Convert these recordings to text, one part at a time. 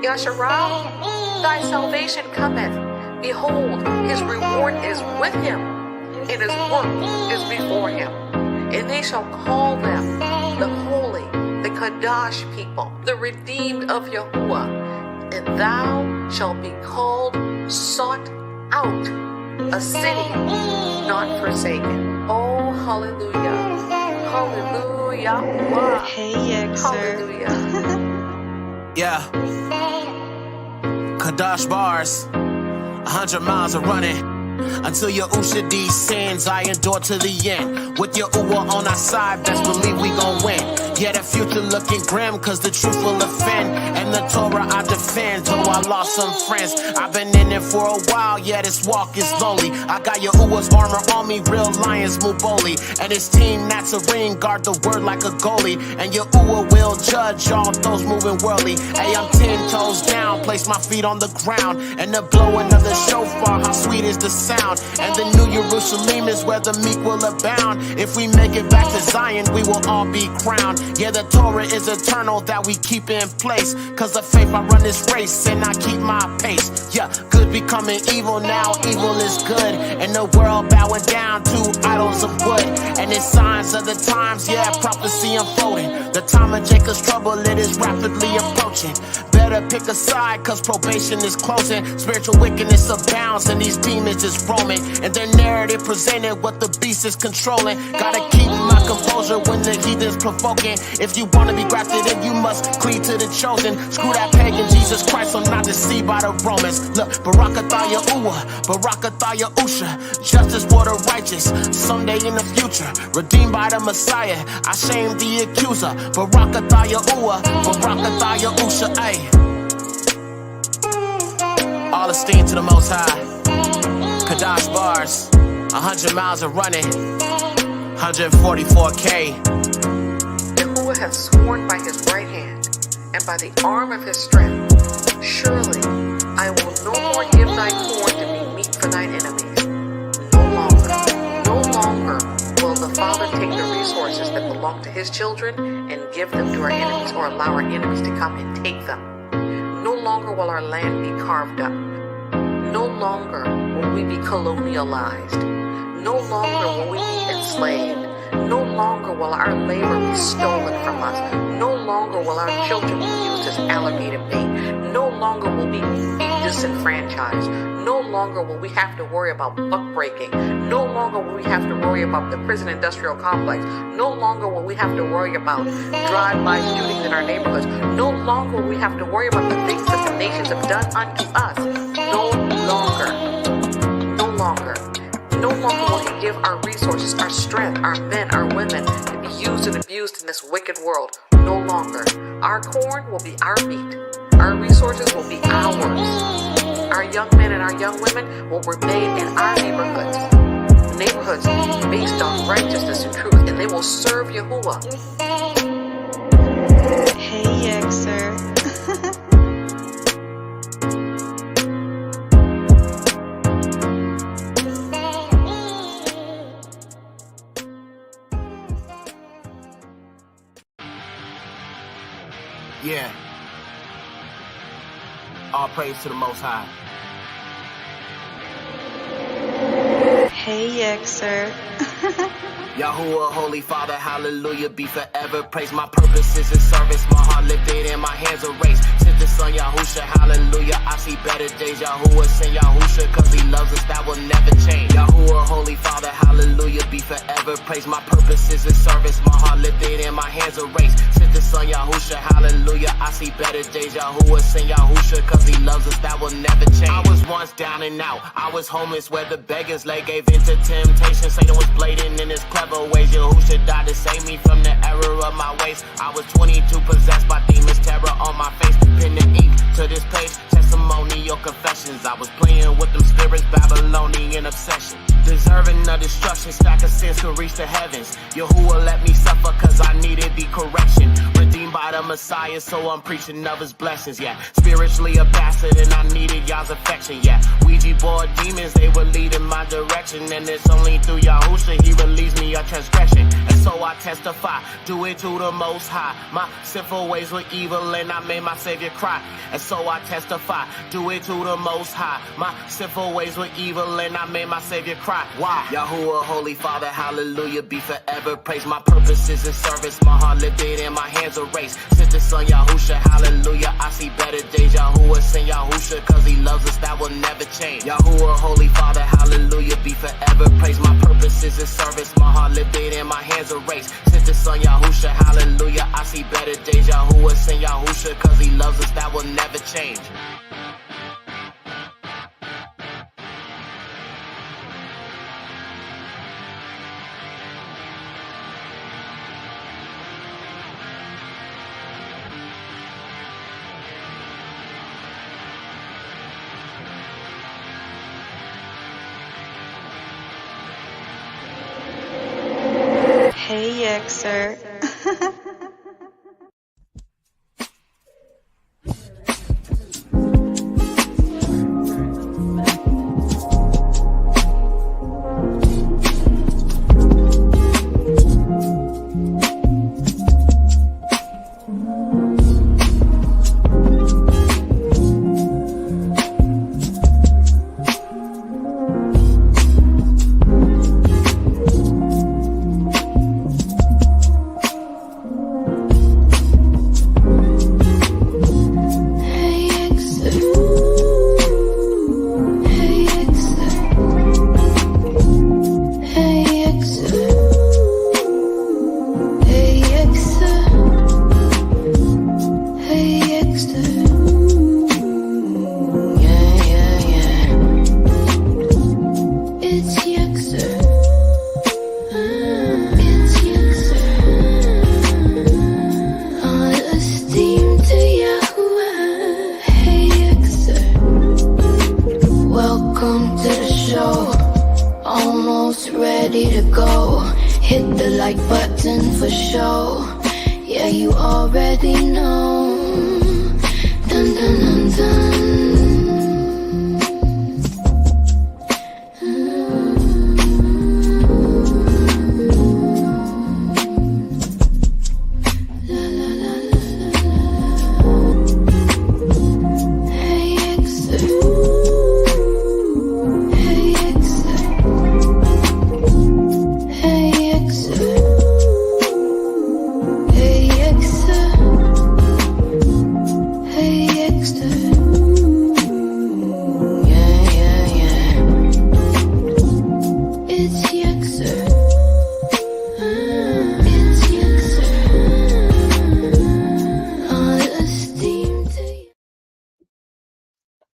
Yasharal, thy salvation cometh. Behold, his reward is with him, and his work is before him. And they shall call them the holy, the Kadash people, the redeemed of Yahuwah. And thou shalt be called sought out, a city not forsaken. Oh, hallelujah. Hallelujah. Wow. Hey, Yexer. Hallelujah. Yeah. Kadash bars, 100 miles of running. Until Yahusha descends, I endure to the end. With Yahuwah on our side, best believe we gon' win. Yeah, the future looking grim, cause the truth will offend. And the Torah I defend, though I lost some friends. I've been in it for a while, yeah, this walk is lonely. I got Yahuwah's armor on me, real lions move boldly. And his team, Nazarene, guard the word like a goalie. And Yahuwah will judge all those moving worldly. Hey, I'm 10 toes down, place my feet on the ground. And to blow another shofar, how sweet is the sound. And the New Jerusalem is where the meek will abound. If we make it back to Zion, we will all be crowned. Yeah, the Torah is eternal that we keep in place. Cause of faith I run this race and I keep my pace. Yeah, good becoming evil, now evil is good. And the world bowing down to idols of wood. And it's signs of the times, yeah, prophecy unfolding. The time of Jacob's trouble, it is rapidly approaching. Better pick a side, cause probation is closing. Spiritual wickedness abounds and these demons is roaming. And their narrative presented what the beast is controlling. Gotta keep my composure when the heathen's provoking. If you wanna be grafted in, you must cleave to the chosen. Screw that pagan Jesus Christ, I'm not deceived by the Romans. Look, Barakatah Yahuwah, Barakatah Yahusha. Justice for the righteous, someday in the future. Redeemed by the Messiah, I shame the accuser. Barakatah Yahuwah, Barakatah Yahusha, ayy. All esteem to the Most High. Kadash bars, 100 miles of running, 144K. Yahuwah has sworn by his right hand and by the arm of his strength, surely I will no more give thy corn to be meat for thine enemies. No longer will the Father take the resources that belong to his children and give them to our enemies, or allow our enemies to come and take them. No longer will our land be carved up. No longer will we be colonialized. No longer will we be enslaved. No longer will our labor be stolen from us. No longer will our children be used as alligator bait. No longer will we be disenfranchised. No longer will we have to worry about buck breaking. No longer will we have to worry about the prison industrial complex. No longer will we have to worry about drive-by shootings in our neighborhoods. No longer will we have to worry about the things that the nations have done unto us. No longer. No longer. No longer will he give our resources, our strength, our men, our women to be used and abused in this wicked world. No longer. Our corn will be our meat. Our resources will be ours. Our young men and our young women will remain in our neighborhoods. Neighborhoods based on righteousness and truth, and they will serve Yahuwah. Hey, Yexer. Yeah. All praise to the Most High. Hey, Yexer. Yahuwah, Holy Father, hallelujah, be forever. Praise my purposes in service, my heart lifted and my hands are raised. Since the Son Yahusha, hallelujah, I see better days. Yahuwah, send Yahusha, cause he loves us, that will never change. Yahuwah, Holy Father, hallelujah, be forever. Praise my purposes in service, my heart lifted and my hands are raised. Since the Son Yahusha, hallelujah, I see better days. Yahuwah, send Yahusha, cause he loves us, that will never change. I was once down and out, I was homeless where the beggars lay, gave into temptation. Satan was blatant in his clever ways. Yahushua died to save me from the error of my ways. I was 22, possessed by demons, terror on my face. Pen and ink to this page, testimonial confessions. I was playing with them spirits, Babylonian obsession. Deserving of destruction, stack of sins could reach the heavens. Yahuwah let me suffer cause I needed the correction. Redeemed by the Messiah, so I'm preaching of his blessings, yeah. Spiritually a bastard and I needed y'all's affection, yeah. Ouija board demons, they were leading my direction. And it's only through Yahusha he relieves me of transgression. so I testify. Do it to the Most High. My sinful ways were evil, and I made my Savior cry. And so I testify. Do it to the Most High. My sinful ways were evil, and I made my Savior cry. Why? Yahuwah, Holy Father, hallelujah, be forever praised. My purpose is in service, my heart lifted and my hands are raised. Since the Son Yahusha, hallelujah, I see better days. Yahuwah send Yahusha, cause he loves us, that will never change. Yahuwah, Holy Father, hallelujah, be forever praised. My purpose is in service, my heart lifted and my hands are raised. Since the Son Yahusha, hallelujah, I see better days. Yahuwah send Yahusha, cause he loves us, that will never change. Hey, Xer.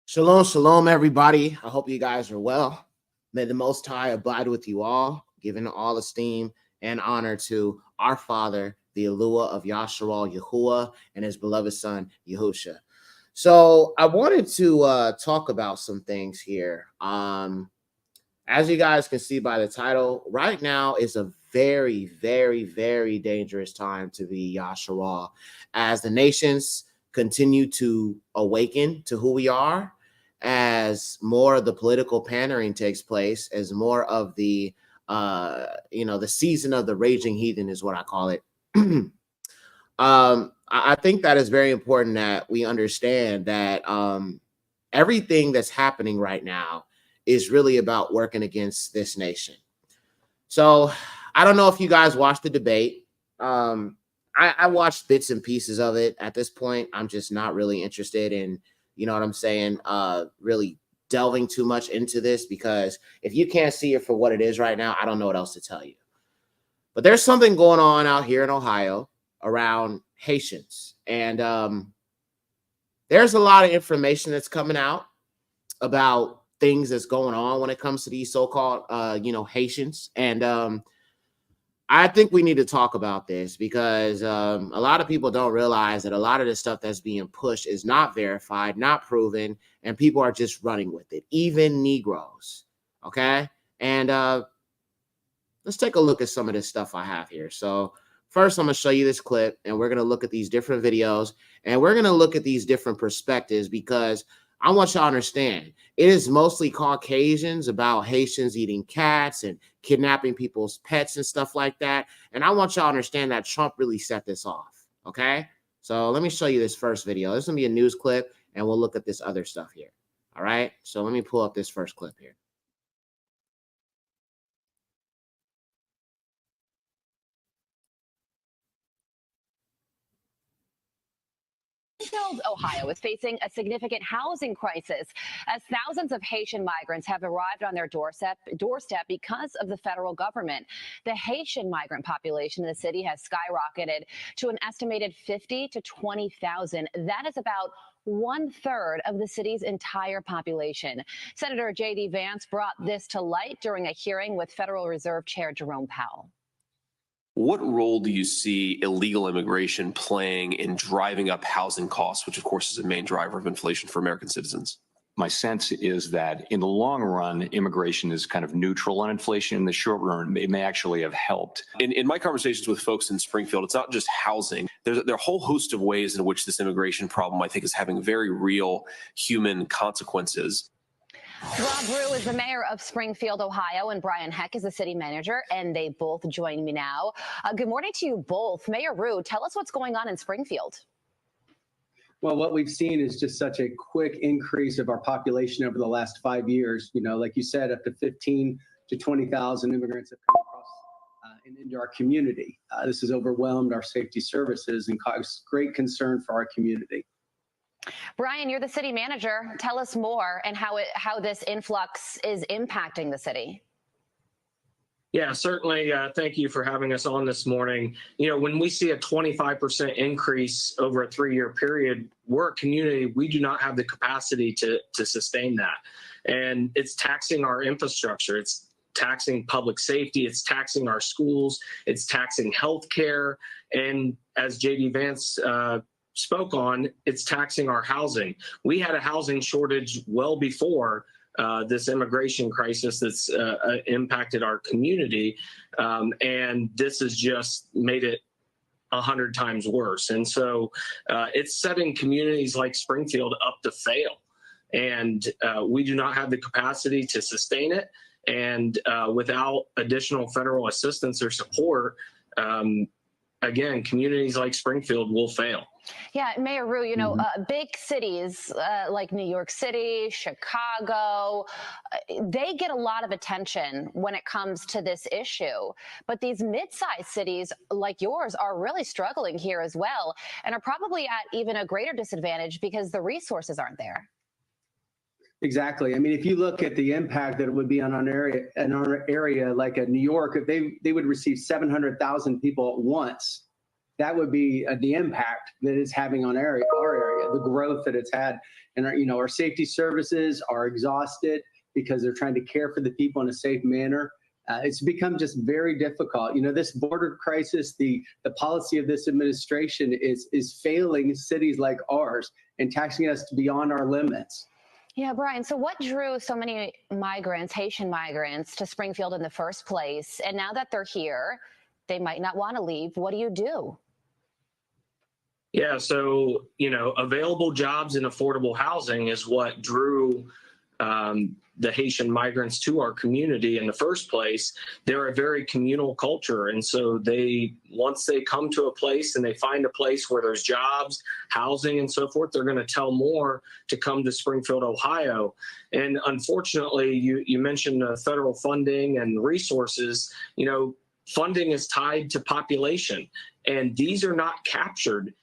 Shalom, shalom, everybody. I hope you guys are well. May the Most High abide with you all, giving all esteem and honor to our Father, the Eluah of Yasharal Yahuwah, and his beloved Son, Yahusha. So I wanted to talk about some things here. As you guys can see by the title, right now is a very, very, very dangerous time to be Yasharal, as the nations continue to awaken to who we are, as more of the political pandering takes place, as more of the the season of the raging heathen is what I call it. I think that is very important that we understand that everything that's happening right now is really about working against this nation. So I don't know if you guys watched the debate. I watched bits and pieces of it. At this point, I'm just not really interested in, you know what I'm saying, really delving too much into this, because if you can't see it for what it is right now, I don't know what else to tell you. But there's something going on out here in Ohio around Haitians. And there's a lot of information that's coming out about things that's going on when it comes to these so-called, Haitians. And I think we need to talk about this, because a lot of people don't realize that a lot of the stuff that's being pushed is not verified, not proven, and people are just running with it, even Negroes. Okay. And let's take a look at some of this stuff I have here. So first, I'm going to show you this clip, and we're going to look at these different videos, and we're going to look at these different perspectives, because I want y'all to understand, it is mostly Caucasians about Haitians eating cats and kidnapping people's pets and stuff like that. And I want y'all to understand that Trump really set this off, okay? So let me show you this first video. This is going to be a news clip, and we'll look at this other stuff here, all right? So let me pull up this first clip here. Springfield, Ohio is facing a significant housing crisis as thousands of Haitian migrants have arrived on their doorstep because of the federal government. The Haitian migrant population in the city has skyrocketed to an estimated 50 to 20,000. That is about 1/3 of the city's entire population. Senator J.D. Vance brought this to light during a hearing with Federal Reserve Chair Jerome Powell. What role do you see illegal immigration playing in driving up housing costs, which of course is a main driver of inflation for American citizens? My sense is that in the long run, immigration is kind of neutral on inflation. In the short run, it may actually have helped. In my conversations with folks in Springfield, it's not just housing. There are a whole host of ways in which this immigration problem, I think, is having very real human consequences. Rob Rue is the mayor of Springfield, Ohio, and Brian Heck is the city manager, and they both join me now. Good morning to you both. Mayor Rue, tell us what's going on in Springfield. Well, what we've seen is just such a quick increase of our population over the last 5 years. You know, like you said, up to 15 to 20,000 immigrants have come across and into our community. This has overwhelmed our safety services and caused great concern for our community. Brian, you're the city manager. Tell us more and how this influx is impacting the city. Yeah, certainly. Thank you for having us on this morning. You know, when we see a 25% increase over a 3-year period, we're a community, we do not have the capacity to sustain that. And it's taxing our infrastructure. It's taxing public safety. It's taxing our schools. It's taxing healthcare. And as J.D. Vance spoke on, it's taxing our housing. We had a housing shortage well before this immigration crisis that's impacted our community, and this has just made it 100 times worse. And so it's setting communities like Springfield up to fail, and we do not have the capacity to sustain it. And without additional federal assistance or support, again, communities like Springfield will fail. Yeah, Mayor Rue, you know, big cities like New York City, Chicago, they get a lot of attention when it comes to this issue. But these mid-sized cities like yours are really struggling here as well, and are probably at even a greater disadvantage because the resources aren't there. Exactly. I mean, if you look at the impact that it would be on an area like New York, if they would receive 700,000 people at once, that would be the impact that it's having on our area, the growth that it's had. And our safety services are exhausted because they're trying to care for the people in a safe manner. It's become just very difficult. You know, this border crisis, the policy of this administration is failing cities like ours and taxing us beyond our limits. Yeah, Brian, so what drew so many migrants, Haitian migrants, to Springfield in the first place? And now that they're here, they might not want to leave. What do you do? Yeah, so, you know, available jobs and affordable housing is what drew the Haitian migrants to our community in the first place. They're a very communal culture. And so once they come to a place and they find a place where there's jobs, housing, and so forth, they're going to tell more to come to Springfield, Ohio. And unfortunately, you mentioned federal funding and resources. You know, funding is tied to population, and these are not captured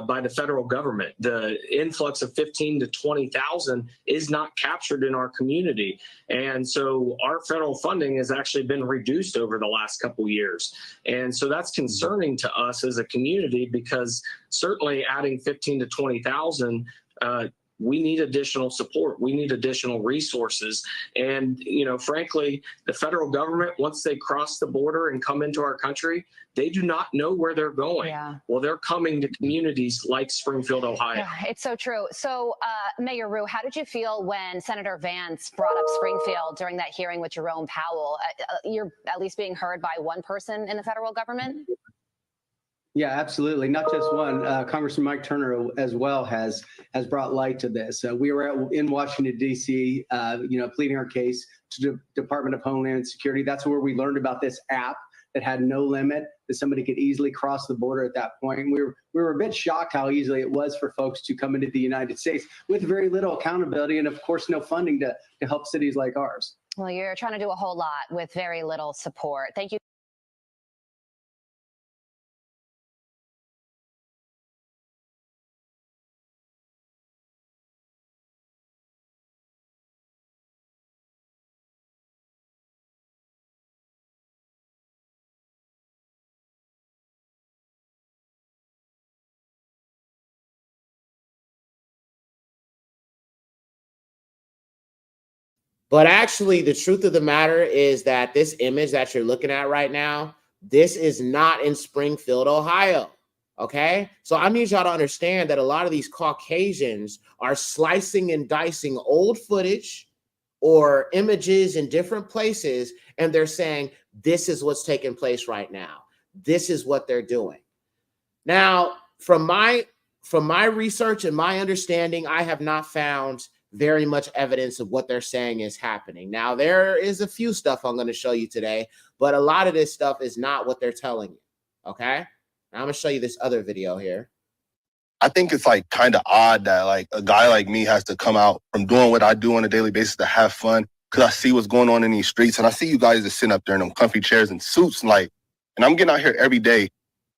by the federal government. The influx of 15 to 20,000 is not captured in our community. And so our federal funding has actually been reduced over the last couple of years. And so that's concerning to us as a community, because certainly adding 15 to 20,000, we need additional support. We need additional resources. And, you know, frankly, the federal government, once they cross the border and come into our country, they do not know where they're going. Yeah. Well, they're coming to communities like Springfield, Ohio. Yeah, it's so true. So, Mayor Rue, how did you feel when Senator Vance brought up Springfield during that hearing with Jerome Powell? You're at least being heard by one person in the federal government? Yeah, absolutely. Not just one. Congressman Mike Turner as well has brought light to this. We were in Washington, D.C., pleading our case to the Department of Homeland Security. That's where we learned about this app that had no limit, that somebody could easily cross the border at that point. And we were a bit shocked how easily it was for folks to come into the United States with very little accountability and, of course, no funding to help cities like ours. Well, you're trying to do a whole lot with very little support. Thank you. But actually, the truth of the matter is that this image that you're looking at right now, this is not in Springfield, Ohio. Okay? So I need y'all to understand that a lot of these Caucasians are slicing and dicing old footage or images in different places, and they're saying, this is what's taking place right now. This is what they're doing. Now, from my research and my understanding, I have not found very much evidence of what they're saying is happening. Now, there is a few stuff I'm going to show you today, but a lot of this stuff is not what they're telling you. Okay? Now I'm going to show you this other video here. I think it's like kind of odd that like a guy like me has to come out from doing what I do on a daily basis to have fun, because I see what's going on in these streets, and I see you guys just sitting up there in them comfy chairs and suits, and I'm getting out here every day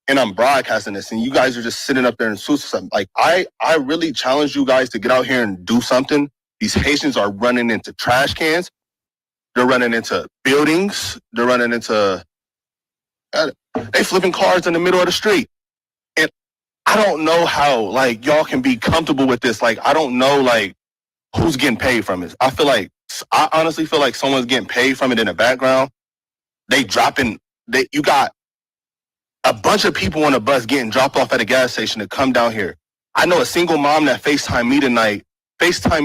and I'm broadcasting this, and you guys are just sitting up there in suits or something. Like, I really challenge you guys to get out here and do something. These Haitians are running into trash cans. They're running into buildings. They're running into, they flipping cars in the middle of the street. And I don't know how, like, y'all can be comfortable with this. Like, I don't know, like, who's getting paid from it. I honestly feel like someone's getting paid from it in the background. You got a bunch of people on a bus getting dropped off at a gas station to come down here. I know a single mom that FaceTimed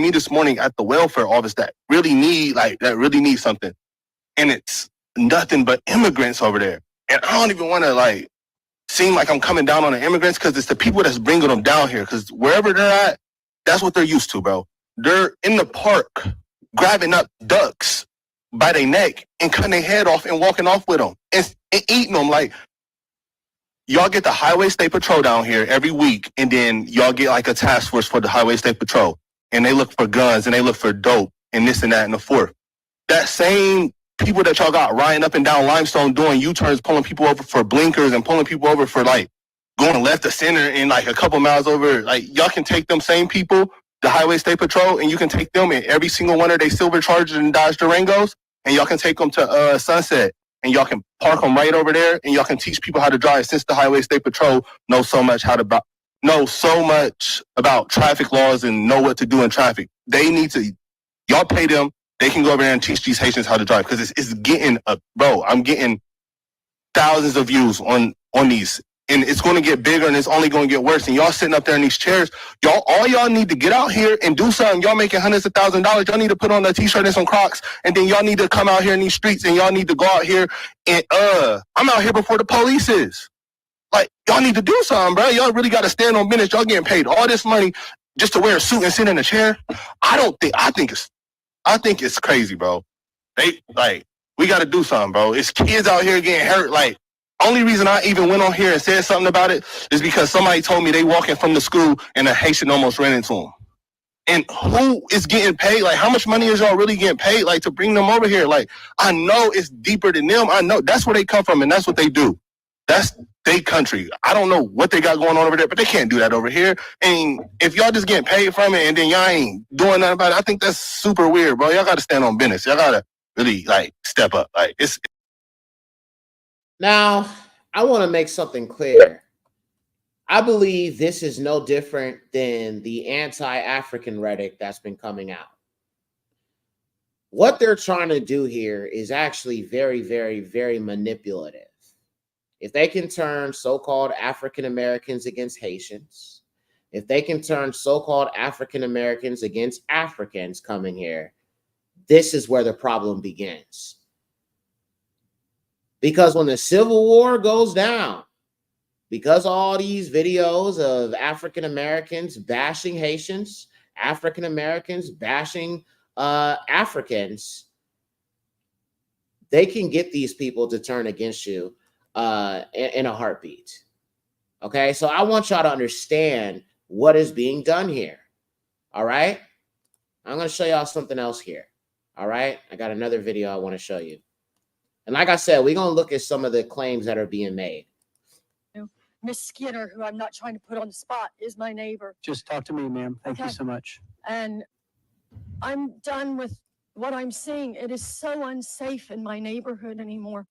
me this morning at the welfare office that really need something. And it's nothing but immigrants over there. And I don't even want to seem like I'm coming down on the immigrants, because it's the people that's bringing them down here. Because wherever they're at, that's what they're used to, bro. They're in the park grabbing up ducks by their neck and cutting their head off and walking off with them and eating them. Like, y'all get the Highway State Patrol down here every week, and then y'all get like a task force for the Highway State Patrol, and they look for guns and they look for dope and this and that and the fourth. That same people that y'all got riding up and down Limestone doing U-turns, pulling people over for blinkers and pulling people over for going left to center and a couple miles over. Y'all can take them same people, the Highway State Patrol, and you can take them in every single one of their silver Chargers and Dodge Durangos, and y'all can take them to Sunset. And y'all can park them right over there, and y'all can teach people how to drive, since the Highway State Patrol know so much about traffic laws and know what to do in traffic. They need to, y'all pay them, they can go over there and teach these Haitians how to drive, because it's getting I'm getting thousands of views on these, and it's going to get bigger, and it's only going to get worse. And y'all sitting up there in these chairs, all y'all need to get out here and do something. Y'all making hundreds of thousands of dollars. Y'all need to put on a t-shirt and some Crocs, and then y'all need to come out here in these streets, and y'all need to go out here and I'm out here before the police is. Y'all need to do something, bro. Y'all really got to stand on business. Y'all getting paid all this money just to wear a suit and sit in a chair. I think it's crazy, bro. We got to do something, bro. It's kids out here getting hurt. Only reason I even went on here and said something about it is because somebody told me they walking from the school and a Haitian almost ran into them. And who is getting paid? How much money is y'all really getting paid, to bring them over here? I know it's deeper than them. I know that's where they come from, and that's what they do. That's their country. I don't know what they got going on over there, but they can't do that over here. And if y'all just getting paid from it and then y'all ain't doing nothing about it, I think that's super weird, bro. Y'all got to stand on business. Y'all got to really, step up. Now, I want to make something clear. I believe this is no different than the anti-African rhetoric that's been coming out. What they're trying to do here is actually very, very, very manipulative. If they can turn so-called African Americans against Haitians, if they can turn so-called African Americans against Africans coming here, this is where the problem begins. Because when the Civil War goes down because all these videos of African Americans bashing Haitians, African Americans bashing Africans, they can get these people to turn against you in a heartbeat. Okay, so I want y'all to understand what is being done here. All right, I'm going to show y'all something else here. All right, I got another video I want to show you. And like I said, we're going to look at some of the claims that are being made. Miss Skinner, who I'm not trying to put on the spot, is my neighbor. Just talk to me, ma'am. Thank you so much. And I'm done with what I'm seeing. It is so unsafe in my neighborhood anymore.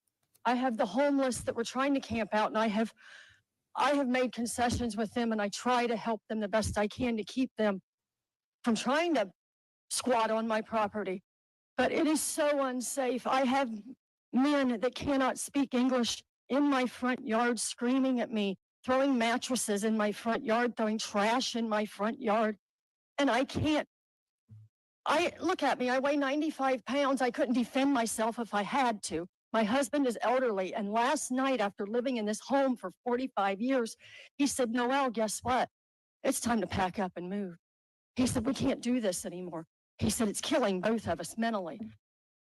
I have the homeless that were trying to camp out, and I have made concessions with them, and I try to help them the best I can to keep them from trying to squat on my property. But it is so unsafe. I have men that cannot speak English in my front yard screaming at me, throwing mattresses in my front yard, throwing trash in my front yard. And I can't. Look at me, I weigh 95 pounds. I couldn't defend myself if I had to. My husband is elderly. And last night, after living in this home for 45 years, he said, Noelle, guess what? It's time to pack up and move. He said, we can't do this anymore. He said, it's killing both of us mentally.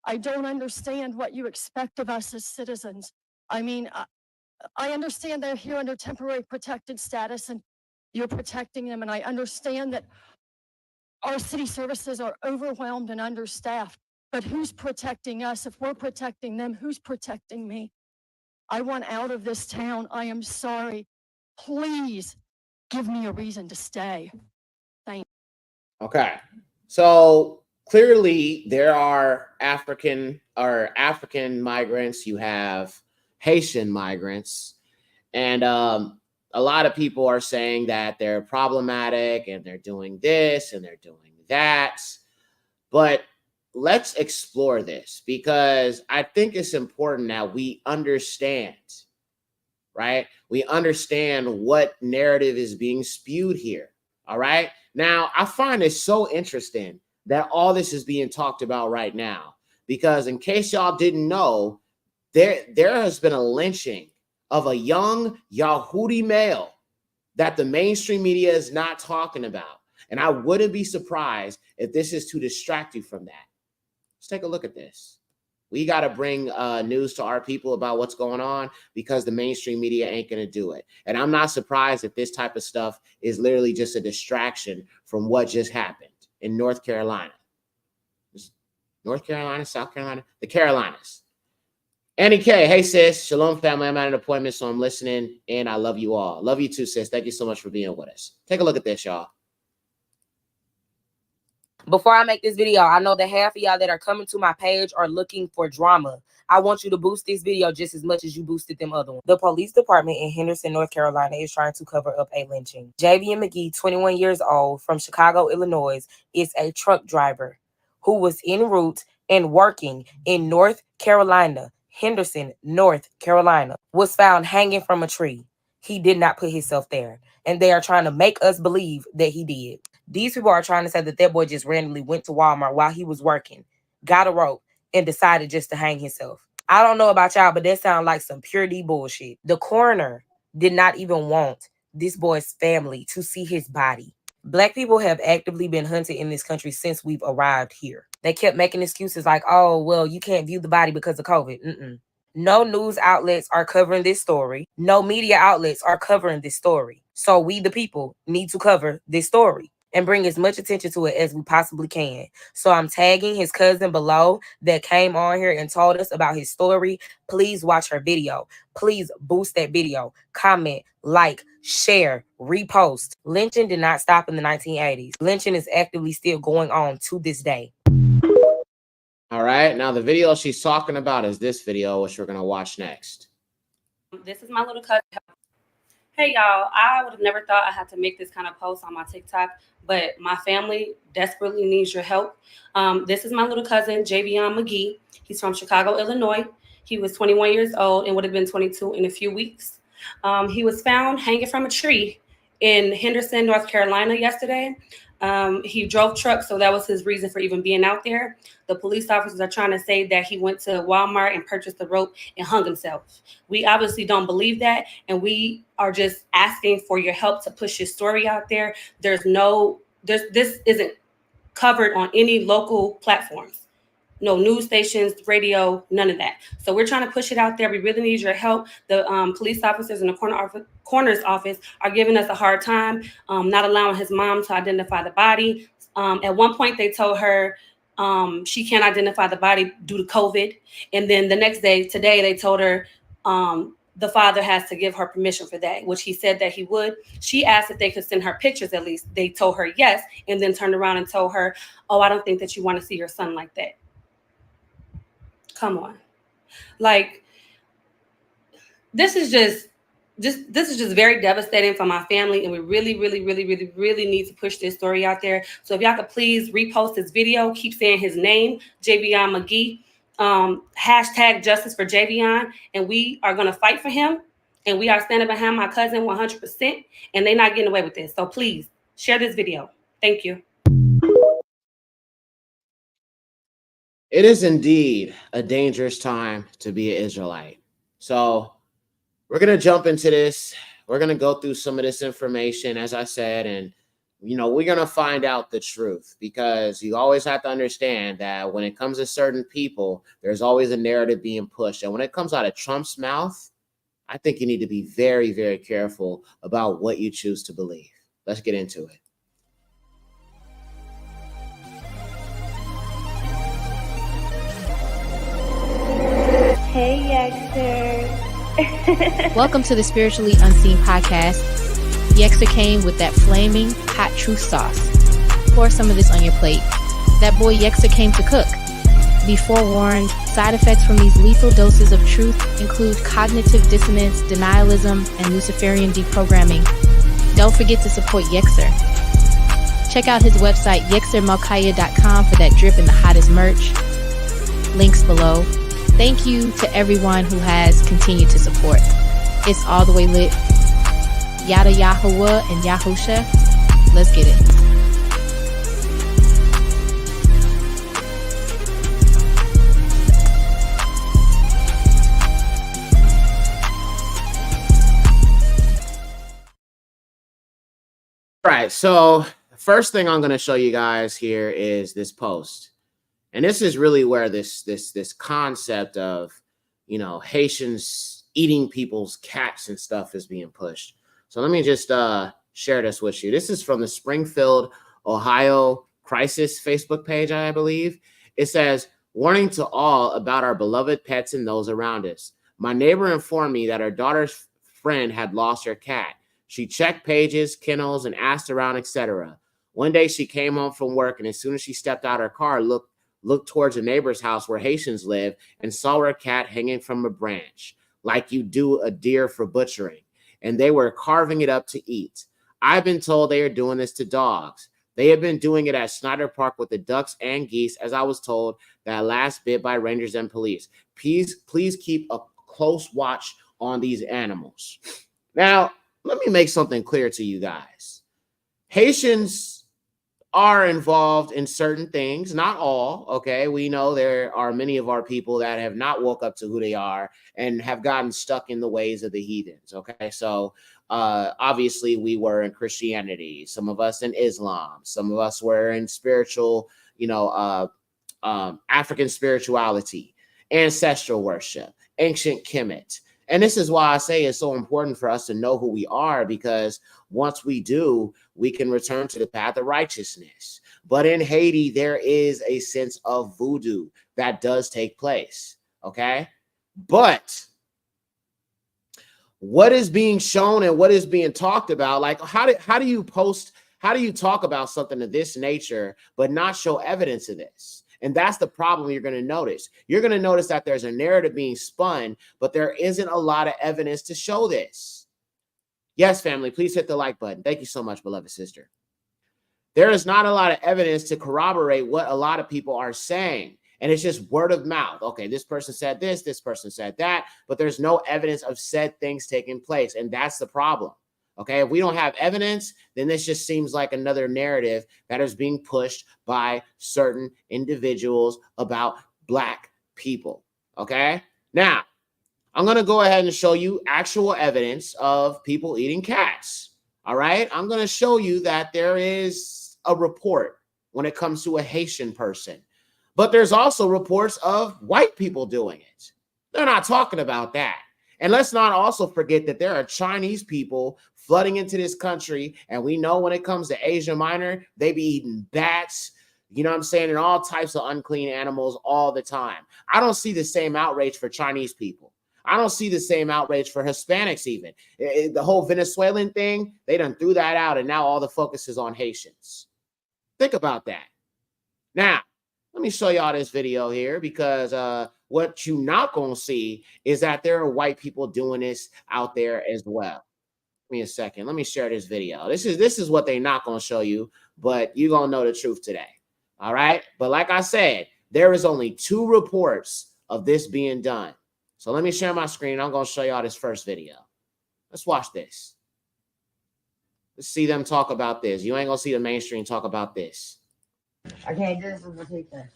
I don't understand what you expect of us as citizens. I mean, I understand they're here under temporary protected status and you're protecting them. And I understand that our city services are overwhelmed and understaffed. But who's protecting us? If we're protecting them, who's protecting me? I want out of this town. I am sorry. Please give me a reason to stay. Thank you. Okay. So clearly there are African migrants. You have Haitian migrants. And a lot of people are saying that they're problematic and they're doing this and they're doing that. But let's explore this because I think it's important that we understand, right? We understand what narrative is being spewed here. All right. Now, I find it so interesting that all this is being talked about right now, because in case y'all didn't know, there has been a lynching of a young Yahudi male that the mainstream media is not talking about. And I wouldn't be surprised if this is to distract you from that. Let's take a look at this. We got to bring news to our people about what's going on because the mainstream media ain't going to do it. And I'm not surprised if this type of stuff is literally just a distraction from what just happened in North Carolina. North Carolina, South Carolina, the Carolinas. Annie K, hey sis, shalom family. I'm at an appointment, so I'm listening, and I love you all. Love you too, sis. Thank you so much for being with us. Take a look at this, y'all. Before I make this video, I know that half of y'all that are coming to my page are looking for drama. I want you to boost this video just as much as you boosted them other ones. The police department in Henderson, North Carolina is trying to cover up a lynching. Javian McGee, 21 years old, from Chicago, Illinois, is a truck driver who was en route and working in North Carolina. Henderson, North Carolina, was found hanging from a tree. He did not put himself there. And they are trying to make us believe that he did. These people are trying to say that that boy just randomly went to Walmart while he was working, got a rope, and decided just to hang himself. I don't know about y'all, but that sounds like some pure D bullshit. The coroner did not even want this boy's family to see his body. Black people have actively been hunted in this country since we've arrived here. They kept making excuses like, oh, well, you can't view the body because of COVID. No news outlets are covering this story. No media outlets are covering this story. So we, the people, need to cover this story and bring as much attention to it as we possibly can. So I'm tagging his cousin below that came on here and told us about his story. Please watch her video. Please boost that video. Comment, like, share, repost. Lynching did not stop in the 1980s. Lynching is actively still going on to this day. All right. Now, the video she's talking about is this video, which we're going to watch next. This is my little cousin. Hey, y'all. I would have never thought I had to make this kind of post on my TikTok, but my family desperately needs your help. This is my little cousin, Javian McGee. He's from Chicago, Illinois. He was 21 years old and would have been 22 in a few weeks. He was found hanging from a tree in Henderson, North Carolina yesterday. He drove trucks, so that was his reason for even being out there. The police officers are trying to say that he went to Walmart and purchased the rope and hung himself. We obviously don't believe that, and we are just asking for your help to push his story out there. This isn't covered on any local platforms. No news stations, radio, none of that. So we're trying to push it out there. We really need your help. The police officers in the coroner's office are giving us a hard time, not allowing his mom to identify the body. At one point, they told her she can't identify the body due to COVID. And then the next day, today, they told her the father has to give her permission for that, which he said that he would. She asked if they could send her pictures at least. They told her yes, and then turned around and told her, oh, I don't think that you want to see your son like that. Come on. Like, this is just very devastating for my family, and we really need to push this story out there. So if y'all could please repost this video, keep saying his name, Javion McGee, hashtag justice for Javion, and we are going to fight for him, and we are standing behind my cousin 100%, and they're not getting away with this. So please share this video. Thank you. It is indeed a dangerous time to be an Israelite. So we're going to jump into this. We're going to go through some of this information, as I said, and, we're going to find out the truth, because you always have to understand that when it comes to certain people, there's always a narrative being pushed. And when it comes out of Trump's mouth, I think you need to be very, very careful about what you choose to believe. Let's get into it. Hey, Yexer. Welcome to the Spiritually Unseen podcast. Yexer came with that flaming hot truth sauce. Pour some of this on your plate. That boy Yexer came to cook. Be forewarned, side effects from these lethal doses of truth include cognitive dissonance, denialism, and Luciferian deprogramming. Don't forget to support Yexer. Check out his website, yexermalkaya.com, for that drip and the hottest merch. Links below. Thank you to everyone who has continued to support. It's all the way lit. Yada Yahuwah and Yahusha. Let's get it. All right, so the first thing I'm going to show you guys here is this post. And this is really where this concept of, Haitians eating people's cats and stuff is being pushed. So let me just share this with you. This is from the Springfield, Ohio crisis Facebook page, I believe. It says, warning to all about our beloved pets and those around us. My neighbor informed me that her daughter's friend had lost her cat. She checked pages, kennels, and asked around, etc. One day she came home from work, and as soon as she stepped out her car, looked towards a neighbor's house where Haitians live and saw her cat hanging from a branch, like you do a deer for butchering, and they were carving it up to eat. I've been told they are doing this to dogs. They have been doing it at Snyder Park with the ducks and geese, as I was told that last bit by rangers and police. Please keep a close watch on these animals. Now, let me make something clear to you guys. Haitians are involved in certain things, not all, okay? We know there are many of our people that have not woke up to who they are and have gotten stuck in the ways of the heathens, okay? So obviously we were in Christianity, some of us in Islam, some of us were in spiritual, African spirituality, ancestral worship, ancient Kemet. And this is why I say it's so important for us to know who we are, because once we do, we can return to the path of righteousness. But in Haiti, there is a sense of voodoo that does take place, okay? But what is being shown and what is being talked about, like how do you talk about something of this nature but not show evidence of this? And that's the problem you're going to notice. You're going to notice that there's a narrative being spun, but there isn't a lot of evidence to show this. Yes, family, please hit the like button. Thank you so much, beloved sister. There is not a lot of evidence to corroborate what a lot of people are saying. And it's just word of mouth. Okay, this person said this person said that, but there's no evidence of said things taking place. And that's the problem. Okay, if we don't have evidence, then this just seems like another narrative that is being pushed by certain individuals about Black people. Okay, now I'm going to go ahead and show you actual evidence of people eating cats. All right, I'm going to show you that there is a report when it comes to a Haitian person, but there's also reports of white people doing it. They're not talking about that. And let's not also forget that there are Chinese people flooding into this country. And we know when it comes to Asia Minor, they be eating bats, you know what I'm saying, and all types of unclean animals all the time. I don't see the same outrage for Chinese people. I don't see the same outrage for Hispanics even. The whole Venezuelan thing, they done threw that out, and now all the focus is on Haitians. Think about that. Now, let me show y'all this video here because what you not going to see is that there are white people doing this out there as well. Give me a second. Let me share this video. This is what they not going to show you, but you're going to know the truth today. All right? But like I said, there is only 2 reports of this being done. So let me share my screen. I'm going to show y'all this first video. Let's watch this. Let's see them talk about this. You ain't going to see the mainstream talk about this. I can't do this with the teacher.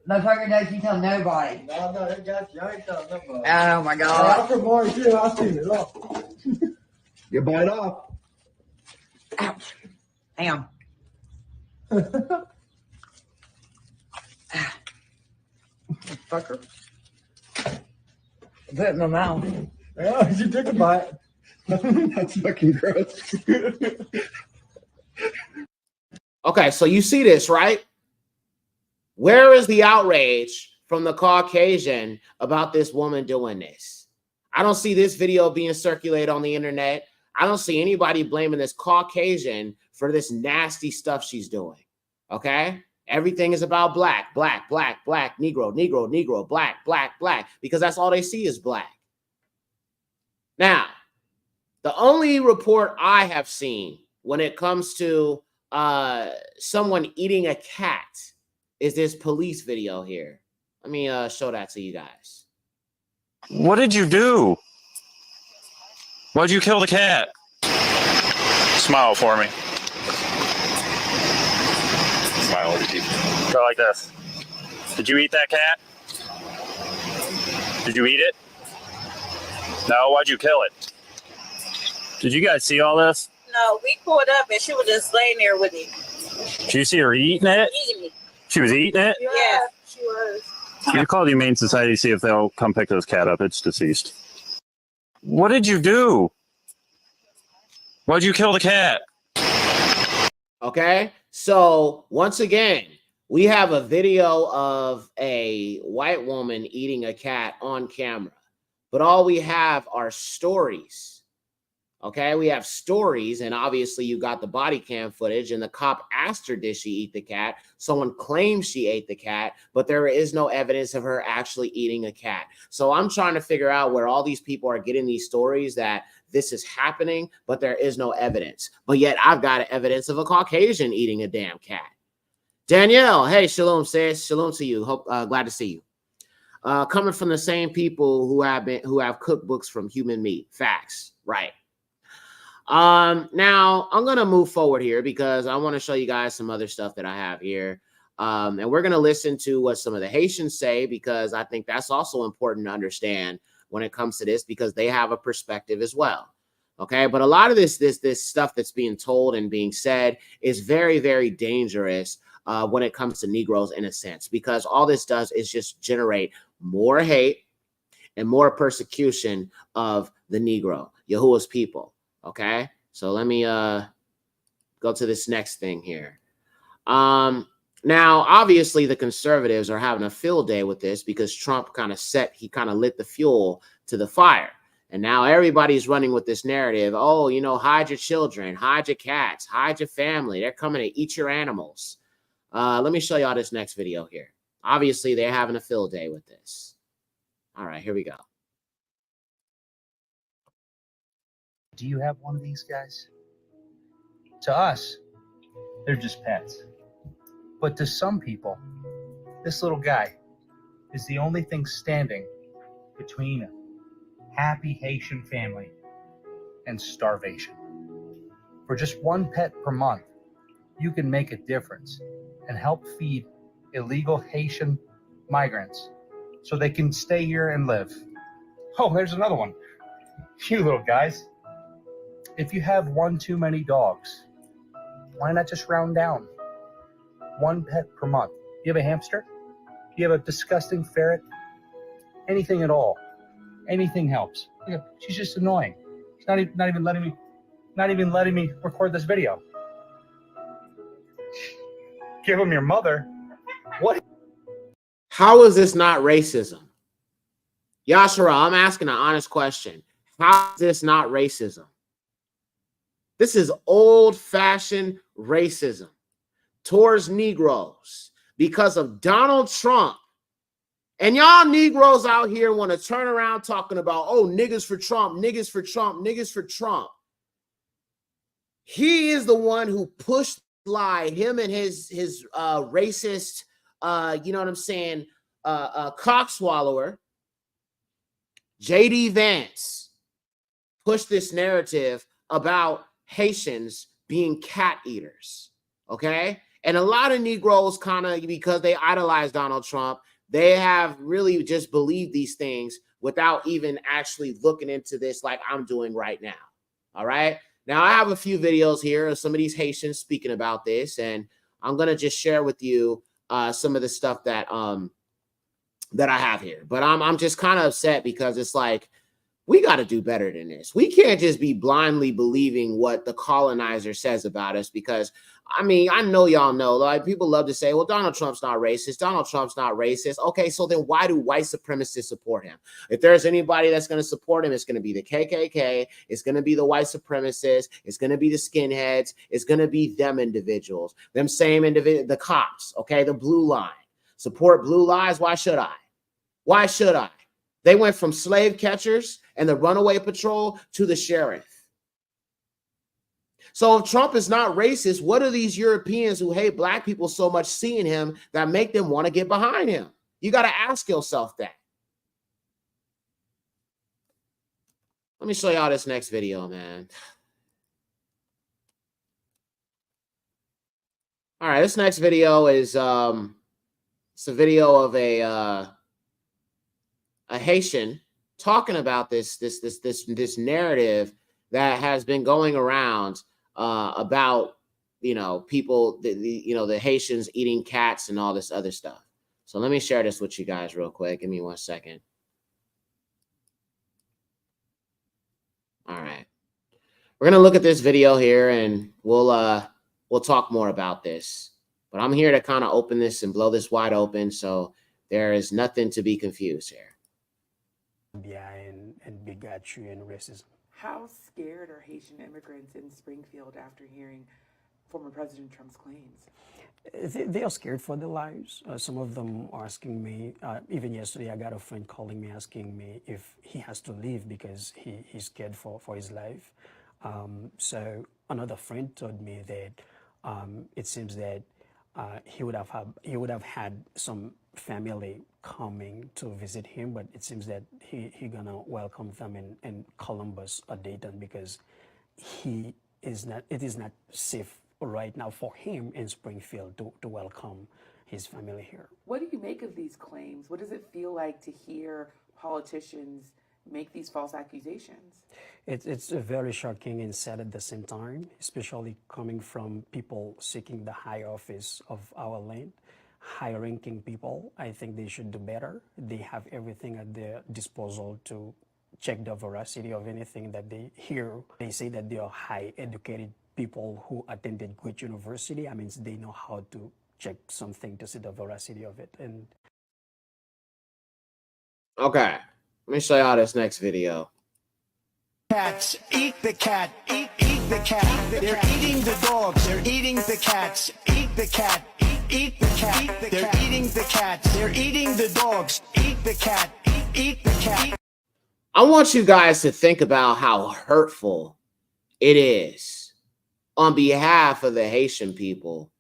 Motherfucker, don't you tell nobody. No, they got you. I ain't telling nobody. Oh my God. I'm from Maury too. I seen it all. You bite off. Ouch. Damn. Fucker. Put it in my mouth. Yeah, you took a bite. That's fucking gross. Okay, so you see this, right? Where is the outrage from the Caucasian about this woman doing this? I don't see this video being circulated on the internet. I don't see anybody blaming this Caucasian for this nasty stuff she's doing. Okay? Everything is about black, black, black, black, Negro, Negro, Negro, black, black, black, because that's all they see is black. Now, the only report I have seen when it comes to someone eating a cat is this police video here. Let me show that to you guys. What did you do? Why'd you kill the cat? Smile for me. Smile over you. Go like this. Did you eat that cat? Did you eat it? No, why'd you kill it? Did you guys see all this? No, we pulled up and she was just laying there with me. Did you see her eating it? Eating it. She was eating it? Yeah, she was. You call the Humane Society, see if they'll come pick this cat up. It's deceased. What did you do? Why'd you kill the cat? Okay, so once again, we have a video of a white woman eating a cat on camera, but all we have are stories. Okay, we have stories, and obviously you got the body cam footage, and the cop asked her, did she eat the cat? Someone claims she ate the cat, but there is no evidence of her actually eating a cat. So I'm trying to figure out where all these people are getting these stories that this is happening, but there is no evidence. But yet I've got evidence of a Caucasian eating a damn cat. Danielle, hey, shalom, sis. Shalom to you. Hope glad to see you. Coming from the same people who have cookbooks from human meat. Facts, right? Now I'm going to move forward here because I want to show you guys some other stuff that I have here. And we're going to listen to what some of the Haitians say, because I think that's also important to understand when it comes to this, because they have a perspective as well. Okay. But a lot of this stuff that's being told and being said is very, very dangerous when it comes to Negroes, in a sense, because all this does is just generate more hate and more persecution of the Negro, Yahuwah's people. Okay, so let me go to this next thing here. Now, obviously, the conservatives are having a field day with this because Trump kind of lit the fuel to the fire. And now everybody's running with this narrative. Oh, you know, hide your children, hide your cats, hide your family. They're coming to eat your animals. Let me show y'all this next video here. Obviously, they're having a field day with this. All right, here we go. Do you have one of these guys? To us, they're just pets. But to some people, this little guy is the only thing standing between a happy Haitian family and starvation. For just one pet per month, you can make a difference and help feed illegal Haitian migrants so they can stay here and live. Oh, there's another one. You little guys. If you have one too many dogs, why not just round down? One pet per month. You have a hamster? You have a disgusting ferret? Anything at all. Anything helps. She's just annoying. She's not even letting me record this video. Give them your mother. What? How is this not racism? Yashara, I'm asking an honest question. How is this not racism? This is old-fashioned racism towards Negroes because of Donald Trump. And y'all Negroes out here want to turn around talking about, oh, niggas for Trump, niggas for Trump, niggas for Trump. He is the one who pushed lie, him and his racist, you know what I'm saying, cock swallower, J.D. Vance, pushed this narrative about Haitians being cat eaters, okay? And a lot of Negroes kind of, because they idolize Donald Trump, they have really just believed these things without even actually looking into this like I'm doing right now, all right? Now, I have a few videos here of some of these Haitians speaking about this, and I'm going to just share with you some of the stuff that that I have here. But I'm just kind of upset because it's like, we got to do better than this. We can't just be blindly believing what the colonizer says about us because, I mean, I know y'all know, like people love to say, well, Donald Trump's not racist. Donald Trump's not racist. Okay, so then why do white supremacists support him? If there's anybody that's going to support him, it's going to be the KKK. It's going to be the white supremacists. It's going to be the skinheads. It's going to be them individuals, them same individuals, the cops, okay, the blue line. Support blue lives? Why should I? Why should I? They went from slave catchers and the runaway patrol to the sheriff. So if Trump is not racist, what are these Europeans who hate black people so much seeing him that make them want to get behind him? You got to ask yourself that. Let me show y'all this next video, man. All right, this next video is it's a video of a Haitian talking about this narrative that has been going around about, you know, people, the Haitians eating cats and all this other stuff. So let me share this with you guys real quick. Give me 1 second. All right, we're gonna look at this video here, and we'll talk more about this. But I'm here to kind of open this and blow this wide open, so there is nothing to be confused here. And bigotry and racism. How scared are Haitian immigrants in Springfield after hearing former President Trump's claims? They are scared for their lives. Some of them are asking me, even yesterday I got a friend calling me asking me if he has to leave because he's scared for his life. So another friend told me that it seems that he would have had some family coming to visit him, but it seems that he gonna welcome them in Columbus or Dayton because it is not safe right now for him in Springfield to welcome his family here. What do you make of these claims? What does it feel like to hear politicians make these false accusations? It's very shocking and sad at the same time, especially coming from people seeking the high office of our land. High-ranking people, I think they should do better. They have everything at their disposal to check the veracity of anything that they hear. They say that they are high-educated people who attended great university. I mean, they know how to check something to see the veracity of it. And okay, let me show y'all this next video. Cats, eat the cat, eat the cat. They're eating the dogs, they're eating the cats, eat the cat. Eat the cat. They're eating the cats. They're eating the dogs. Eat the cat. Eat the cat. I want you guys to think about how hurtful it is on behalf of the Haitian people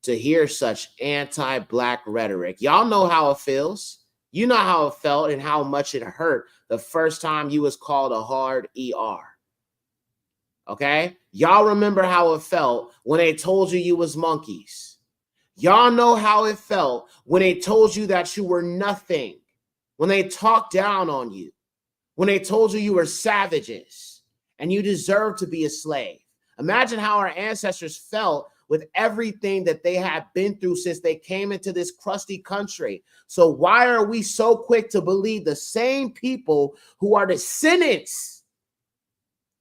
to hear such anti-black rhetoric. Y'all know how it feels. You know how it felt and how much it hurt the first time you was called a hard ER. Okay? Y'all remember how it felt when they told you you was monkeys. Y'all know how it felt when they told you that you were nothing, when they talked down on you, when they told you you were savages and you deserved to be a slave. Imagine how our ancestors felt with everything that they have been through since they came into this crusty country. So why are we so quick to believe the same people who are descendants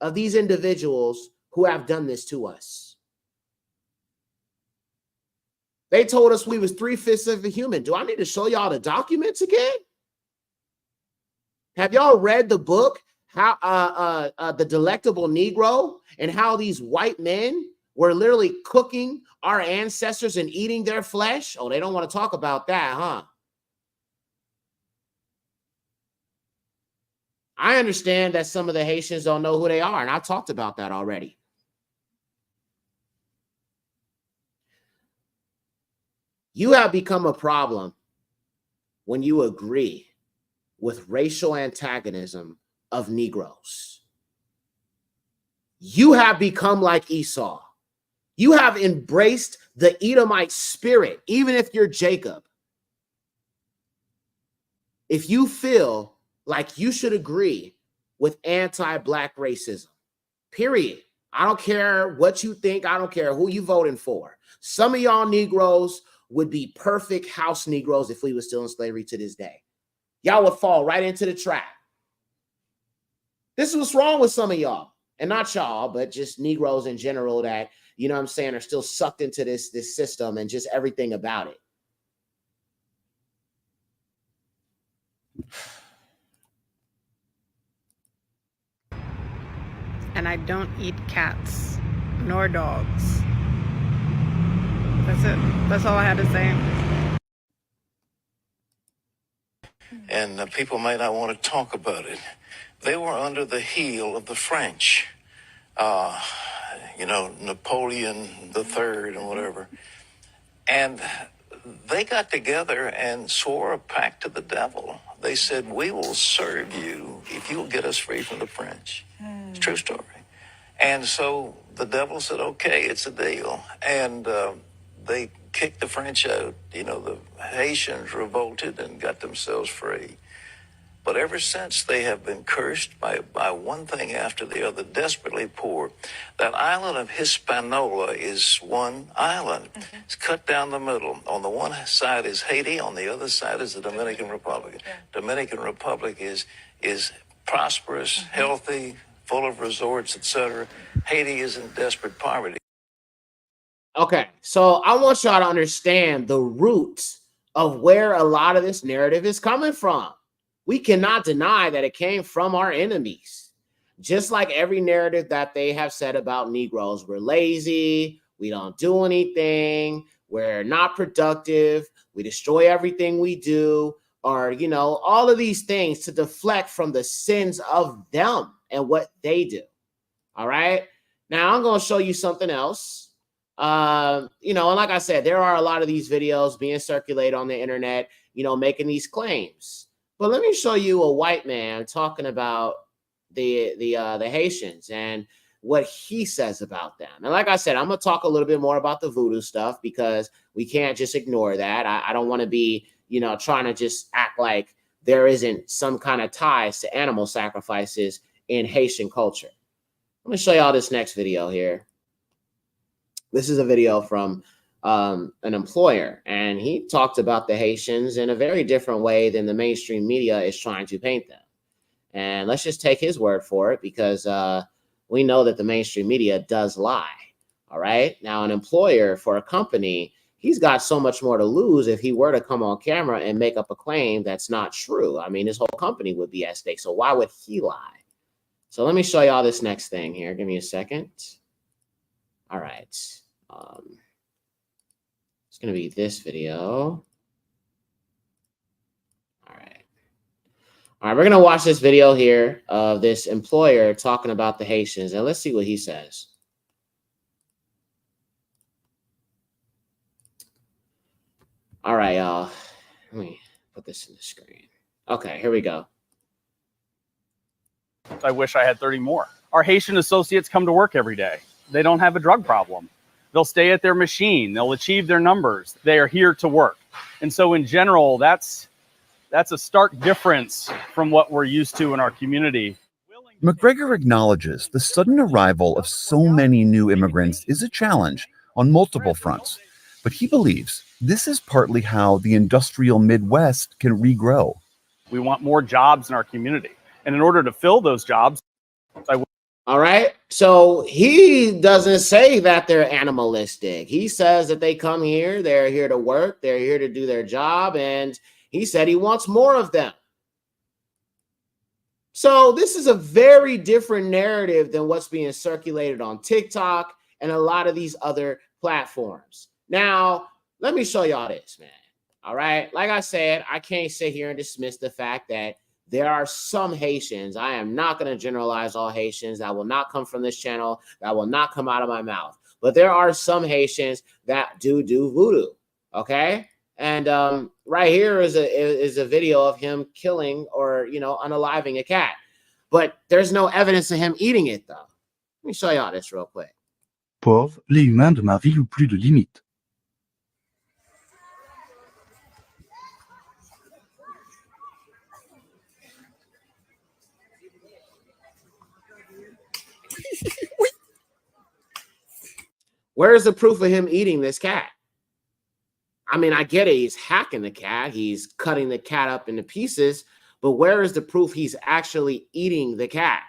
of these individuals who have done this to us? They told us we was 3/5 of a human. Do I need to show y'all the documents again? Have y'all read the book, how The Delectable Negro, and how these white men were literally cooking our ancestors and eating their flesh? Oh, they don't want to talk about that, huh? I understand that some of the Haitians don't know who they are, and I talked about that already. You have become a problem when you agree with racial antagonism of Negroes. You have become like Esau. You have embraced the Edomite spirit, even if you're Jacob. If you feel like you should agree with anti-black racism, period. I don't care what you think. I don't care who you voting for. Some of y'all Negroes would be perfect house Negroes if we were still in slavery to this day. Y'all would fall right into the trap. This is what's wrong with some of y'all. And not y'all, but just Negroes in general that, you know what I'm saying, are still sucked into this system and just everything about it. And I don't eat cats nor dogs. That's it. That's all I had to say. And people may not want to talk about it. They were under the heel of the French. Napoleon III and whatever. And they got together and swore a pact to the devil. They said, we will serve you if you'll get us free from the French. It's a true story. And so the devil said, okay, it's a deal. And they kicked the French out. The Haitians revolted and got themselves free. But ever since, they have been cursed by one thing after the other, desperately poor. That island of Hispaniola is one island. Mm-hmm. It's cut down the middle. On the one side is Haiti. On the other side is the Dominican Republic. Yeah. Dominican Republic is prosperous, mm-hmm. healthy, full of resorts, etc. Haiti is in desperate poverty. Okay, so I want y'all to understand the roots of where a lot of this narrative is coming from. We cannot deny that it came from our enemies. Just like every narrative that they have said about Negroes, we're lazy, we don't do anything, we're not productive, we destroy everything we do, or, all of these things to deflect from the sins of them and what they do. All right. Now I'm going to show you something else. And like I said, there are a lot of these videos being circulated on the internet, making these claims. But let me show you a white man talking about the Haitians and what he says about them. And like I said, I'm going to talk a little bit more about the voodoo stuff because we can't just ignore that. I don't want to be, trying to just act like there isn't some kind of ties to animal sacrifices in Haitian culture. Let me show y'all this next video here. This is a video from an employer, and he talked about the Haitians in a very different way than the mainstream media is trying to paint them. And let's just take his word for it because we know that the mainstream media does lie. All right. Now, an employer for a company, he's got so much more to lose if he were to come on camera and make up a claim that's not true. I mean, his whole company would be at stake. So why would he lie? So let me show y'all this next thing here. Give me a second. All right. It's going to be this video. All right. We're going to watch this video here of this employer talking about the Haitians, and let's see what he says. All right, y'all. Let me put this in the screen. Okay, here we go. I wish I had 30 more. our Haitian associates come to work every day. They don't have a drug problem. They'll stay at their machine. They'll achieve their numbers. They are here to work. And so in general, that's a stark difference from what we're used to in our community. McGregor acknowledges the sudden arrival of so many new immigrants is a challenge on multiple fronts, but he believes this is partly how the industrial Midwest can regrow. We want more jobs in our community. And in order to fill those jobs, all right. So he doesn't say that they're animalistic. He says that they come here, they're here to work, they're here to do their job, and he said he wants more of them. So this is a very different narrative than what's being circulated on TikTok and a lot of these other platforms. Now, let me show y'all this, man. All right. Like I said, I can't sit here and dismiss the fact that there are some Haitians. I am not going to generalize all Haitians. That will not come from this channel. That will not come out of my mouth. But there are some Haitians that do voodoo. Okay. And right here is a video of him killing or, unaliving a cat. But there's no evidence of him eating it, though. Let me show y'all this real quick. Pauvre, les humains de ma vie ou plus de limite. Where is the proof of him eating this cat? I mean, I get it. He's hacking the cat. He's cutting the cat up into pieces. But where is the proof he's actually eating the cat?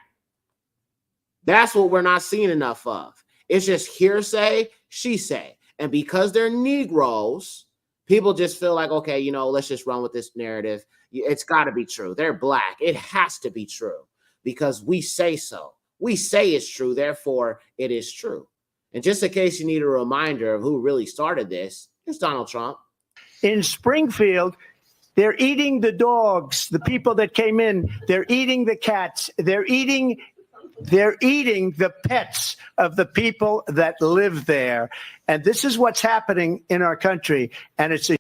That's what we're not seeing enough of. It's just hearsay, she say. And because they're Negroes, people just feel like, okay, let's just run with this narrative. It's got to be true. They're Black. It has to be true because we say so. We say it's true. Therefore, it is true. And just in case you need a reminder of who really started this, it's Donald Trump. In Springfield, they're eating the dogs, the people that came in. They're eating the cats. They're eating the pets of the people that live there. And this is what's happening in our country. And it's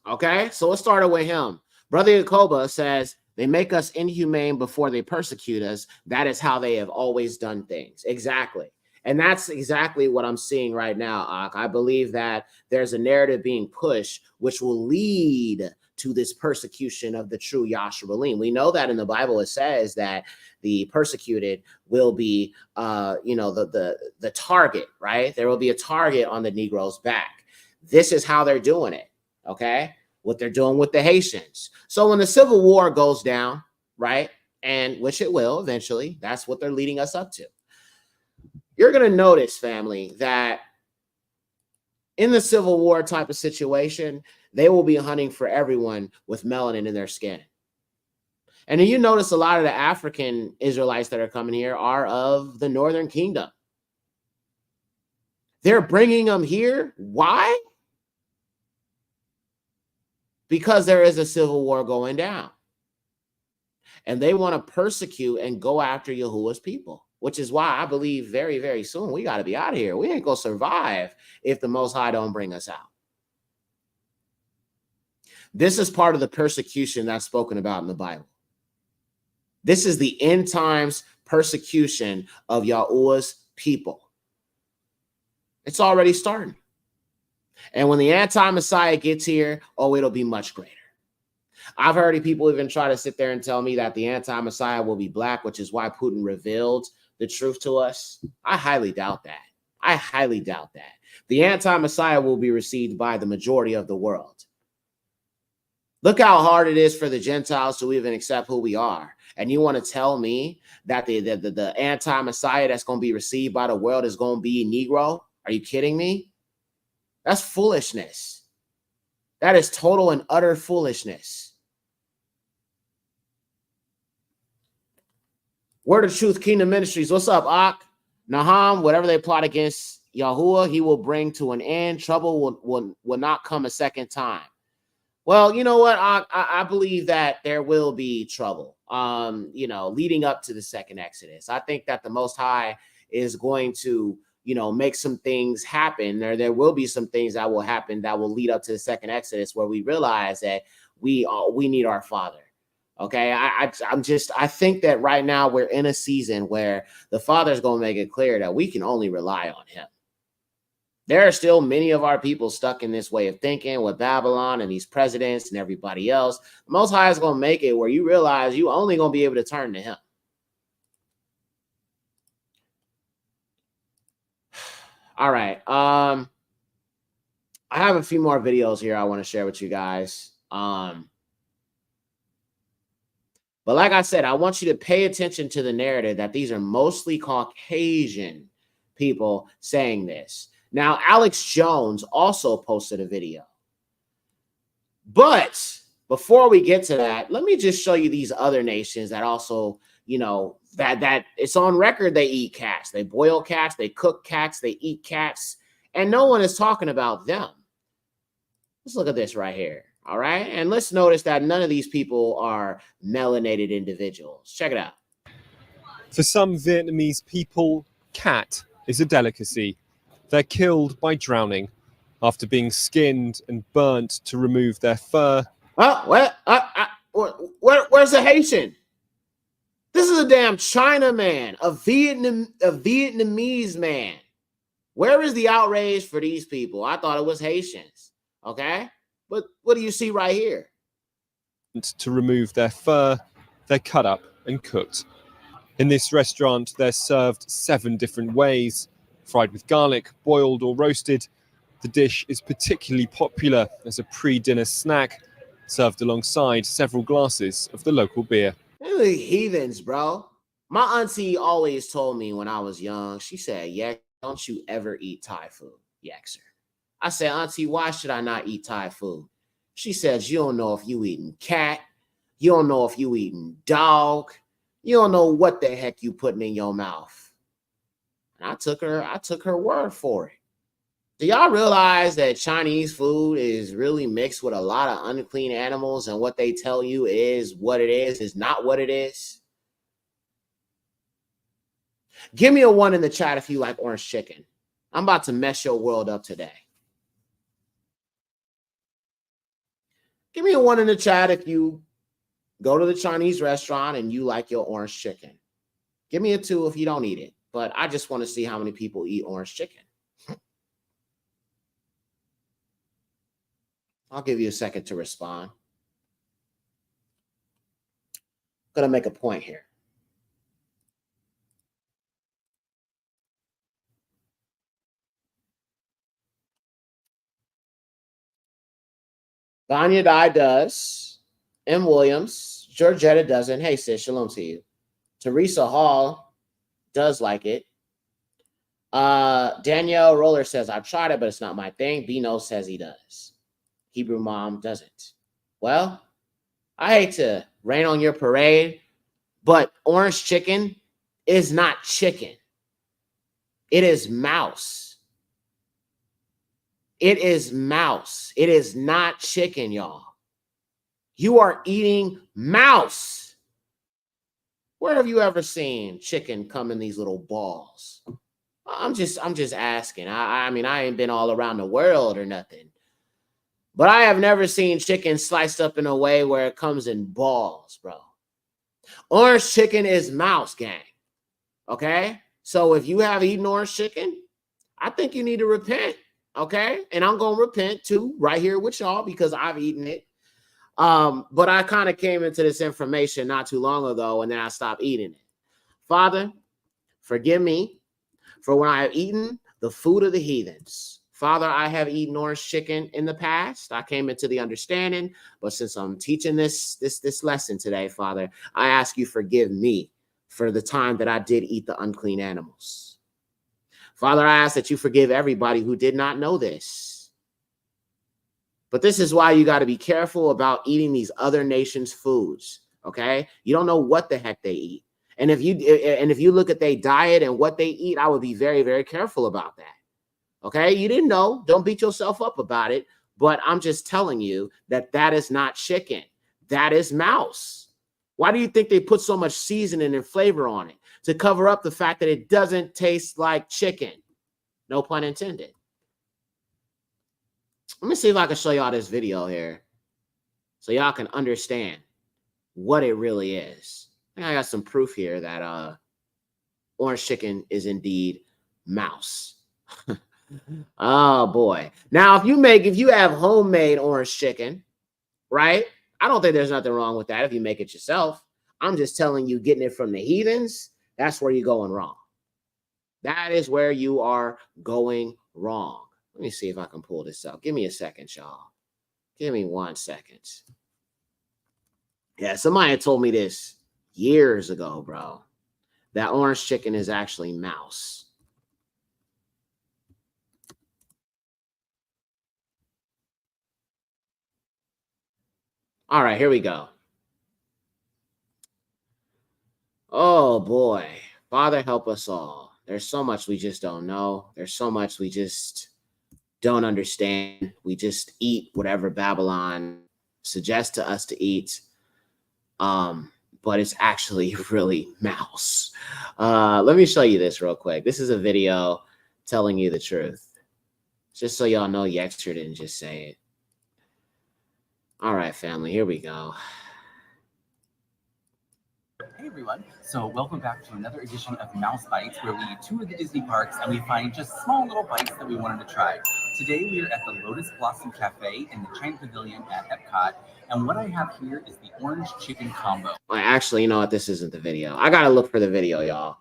okay, so it started with him. Brother Yacoba says, they make us inhumane before they persecute us. That is how they have always done things. Exactly. And that's exactly what I'm seeing right now, Ak. I believe that there's a narrative being pushed which will lead to this persecution of the true Yasharim. We know that in the Bible it says that the persecuted will be, the target, right? There will be a target on the Negro's back. This is how they're doing it, okay? What they're doing with the Haitians. So when the Civil War goes down, right, and which it will eventually, that's what they're leading us up to. You're going to notice, family, that in the Civil War type of situation, they will be hunting for everyone with melanin in their skin. And then you notice a lot of the African Israelites that are coming here are of the Northern Kingdom. They're bringing them here. Why? Because there is a civil war going down. And they want to persecute and go after Yahuwah's people, which is why I believe very, very soon we got to be out of here. We ain't going to survive if the Most High don't bring us out. This is part of the persecution that's spoken about in the Bible. This is the end times persecution of Yahuwah's people. It's already starting. And when the anti-Messiah gets here, it'll be much greater. I've heard people even try to sit there and tell me that the anti-Messiah will be Black, which is why Putin revealed the truth to us. I highly doubt that. I highly doubt that. The anti-Messiah will be received by the majority of the world. Look how hard it is for the Gentiles to even accept who we are. And you want to tell me that the anti-Messiah that's going to be received by the world is going to be Negro? Are you kidding me? That's foolishness. That is total and utter foolishness. Word of Truth Kingdom Ministries. What's up, Ak? Naham, whatever they plot against Yahuwah, he will bring to an end. Trouble will not come a second time. Well, you know what? I believe that there will be trouble, leading up to the second Exodus. I think that the Most High is going to, make some things happen. There will be some things that will happen that will lead up to the second Exodus where we realize that we need our Father. Okay, I think that right now we're in a season where the Father's going to make it clear that we can only rely on him. There are still many of our people stuck in this way of thinking with Babylon and these presidents and everybody else. The Most High is going to make it where you realize you only going to be able to turn to him. All right. I have a few more videos here I want to share with you guys. But like I said, I want you to pay attention to the narrative that these are mostly Caucasian people saying this. Now, Alex Jones also posted a video. But before we get to that, let me just show you these other nations that also, you know, that it's on record they eat cats. They boil cats, they cook cats, they eat cats, and no one is talking about them. Let's look at this right here. All right. And let's notice that none of these people are melanated individuals. Check it out. For some Vietnamese people, cat is a delicacy. They're killed by drowning after being skinned and burnt to remove their fur. Where's the Haitian? This is a damn China man, a Vietnamese man. Where is the outrage for these people? I thought it was Haitians. Okay. But what do you see right here? To remove their fur, they're cut up and cooked. In this restaurant, they're served 7 different ways, fried with garlic, boiled or roasted. The dish is particularly popular as a pre-dinner snack, served alongside several glasses of the local beer. They're the heathens, bro. My auntie always told me when I was young, she said, yeah, don't you ever eat Thai food, Yaxer. I said, auntie, why should I not eat Thai food? She says, you don't know if you eating cat. You don't know if you eating dog. You don't know what the heck you putting in your mouth. And I took her word for it. Do y'all realize that Chinese food is really mixed with a lot of unclean animals, and what they tell you is what it is not what it is? Give me a 1 in the chat if you like orange chicken. I'm about to mess your world up today. Give me a 1 in the chat if you go to the Chinese restaurant and you like your orange chicken. Give me a 2 if you don't eat it. But I just want to see how many people eat orange chicken. I'll give you a second to respond. I'm going to make a point here. Vanya Dye does. M. Williams. Georgetta doesn't. Hey, sis, shalom to you. Teresa Hall does like it. Danielle Roller says, I've tried it, but it's not my thing. Bino says he does. Hebrew Mom doesn't. Well, I hate to rain on your parade, but orange chicken is not chicken. It is mouse. It is mouse. It is not chicken, y'all. You are eating mouse. Where have you ever seen chicken come in these little balls? I'm just asking. I mean, I ain't been all around the world or nothing, but I have never seen chicken sliced up in a way where it comes in balls, bro. Orange chicken is mouse, gang. Okay? So if you have eaten orange chicken, I think you need to repent. Okay? And I'm going to repent too, right here with y'all, because I've eaten it. But I kind of came into this information not too long ago, and then I stopped eating it. Father, forgive me for when I have eaten the food of the heathens. Father, I have eaten orange chicken in the past. I came into the understanding, but since I'm teaching this lesson today, Father, I ask you forgive me for the time that I did eat the unclean animals. Father, I ask that you forgive everybody who did not know this. But this is why you got to be careful about eating these other nations' foods, okay? You don't know what the heck they eat. And if you look at their diet and what they eat, I would be very, very careful about that. Okay, you didn't know. Don't beat yourself up about it. But I'm just telling you that that is not chicken. That is mouse. Why do you think they put so much seasoning and flavor on it? To cover up the fact that it doesn't taste like chicken. No pun intended. Let me see if I can show y'all this video here so y'all can understand what it really is. I got some proof here that orange chicken is indeed mouse. Oh boy. Now, if you have homemade orange chicken, right? I don't think there's nothing wrong with that if you make it yourself. I'm just telling you, getting it from the heathens, that's where you're going wrong. That is where you are going wrong. Let me see if I can pull this up. Give me a second, y'all. Give me 1 second. Yeah, somebody had told me this years ago, bro. That orange chicken is actually mouse. All right, here we go. Oh boy, Father help us all. There's so much we just don't know. There's so much we just don't understand. We just eat whatever Babylon suggests to us to eat. But it's actually really mouse. Let me show you this real quick. This is a video telling you the truth. Just so y'all know Yexter didn't just say it. All right, family, here we go. Hey everyone, so welcome back to another edition of Mouse Bites, where we tour the Disney parks and we find just small little bites that we wanted to try. Today we are at the Lotus Blossom Cafe in the China Pavilion at Epcot, and what I have here is the orange chicken combo. Actually, you know what? This isn't the video. I gotta look for the video, y'all.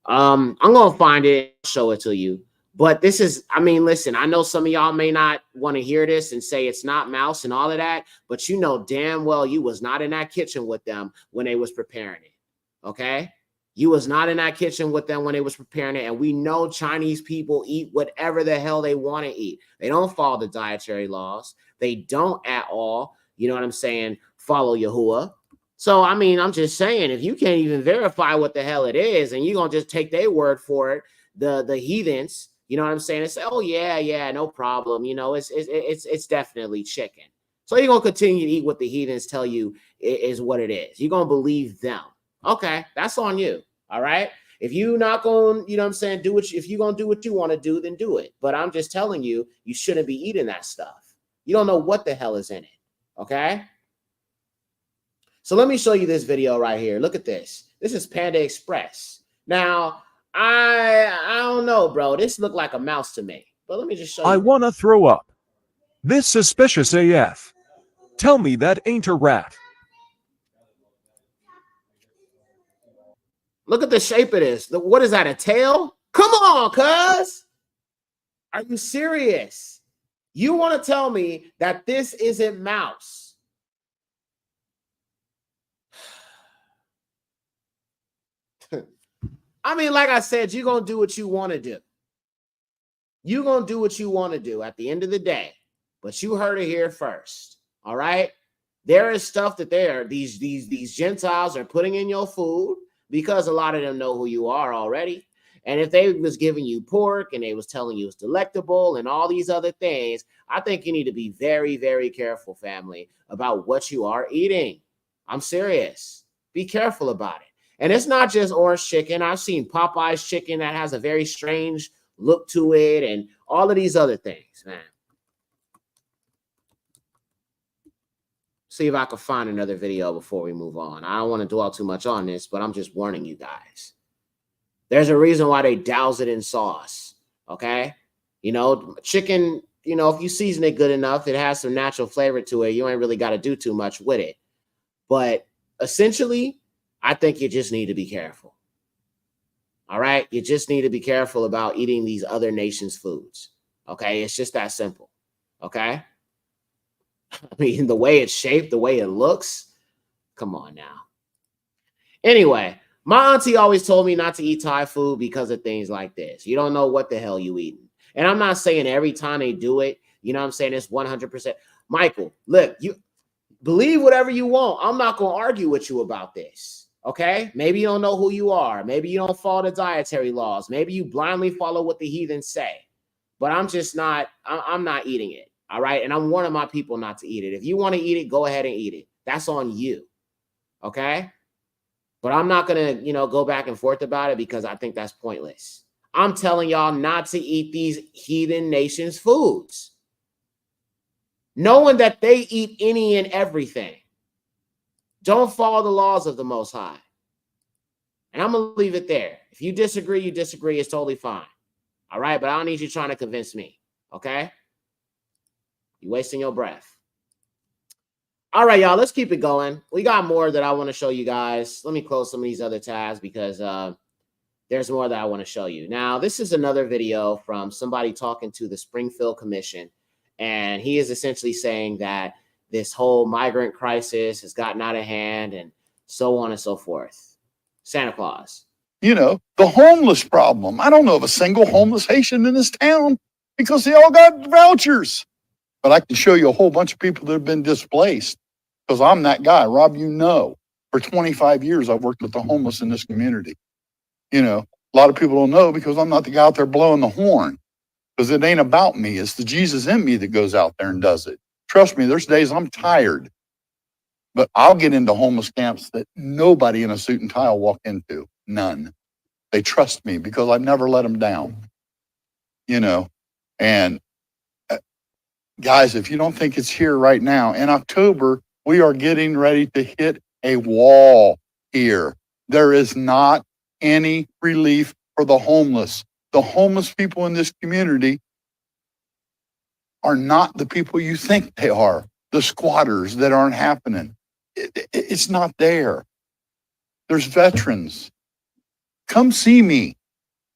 I'm gonna find it, show it to you. But this is, I mean, listen, I know some of y'all may not want to hear this and say it's not mouse and all of that, but you know damn well you was not in that kitchen with them when they was preparing it, okay? You was not in that kitchen with them when they was preparing it, and we know Chinese people eat whatever the hell they want to eat. They don't follow the dietary laws. They don't at all, you know what I'm saying, follow Yahuwah. So, I mean, I'm just saying, if you can't even verify what the hell it is, and you're going to just take their word for it, the heathens, you know what I'm saying? And say, oh yeah, no problem. You know, it's definitely chicken. So you're gonna continue to eat what the heathens tell you is what it is. You're gonna believe them. Okay, that's on you. All right. If you're not going, you know what I'm saying, if you're gonna do what you want to do, then do it. But I'm just telling you, you shouldn't be eating that stuff. You don't know what the hell is in it. Okay. So let me show you this video right here. Look at this. This is Panda Express. Now, I don't know, bro. This looked like a mouse to me. But let me just show you. I want to throw up. This suspicious AF. Tell me that ain't a rat. Look at the shape of this. What is that, a tail? Come on, cuz. Are you serious? You want to tell me that this isn't mouse? I mean, like I said, you're going to do what you want to do. You're going to do what you want to do at the end of the day. But you heard it here first. All right? There is stuff that these Gentiles are putting in your food because a lot of them know who you are already. And if they was giving you pork and they was telling you it's delectable and all these other things, I think you need to be very, very careful, family, about what you are eating. I'm serious. Be careful about it. And it's not just orange chicken. I've seen Popeye's chicken that has a very strange look to it and all of these other things, man. See if I can find another video before we move on. I don't want to dwell too much on this, but I'm just warning you guys. There's a reason why they douse it in sauce, okay? You know, chicken, you know, if you season it good enough, it has some natural flavor to it. You ain't really got to do too much with it. But essentially, I think you just need to be careful. All right? You just need to be careful about eating these other nations' foods. Okay? It's just that simple. Okay? I mean, the way it's shaped, the way it looks. Come on now. Anyway, my auntie always told me not to eat Thai food because of things like this. You don't know what the hell you eating. And I'm not saying every time they do it, you know what I'm saying, it's 100%. Michael, look, you believe whatever you want. I'm not going to argue with you about this. Okay, maybe you don't know who you are. Maybe you don't follow the dietary laws. Maybe you blindly follow what the heathens say. But I'm just not, I'm not eating it. All right. And I'm warning my people not to eat it. If you want to eat it, go ahead and eat it. That's on you. Okay. But I'm not going to, you know, go back and forth about it because I think that's pointless. I'm telling y'all not to eat these heathen nations' foods, knowing that they eat any and everything. Don't follow the laws of the Most High. And I'm going to leave it there. If you disagree, you disagree. It's totally fine. All right? But I don't need you trying to convince me. Okay? You're wasting your breath. All right, y'all. Let's keep it going. We got more that I want to show you guys. Let me close some of these other tabs because there's more that I want to show you. Now, this is another video from somebody talking to the Springfield Commission. And he is essentially saying that this whole migrant crisis has gotten out of hand and so on and so forth. Santa Claus. You know, the homeless problem. I don't know of a single homeless Haitian in this town because they all got vouchers. But I can show you a whole bunch of people that have been displaced because I'm that guy. Rob, you know, for 25 years, I've worked with the homeless in this community. You know, a lot of people don't know because I'm not the guy out there blowing the horn because it ain't about me. It's the Jesus in me that goes out there and does it. Trust me, there's days I'm tired, but I'll get into homeless camps that nobody in a suit and tie will walk into. None. They trust me because I've never let them down. You know, and guys, if you don't think it's here right now, in October, we are getting ready to hit a wall here. There is not any relief for the homeless. The homeless people in this community are not the people you think they are. The squatters that aren't happening. It's not there. There's veterans. Come see me.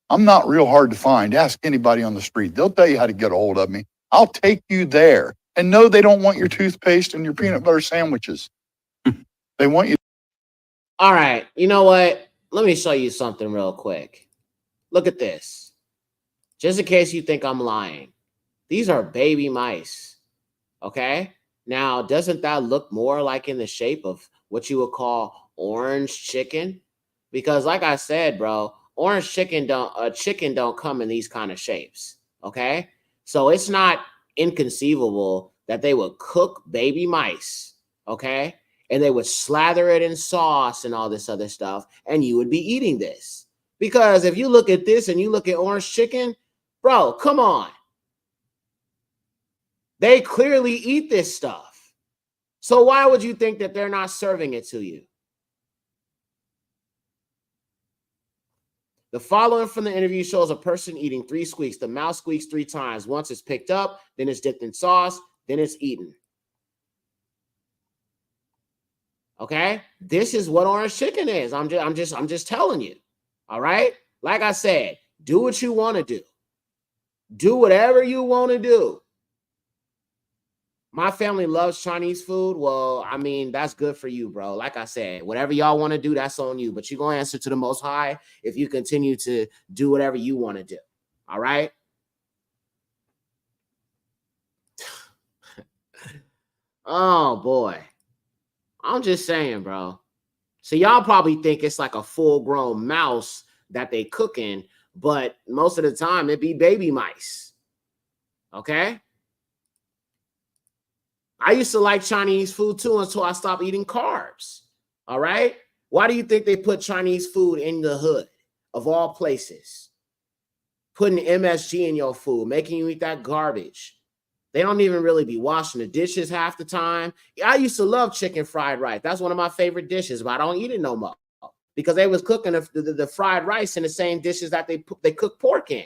I'm not real hard to find. Ask anybody on the street. They'll tell you how to get a hold of me. I'll take you there. And no, they don't want your toothpaste and your peanut butter sandwiches. They want you. All right. You know what? Let me show you something real quick. Look at this. Just in case you think I'm lying. These are baby mice. Okay? Now, doesn't that look more like in the shape of what you would call orange chicken? Because like I said, bro, orange chicken don't come in these kind of shapes. Okay? So it's not inconceivable that they would cook baby mice, okay? And they would slather it in sauce and all this other stuff, and you would be eating this. Because if you look at this and you look at orange chicken, bro, come on. They clearly eat this stuff. So why would you think that they're not serving it to you? The following from the interview shows a person eating 3 squeaks. The mouse squeaks 3 times. Once it's picked up, then it's dipped in sauce, then it's eaten. Okay? This is what orange chicken is. I'm just telling you. All right? Like I said, do what you want to do. Do whatever you want to do. My family loves Chinese food. Well, I mean, that's good for you, bro. Like I said, whatever y'all want to do, that's on you. But you're going to answer to the Most High if you continue to do whatever you want to do. All right? Oh, boy. I'm just saying, bro. So y'all probably think it's like a full-grown mouse that they cooking, but most of the time it be baby mice. Okay? I used to like Chinese food too until I stopped eating carbs. All right? Why do you think they put Chinese food in the hood of all places? Putting MSG in your food, making you eat that garbage. They don't even really be washing the dishes half the time. I used to love chicken fried rice. That's one of my favorite dishes, but I don't eat it no more because they was cooking the fried rice in the same dishes that they cook pork in.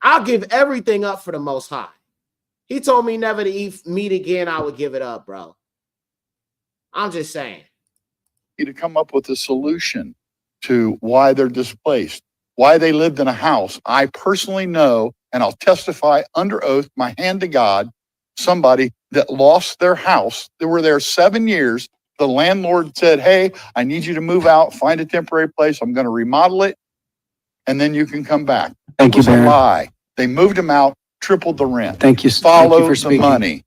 I'll give everything up for the Most High. He told me never to eat meat again. I would give it up, bro. I'm just saying. To come up with a solution to why they're displaced, why they lived in a house. I personally know, and I'll testify under oath, my hand to God, somebody that lost their house. They were there 7 years. The landlord said, hey, I need you to move out, find a temporary place. I'm going to remodel it, and then you can come back. It was a lie. They moved him out, tripled the rent. Thank you. Follow the money.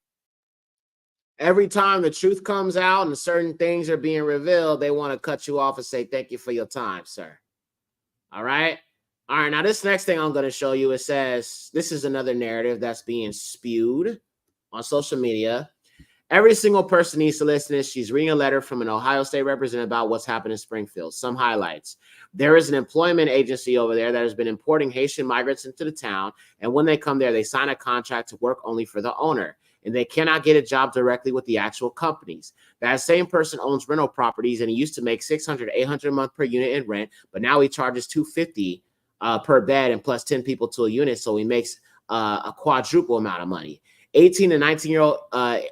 Every time the truth comes out and certain things are being revealed, they want to cut you off and say, thank you for your time, sir. All right. All right. Now, this next thing I'm going to show you, it says, this is another narrative that's being spewed on social media. Every single person needs to listen to this. She's reading a letter from an Ohio State representative about what's happened in Springfield. Some highlights. There is an employment agency over there that has been importing Haitian migrants into the town. And when they come there, they sign a contract to work only for the owner. and they cannot get a job directly with the actual companies. That same person owns rental properties, and he used to make $600, $800 a month per unit in rent, but now he charges $250 per bed and plus 10 people to a unit, so he makes a quadruple amount of money. 18 and 19-year-old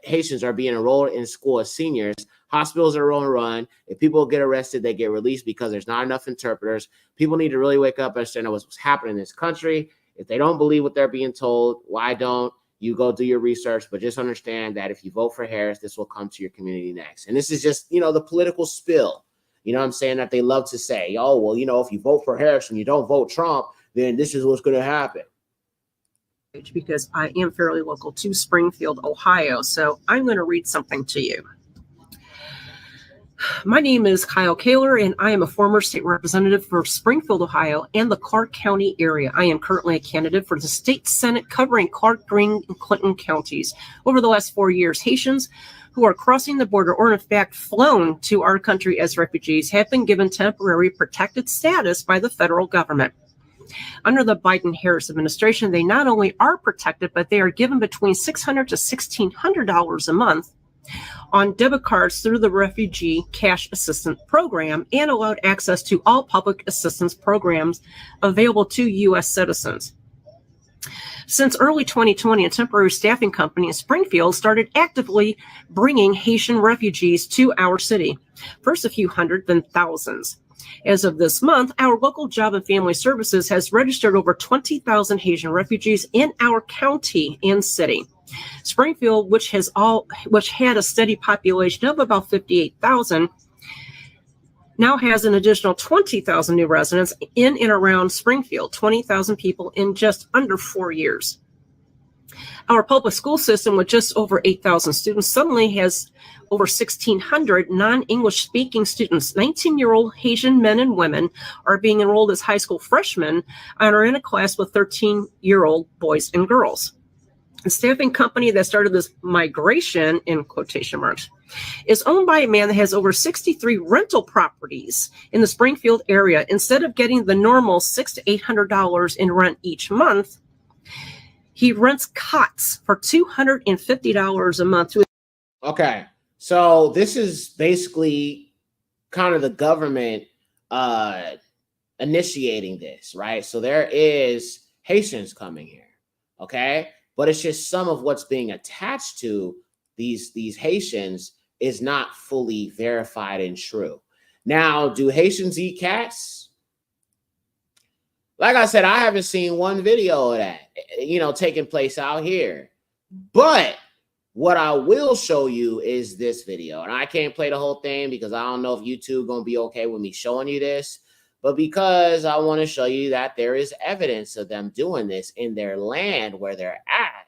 Haitians are being enrolled in school as seniors. Hospitals are on a run. If people get arrested, they get released because there's not enough interpreters. People need to really wake up and understand what's happening in this country. If they don't believe what they're being told, why don't you go do your research? But just understand that if you vote for Harris, this will come to your community next. And this is just, the political spill, what I'm saying, that they love to say. Oh, well, if you vote for Harris and you don't vote Trump, then this is what's going to happen. Because I am fairly local to Springfield, Ohio. So I'm going to read something to you. My name is Kyle Kaler, and I am a former state representative for Springfield, Ohio, and the Clark County area. I am currently a candidate for the state Senate covering Clark, Greene, and Clinton counties. Over the last 4 years, Haitians who are crossing the border or in fact flown to our country as refugees have been given temporary protected status by the federal government. Under the Biden-Harris administration, they not only are protected, but they are given between $600 to $1,600 a month on debit cards through the Refugee Cash Assistance Program and allowed access to all public assistance programs available to U.S. citizens. Since early 2020, a temporary staffing company in Springfield started actively bringing Haitian refugees to our city. First a few hundred, then thousands. As of this month, our local Job and Family Services has registered over 20,000 Haitian refugees in our county and city. Springfield, which had a steady population of about 58,000, now has an additional 20,000 new residents in and around Springfield, 20,000 people in just under 4 years. Our public school system, with just over 8,000 students, suddenly has over 1,600 non-English speaking students. 19-year-old Haitian men and women are being enrolled as high school freshmen and are in a class with 13-year-old boys and girls. The staffing company that started this migration, in quotation marks, is owned by a man that has over 63 rental properties in the Springfield area. Instead of getting the normal $600 to $800 in rent each month, he rents cots for $250 a month. Okay, so this is basically kind of the government initiating this, right? So there is Haitians coming here, okay? But it's just some of what's being attached to these Haitians is not fully verified and true. Now, do Haitians eat cats? Like I said, I haven't seen one video of that, taking place out here. But what I will show you is this video. And I can't play the whole thing because I don't know if YouTube going to be okay with me showing you this. But because I want to show you that there is evidence of them doing this in their land where they're at,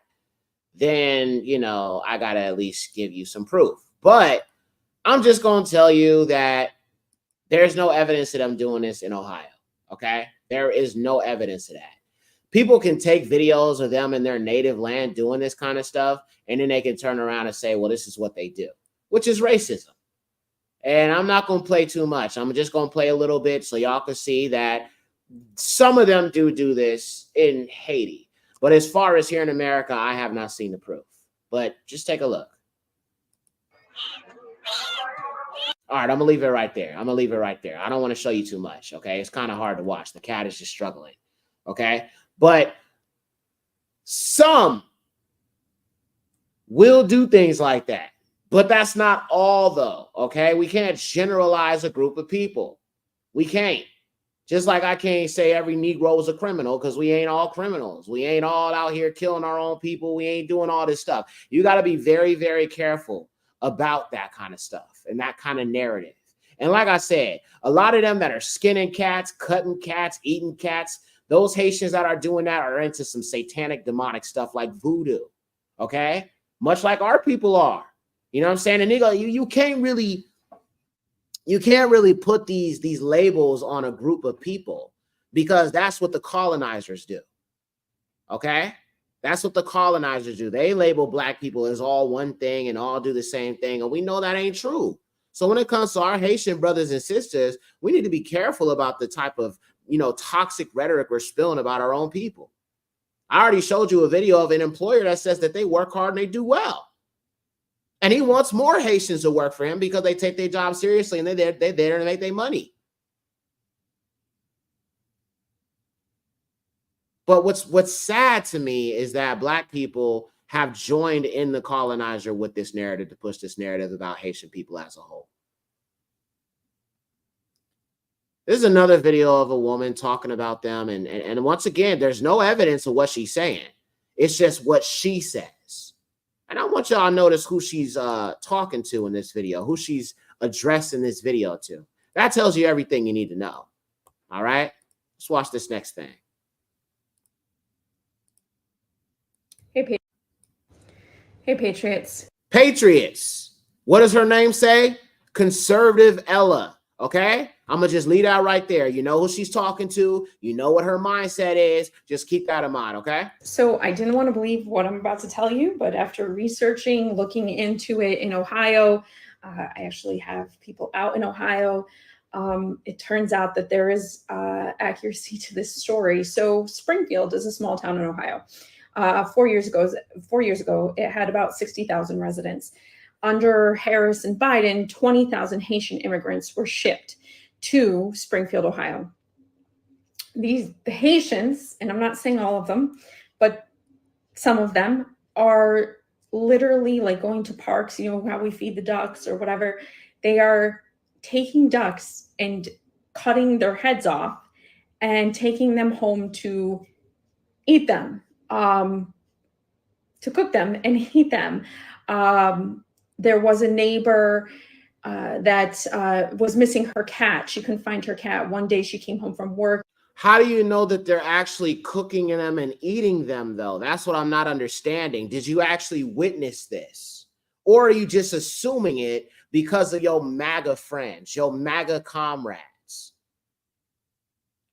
then, I got to at least give you some proof. But I'm just going to tell you that there's no evidence of them doing this in Ohio, okay? There is no evidence of that. People can take videos of them in their native land doing this kind of stuff, and then they can turn around and say, well, this is what they do, which is racism. And I'm not going to play too much. I'm just going to play a little bit so y'all can see that some of them do this in Haiti. But as far as here in America, I have not seen the proof. But just take a look. All right, I'm going to leave it right there. I don't want to show you too much, okay? It's kind of hard to watch. The cat is just struggling, okay? But some will do things like that. But that's not all, though, okay? We can't generalize a group of people. We can't. Just like I can't say every Negro is a criminal because we ain't all criminals. We ain't all out here killing our own people. We ain't doing all this stuff. You got to be very, very careful about that kind of stuff and that kind of narrative. And like I said, a lot of them that are skinning cats, cutting cats, eating cats, those Haitians that are doing that are into some satanic, demonic stuff like voodoo, okay? Much like our people are. You know what I'm saying? And you can't really put these labels on a group of people because that's what the colonizers do. Okay? That's what the colonizers do. They label black people as all one thing and all do the same thing. And we know that ain't true. So when it comes to our Haitian brothers and sisters, we need to be careful about the type of, toxic rhetoric we're spilling about our own people. I already showed you a video of an employer that says that they work hard and they do well. And he wants more Haitians to work for him because they take their job seriously and they're there to make their money. But what's sad to me is that Black people have joined in the colonizer with this narrative to push this narrative about Haitian people as a whole. This is another video of a woman talking about them. And once again, there's no evidence of what she's saying. It's just what she says. And I want y'all to notice who she's talking to in this video, who she's addressing this video to. That tells you everything you need to know. All right? Let's watch this next thing. Hey, Patriots. Patriots. What does her name say? Conservative Ella. Okay? I'm going to just leave that right there. You know who she's talking to. You know what her mindset is. Just keep that in mind, okay? So I didn't want to believe what I'm about to tell you, but after researching, looking into it in Ohio, I actually have people out in Ohio. It turns out that there is accuracy to this story. So Springfield is a small town in Ohio. 4 years ago, it had about 60,000 residents. Under Harris and Biden, 20,000 Haitian immigrants were shipped to Springfield, Ohio. The Haitians, and I'm not saying all of them, but some of them are literally like going to parks, you know, how we feed the ducks or whatever. They are taking ducks and cutting their heads off and taking them home to eat them, to cook them and eat them. There was a neighbor that was missing her cat. She couldn't find her cat. One day she came home from work. How do you know that they're actually cooking them and eating them, though? That's what I'm not understanding. Did you actually witness this? Or are you just assuming it because of your MAGA friends, your MAGA comrades?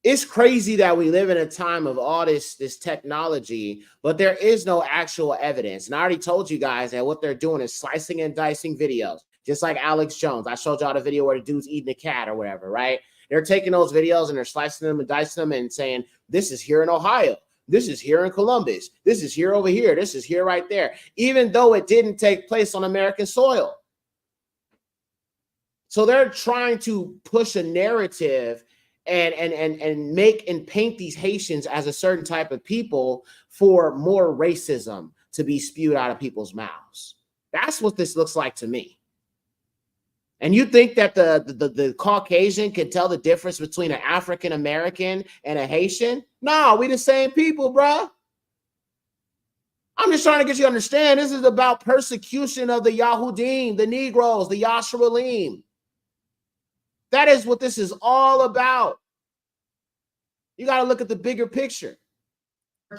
It's crazy that we live in a time of all this technology, but there is no actual evidence. And I already told you guys that what they're doing is slicing and dicing videos, just like Alex Jones. I showed y'all the video where the dude's eating a cat or whatever, right? They're taking those videos and they're slicing them and dicing them and saying, this is here in Ohio. This is here in Columbus. This is here over here. This is here right there, even though it didn't take place on American soil. So they're trying to push a narrative and make and paint these Haitians as a certain type of people for more racism to be spewed out of people's mouths. That's what this looks like to me. And you think that the Caucasian can tell the difference between an African American and a Haitian? No, we the same people, bruh. I'm just trying to get you to understand this is about persecution of the Yahudim, the Negroes, the Yashralim. That is what this is all about. You got to look at the bigger picture.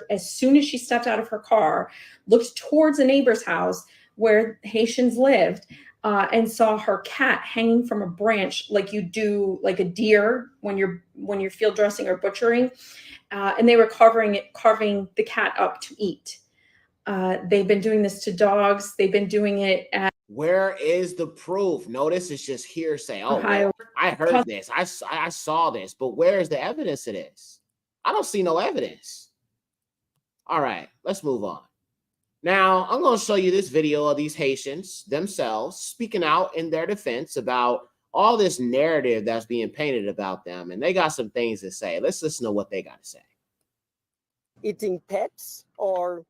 As soon as she stepped out of her car, looked towards a neighbor's house where Haitians lived, and saw her cat hanging from a branch, like you do, like a deer when you're field dressing or butchering, and they were carving the cat up to eat. They've been doing this to dogs. They've been doing it at. Where is the proof? Notice it's just hearsay. Oh, Ohio. well, I heard this. I saw this, but where is the evidence of this? I don't see no evidence. All right, let's move on. Now, I'm going to show you this video of these Haitians themselves speaking out in their defense about all this narrative that's being painted about them, and they got some things to say. Let's listen to what they got to say. Eating pets or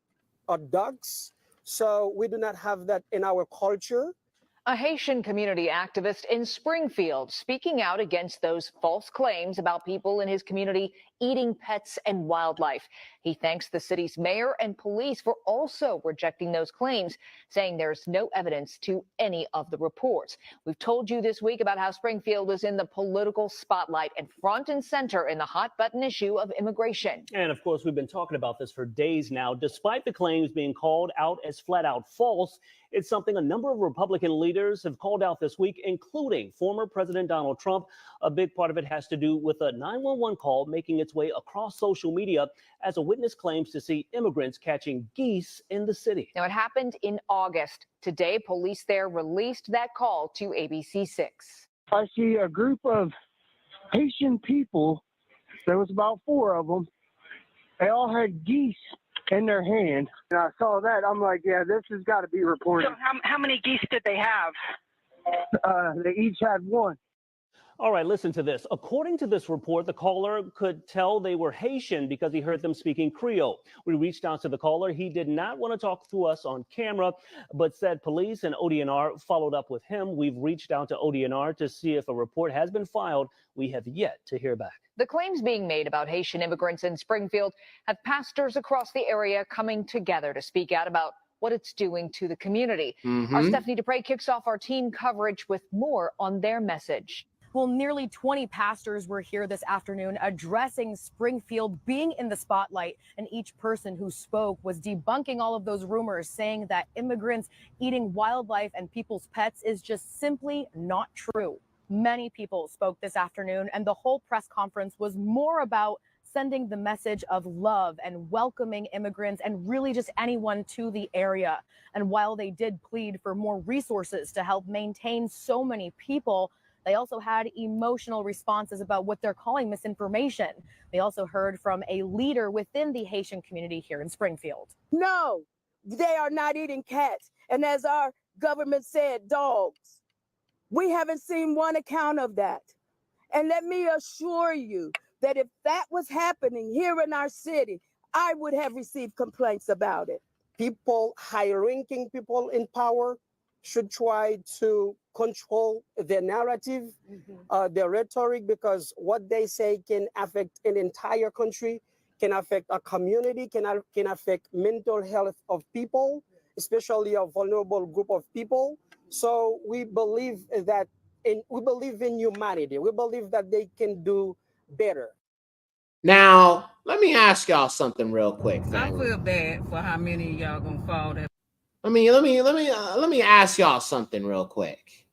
dogs. So we do not have that in our culture. A Haitian community activist in Springfield speaking out against those false claims about people in his community eating pets and wildlife. He thanks the city's mayor and police for also rejecting those claims, saying there's no evidence to any of the reports. We've told you this week about how Springfield is in the political spotlight and front and center in the hot button issue of immigration. And of course, we've been talking about this for days now. Despite the claims being called out as flat out false, it's something a number of Republican leaders have called out this week, including former President Donald Trump. A big part of it has to do with a 911 call making its way across social media as a witness claims to see immigrants catching geese in the city. Now, it happened in August. Today, police there released that call to ABC6. I see a group of Haitian people. There was about 4 of them. They all had geese in their hand. And I saw that. I'm like, yeah, this has got to be reported. So how many geese did they have? They each had one. All right, listen to this. According to this report, the caller could tell they were Haitian because he heard them speaking Creole. We reached out to the caller. He did not want to talk to us on camera, but said police and ODNR followed up with him. We've reached out to ODNR to see if a report has been filed. We have yet to hear back. The claims being made about Haitian immigrants in Springfield have pastors across the area coming together to speak out about what it's doing to the community. Our Stephanie Dupre kicks off our team coverage with more on their message. Well, nearly 20 pastors were here this afternoon addressing Springfield being in the spotlight, and each person who spoke was debunking all of those rumors, saying that immigrants eating wildlife and people's pets is just simply not true. Many people spoke this afternoon, and the whole press conference was more about sending the message of love and welcoming immigrants and really just anyone to the area. And while they did plead for more resources to help maintain so many people, they also had emotional responses about what they're calling misinformation. They also heard from a leader within the Haitian community here in Springfield. No, they are not eating cats. And as our government said, dogs. We haven't seen one account of that. And let me assure you that if that was happening here in our city, I would have received complaints about it. People, high-ranking people in power should try to control their narrative, their rhetoric, because what they say can affect an entire country, can affect a community, can affect mental health of people, especially a vulnerable group of people. So we believe in humanity. We believe that they can do better. Now, let me ask y'all something real quick, family. I feel bad for how many of y'all gonna fall that. Let me ask y'all something real quick.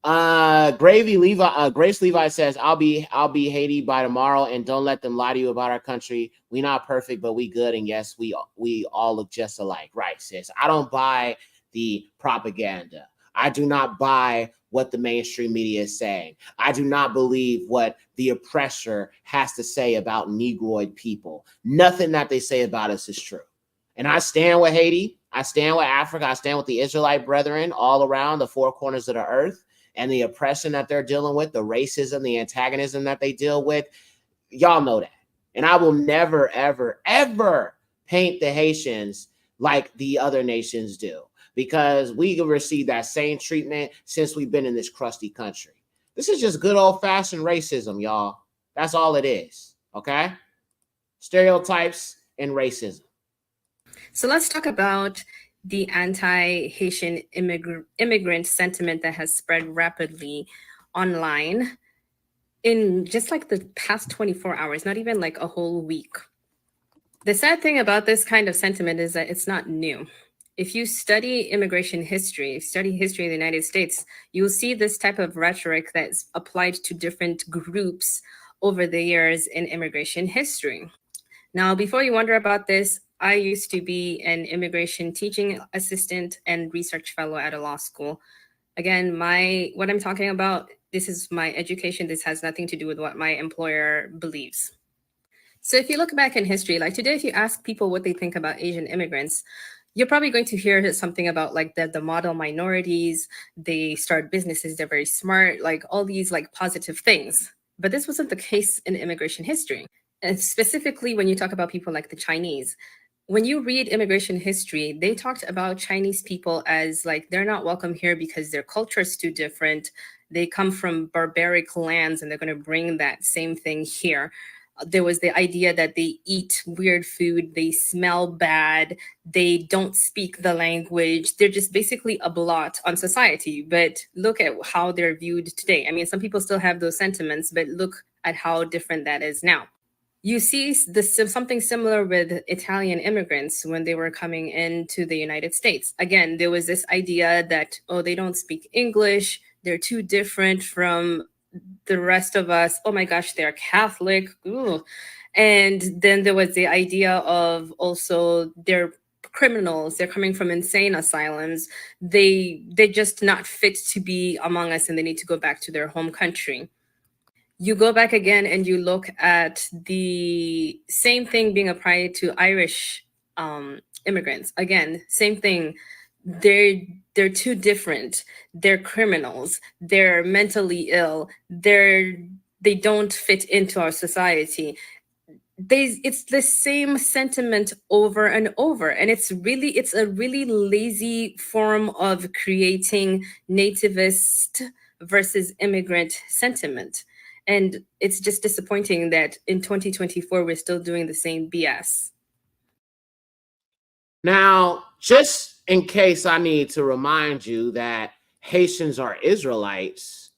Grace Levi says, I'll be Haiti by tomorrow, and don't let them lie to you about our country. We not perfect, but we good, and yes, we all look just alike. Right, sis. I don't buy the propaganda. I do not buy what the mainstream media is saying. I do not believe what the oppressor has to say about Negroid people. Nothing that they say about us is true. And I stand with Haiti. I stand with Africa. I stand with the Israelite brethren all around the four corners of the earth, and the oppression that they're dealing with, the racism, the antagonism that they deal with. Y'all know that. And I will never, ever, ever paint the Haitians like the other nations do, because we receive that same treatment since we've been in this crusty country. This is just good old-fashioned racism, y'all. That's all it is, okay? Stereotypes and racism. So let's talk about the anti-Haitian immigrant sentiment that has spread rapidly online in just like the past 24 hours, not even like a whole week. The sad thing about this kind of sentiment is that it's not new. If you study immigration history, study history in the United States, you'll see this type of rhetoric that's applied to different groups over the years in immigration history. Now, before you wonder about this, I used to be an immigration teaching assistant and research fellow at a law school. Again, what I'm talking about, this is my education. This has nothing to do with what my employer believes. So if you look back in history, like today, if you ask people what they think about Asian immigrants, you're probably going to hear something about like the model minorities, they start businesses, they're very smart, like all these like positive things. But this wasn't the case in immigration history. And specifically when you talk about people like the Chinese, when you read immigration history, they talked about Chinese people as like, they're not welcome here because their culture is too different. They come from barbaric lands and they're going to bring that same thing here. There was the idea that they eat weird food, they smell bad, they don't speak the language. They're just basically a blot on society. But look at how they're viewed today. I mean, some people still have those sentiments, but look at how different that is now. You see something similar with Italian immigrants when they were coming into the United States. Again, there was this idea that, oh, they don't speak English, they're too different from the rest of us. Oh my gosh, they're Catholic. Ooh. And then there was the idea of also they're criminals, they're coming from insane asylums. They're just not fit to be among us and they need to go back to their home country. You go back again and you look at the same thing being applied to Irish immigrants. Again, same thing. They're too different. They're criminals. They're mentally ill. They don't fit into our society. It's the same sentiment over and over, and it's a really lazy form of creating nativist versus immigrant sentiment. And it's just disappointing that in 2024 we're still doing the same BS. Now, just in case I need to remind you that Haitians are Israelites,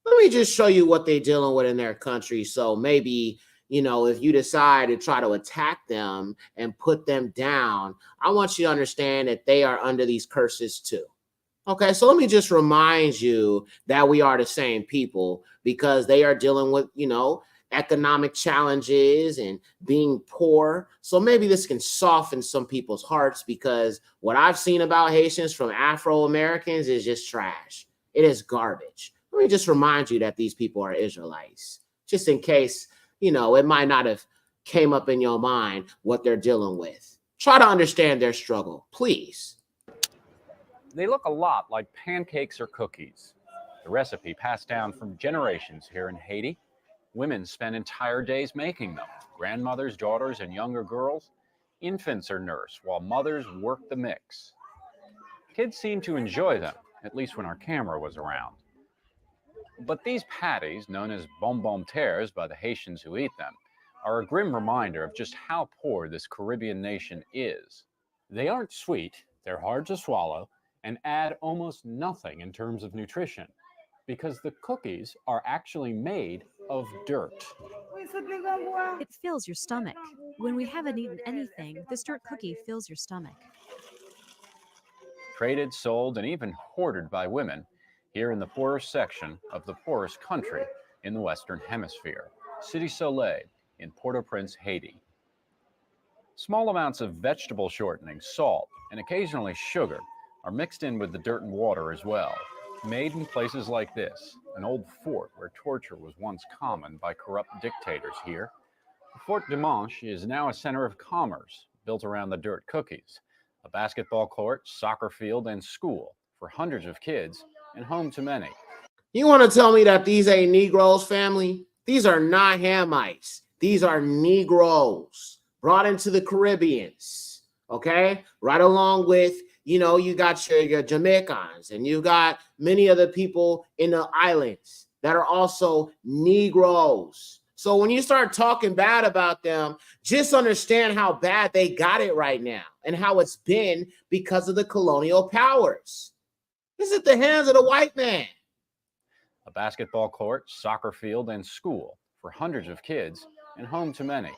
let me just show you what they're dealing with in their country. So maybe, if you decide to try to attack them and put them down, I want you to understand that they are under these curses too. Okay, so let me just remind you that we are the same people, because they are dealing with, economic challenges and being poor. So maybe this can soften some people's hearts, because what I've seen about Haitians from Afro-Americans is just trash. It is garbage. Let me just remind you that these people are Israelites, just in case, it might not have came up in your mind what they're dealing with. Try to understand their struggle, please. They look a lot like pancakes or cookies. The recipe passed down from generations here in Haiti. Women spend entire days making them. Grandmothers, daughters, and younger girls. Infants are nursed while mothers work the mix. Kids seem to enjoy them, at least when our camera was around. But these patties, known as bonbon terres by the Haitians who eat them, are a grim reminder of just how poor this Caribbean nation is. They aren't sweet, they're hard to swallow, and add almost nothing in terms of nutrition, because the cookies are actually made of dirt. It fills your stomach. When we haven't eaten anything, this dirt cookie fills your stomach. Traded, sold, and even hoarded by women here in the poorest section of the poorest country in the Western Hemisphere, Cité Soleil in Port-au-Prince, Haiti. Small amounts of vegetable shortening, salt, and occasionally sugar are mixed in with the dirt and water as well. Made in places like this, an old fort where torture was once common by corrupt dictators here. Fort Dimanche is now a center of commerce built around the dirt cookies, a basketball court, soccer field, and school for hundreds of kids and home to many. You want to tell me that these ain't Negroes, family? These are not Hamites. These are Negroes brought into the Caribbeans, okay? Right along with, you got your Jamaicans, and you got many other people in the islands that are also Negroes. So when you start talking bad about them, just understand how bad they got it right now and how it's been because of the colonial powers. This is at the hands of the white man. A basketball court, soccer field, and school for hundreds of kids and home to many.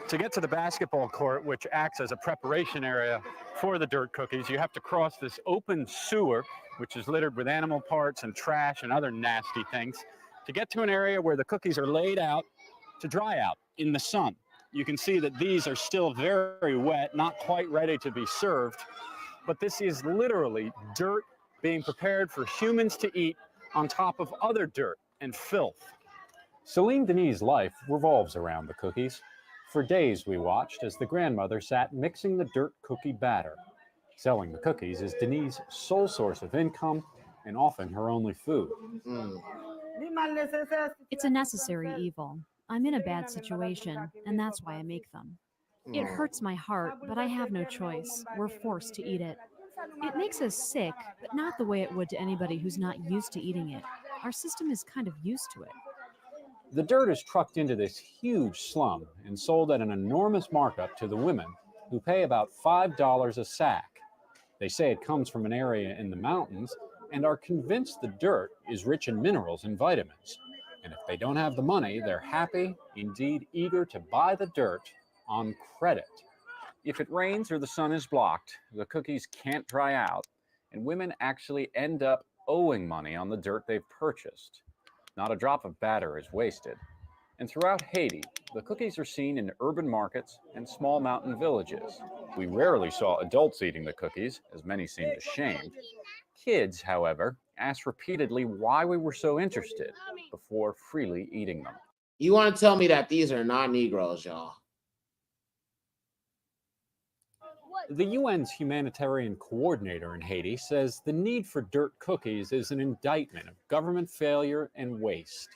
To get to the basketball court, which acts as a preparation area for the dirt cookies, you have to cross this open sewer, which is littered with animal parts and trash and other nasty things, to get to an area where the cookies are laid out to dry out in the sun. You can see that these are still very wet, not quite ready to be served, but this is literally dirt being prepared for humans to eat on top of other dirt and filth. Celine Denis' life revolves around the cookies. For days we watched as the grandmother sat mixing the dirt cookie batter. Selling the cookies is Denis' sole source of income and often her only food. It's a necessary evil. I'm in a bad situation, and that's why I make them. It hurts my heart, but I have no choice. We're forced to eat it. It makes us sick, but not the way it would to anybody who's not used to eating it. Our system is kind of used to it. The dirt is trucked into this huge slum and sold at an enormous markup to the women, who pay about $5 a sack. They say it comes from an area in the mountains and are convinced the dirt is rich in minerals and vitamins. And if they don't have the money, they're happy, indeed eager to buy the dirt on credit. If it rains or the sun is blocked, the cookies can't dry out, and women actually end up owing money on the dirt they've purchased. Not a drop of batter is wasted. And throughout Haiti, the cookies are seen in urban markets and small mountain villages. We rarely saw adults eating the cookies, as many seemed ashamed. Kids, however, asked repeatedly why we were so interested before freely eating them. You want to tell me that these are not Negroes, y'all? The UN's humanitarian coordinator in Haiti says the need for dirt cookies is an indictment of government failure and waste.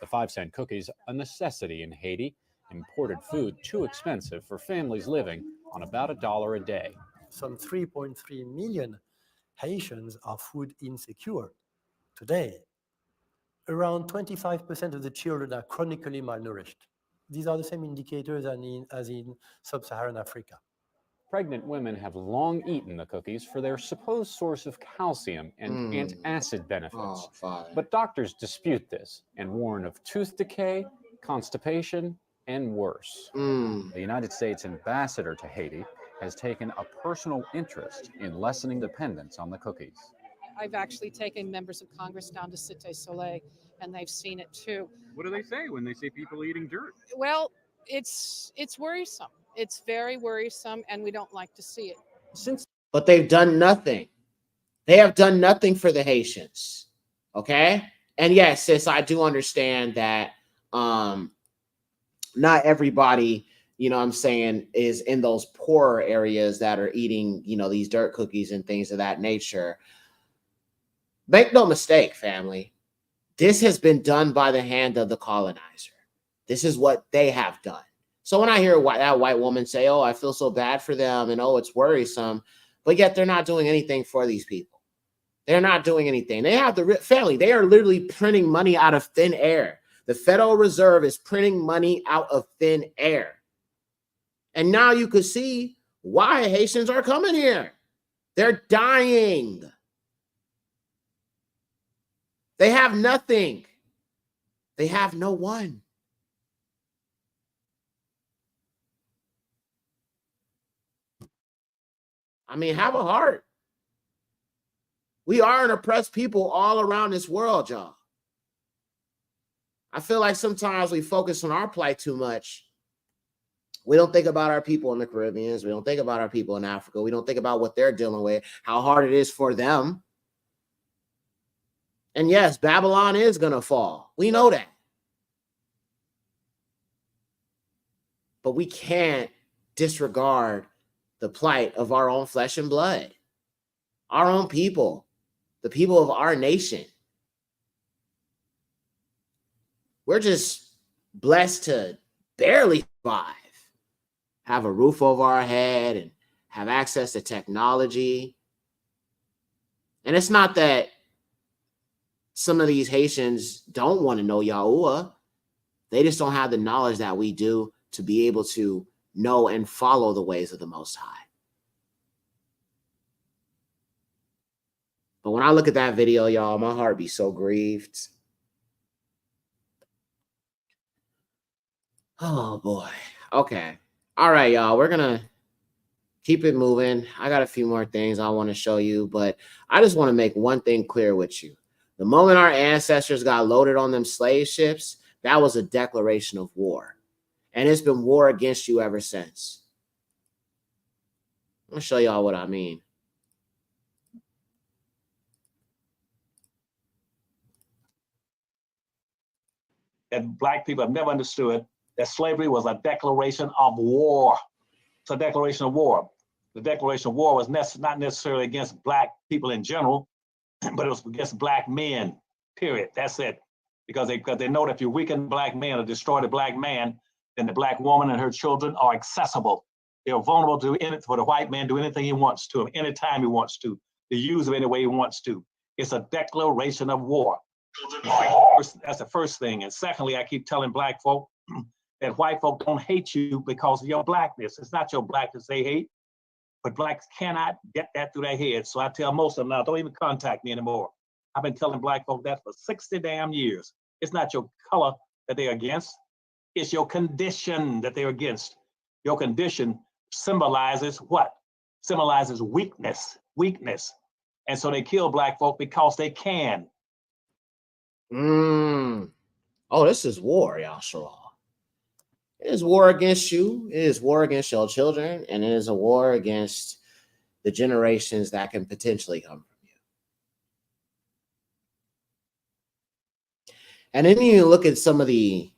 The 5-cent cookies, a necessity in Haiti, imported food too expensive for families living on about $1 a day. Some 3.3 million Haitians are food insecure today. Around 25% of the children are chronically malnourished. These are the same indicators as in sub-Saharan Africa. Pregnant women have long eaten the cookies for their supposed source of calcium and antacid benefits. But doctors dispute this and warn of tooth decay, constipation, and worse. The United States ambassador to Haiti has taken a personal interest in lessening dependence on the cookies. I've actually taken members of Congress down to Cité Soleil, and they've seen it too. What do they say when they see people eating dirt? Well, it's worrisome. It's very worrisome, and we don't like to see it. But they've done nothing. They have done nothing for the Haitians. Okay? And yes, sis, I do understand that not everybody, you know what I'm saying, is in those poorer areas that are eating, you know, these dirt cookies and things of that nature. Make no mistake, family. This has been done by the hand of the colonizer. This is what they have done. So when I hear that white woman say, oh, I feel so bad for them and oh, it's worrisome, but yet they're not doing anything for these people. They're not doing anything. They have the family. They are literally printing money out of thin air. The Federal Reserve is printing money out of thin air. And now you could see why Haitians are coming here. They're dying. They have nothing. They have no one. I mean, have a heart. We are an oppressed people all around this world, y'all. I feel like sometimes we focus on our plight too much. We don't think about our people in the Caribbean. We don't think about our people in Africa. We don't think about what they're dealing with, how hard it is for them. And yes, Babylon is going to fall. We know that. But we can't disregard the plight of our own flesh and blood, our own people, the people of our nation. We're just blessed to barely survive, have a roof over our head, and have access to technology. And it's not that some of these Haitians don't want to know Yahuwah. They just don't have the knowledge that we do to be able to know and follow the ways of the Most High. But when I look at that video, y'all, my heart be so grieved. Oh, boy. Okay. All right, y'all. We're going to keep it moving. I got a few more things I want to show you, but I just want to make one thing clear with you. The moment our ancestors got loaded on them slave ships, that was a declaration of war. And it's been war against you ever since. I'm going to show y'all what I mean. That black people have never understood that slavery was a declaration of war. It's a declaration of war. The declaration of war was not necessarily against black people in general, but it was against black men, period. That's it. Because they know that if you weaken black men or destroy the black man, then the black woman and her children are accessible. They're vulnerable to anything, for the white man to do anything he wants to, anytime he wants to use them any way he wants to. It's a declaration of war. That's the first thing. And secondly, I keep telling black folk that white folk don't hate you because of your blackness. It's not your blackness they hate, but blacks cannot get that through their heads. So I tell most of them now, don't even contact me anymore. I've been telling black folk that for 60 damn years. It's not your color that they're against. It's your condition that they're against. Your condition symbolizes what? Symbolizes weakness. And so they kill black folk because they can. Oh, this is war, Yashua. It is war against you. It is war against your children. And it is a war against the generations that can potentially come from you. And then you look at some of the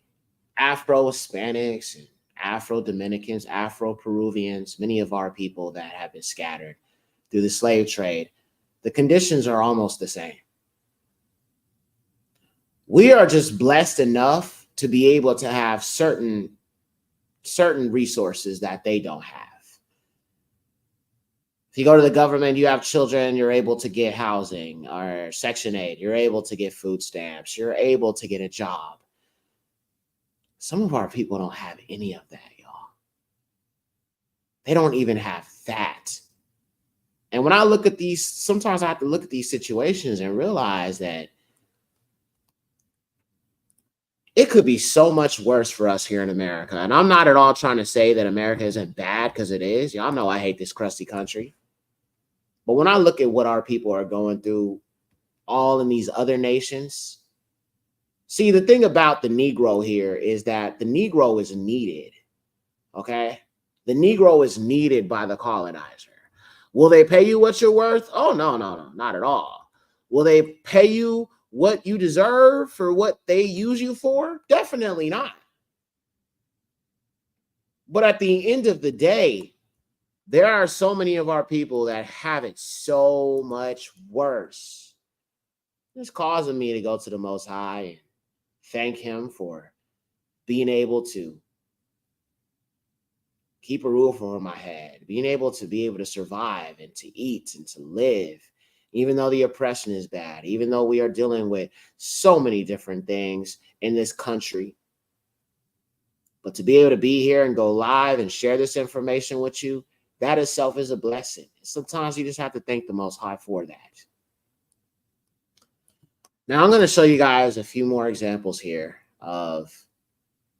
Afro-Hispanics and Afro-Dominicans, Afro-Peruvians, many of our people that have been scattered through the slave trade, the conditions are almost the same. We are just blessed enough to be able to have certain resources that they don't have. If you go to the government, you have children, you're able to get housing or Section 8, you're able to get food stamps, you're able to get a job. Some of our people don't have any of that, y'all. They don't even have that. And when I look at these, sometimes I have to look at these situations and realize that it could be so much worse for us here in America. And I'm not at all trying to say that America isn't bad, because it is. Y'all know I hate this crusty country. But when I look at what our people are going through all in these other nations, see, the thing about the Negro here is that the Negro is needed, okay? The Negro is needed by the colonizer. Will they pay you what you're worth? Oh, no, not at all. Will they pay you what you deserve for what they use you for? Definitely not. But at the end of the day, there are so many of our people that have it so much worse. It's causing me to go to the Most High and thank him for being able to keep a roof over my head, being able to survive and to eat and to live, even though the oppression is bad, even though we are dealing with so many different things in this country. But to be able to be here and go live and share this information with you, that itself is a blessing. Sometimes you just have to thank the Most High for that. Now I'm going to show you guys a few more examples here of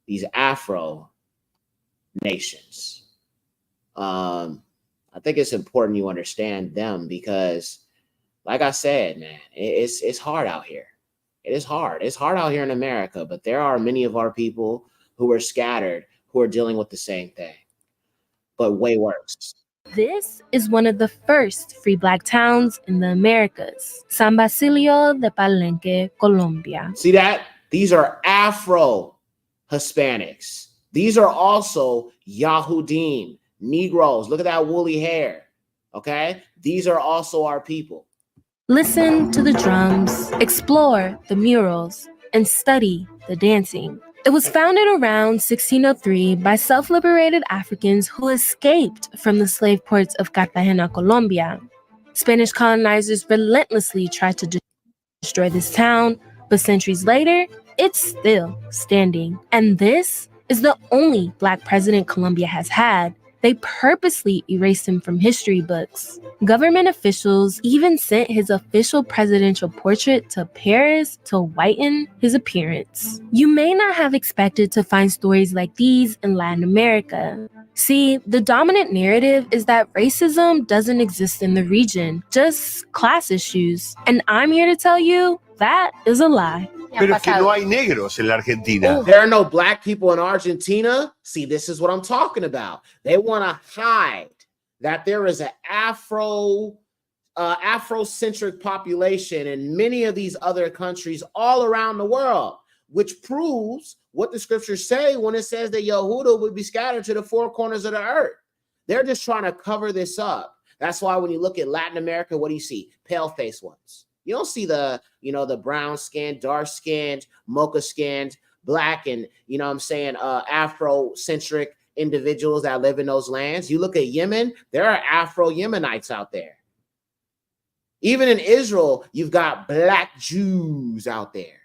these Afro nations. I think it's important you understand them because, like I said, man, it's hard out here. It is hard. It's hard out here in America, but there are many of our people who are scattered who are dealing with the same thing, but way worse. This is one of the first free Black towns in the Americas, San Basilio de Palenque, Colombia. See that? These are Afro-Hispanics. These are also Yahudim, Negroes. Look at that woolly hair, okay? These are also our people. Listen to the drums, explore the murals, and study the dancing. It was founded around 1603 by self-liberated Africans who escaped from the slave ports of Cartagena, Colombia. Spanish colonizers relentlessly tried to destroy this town, but centuries later, it's still standing. And this is the only Black president Colombia has had. They purposely erased him from history books. Government officials even sent his official presidential portrait to Paris to whiten his appearance. You may not have expected to find stories like these in Latin America. See, the dominant narrative is that racism doesn't exist in the region, just class issues. And I'm here to tell you that is a lie. Pero es que no hay negros en la Argentina. There are no Black people in Argentina. See, this is what I'm talking about. They want to hide that there is an Afrocentric population in many of these other countries all around the world, which proves what the scriptures say when it says that Yehuda would be scattered to the four corners of the earth. They're just trying to cover this up. That's why when you look at Latin America, what do you see? Pale-faced ones. You don't see the brown-skinned, dark-skinned, mocha-skinned, Black, and, Afrocentric individuals that live in those lands. You look at Yemen, there are Afro-Yemenites out there. Even in Israel, you've got Black Jews out there.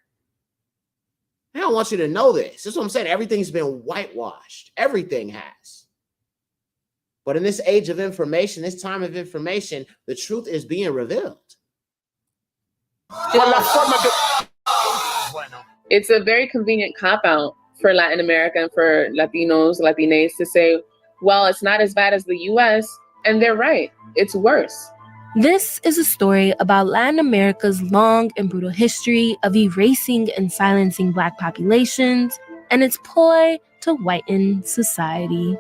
I don't want you to know this. This is what I'm saying. Everything's been whitewashed. Everything has. But in this age of information, this time of information, the truth is being revealed. It's a very convenient cop-out for Latin America and for Latinos, Latinas to say, well, it's not as bad as the US, and they're right. It's worse. This is a story about Latin America's long and brutal history of erasing and silencing Black populations and its ploy to whiten society.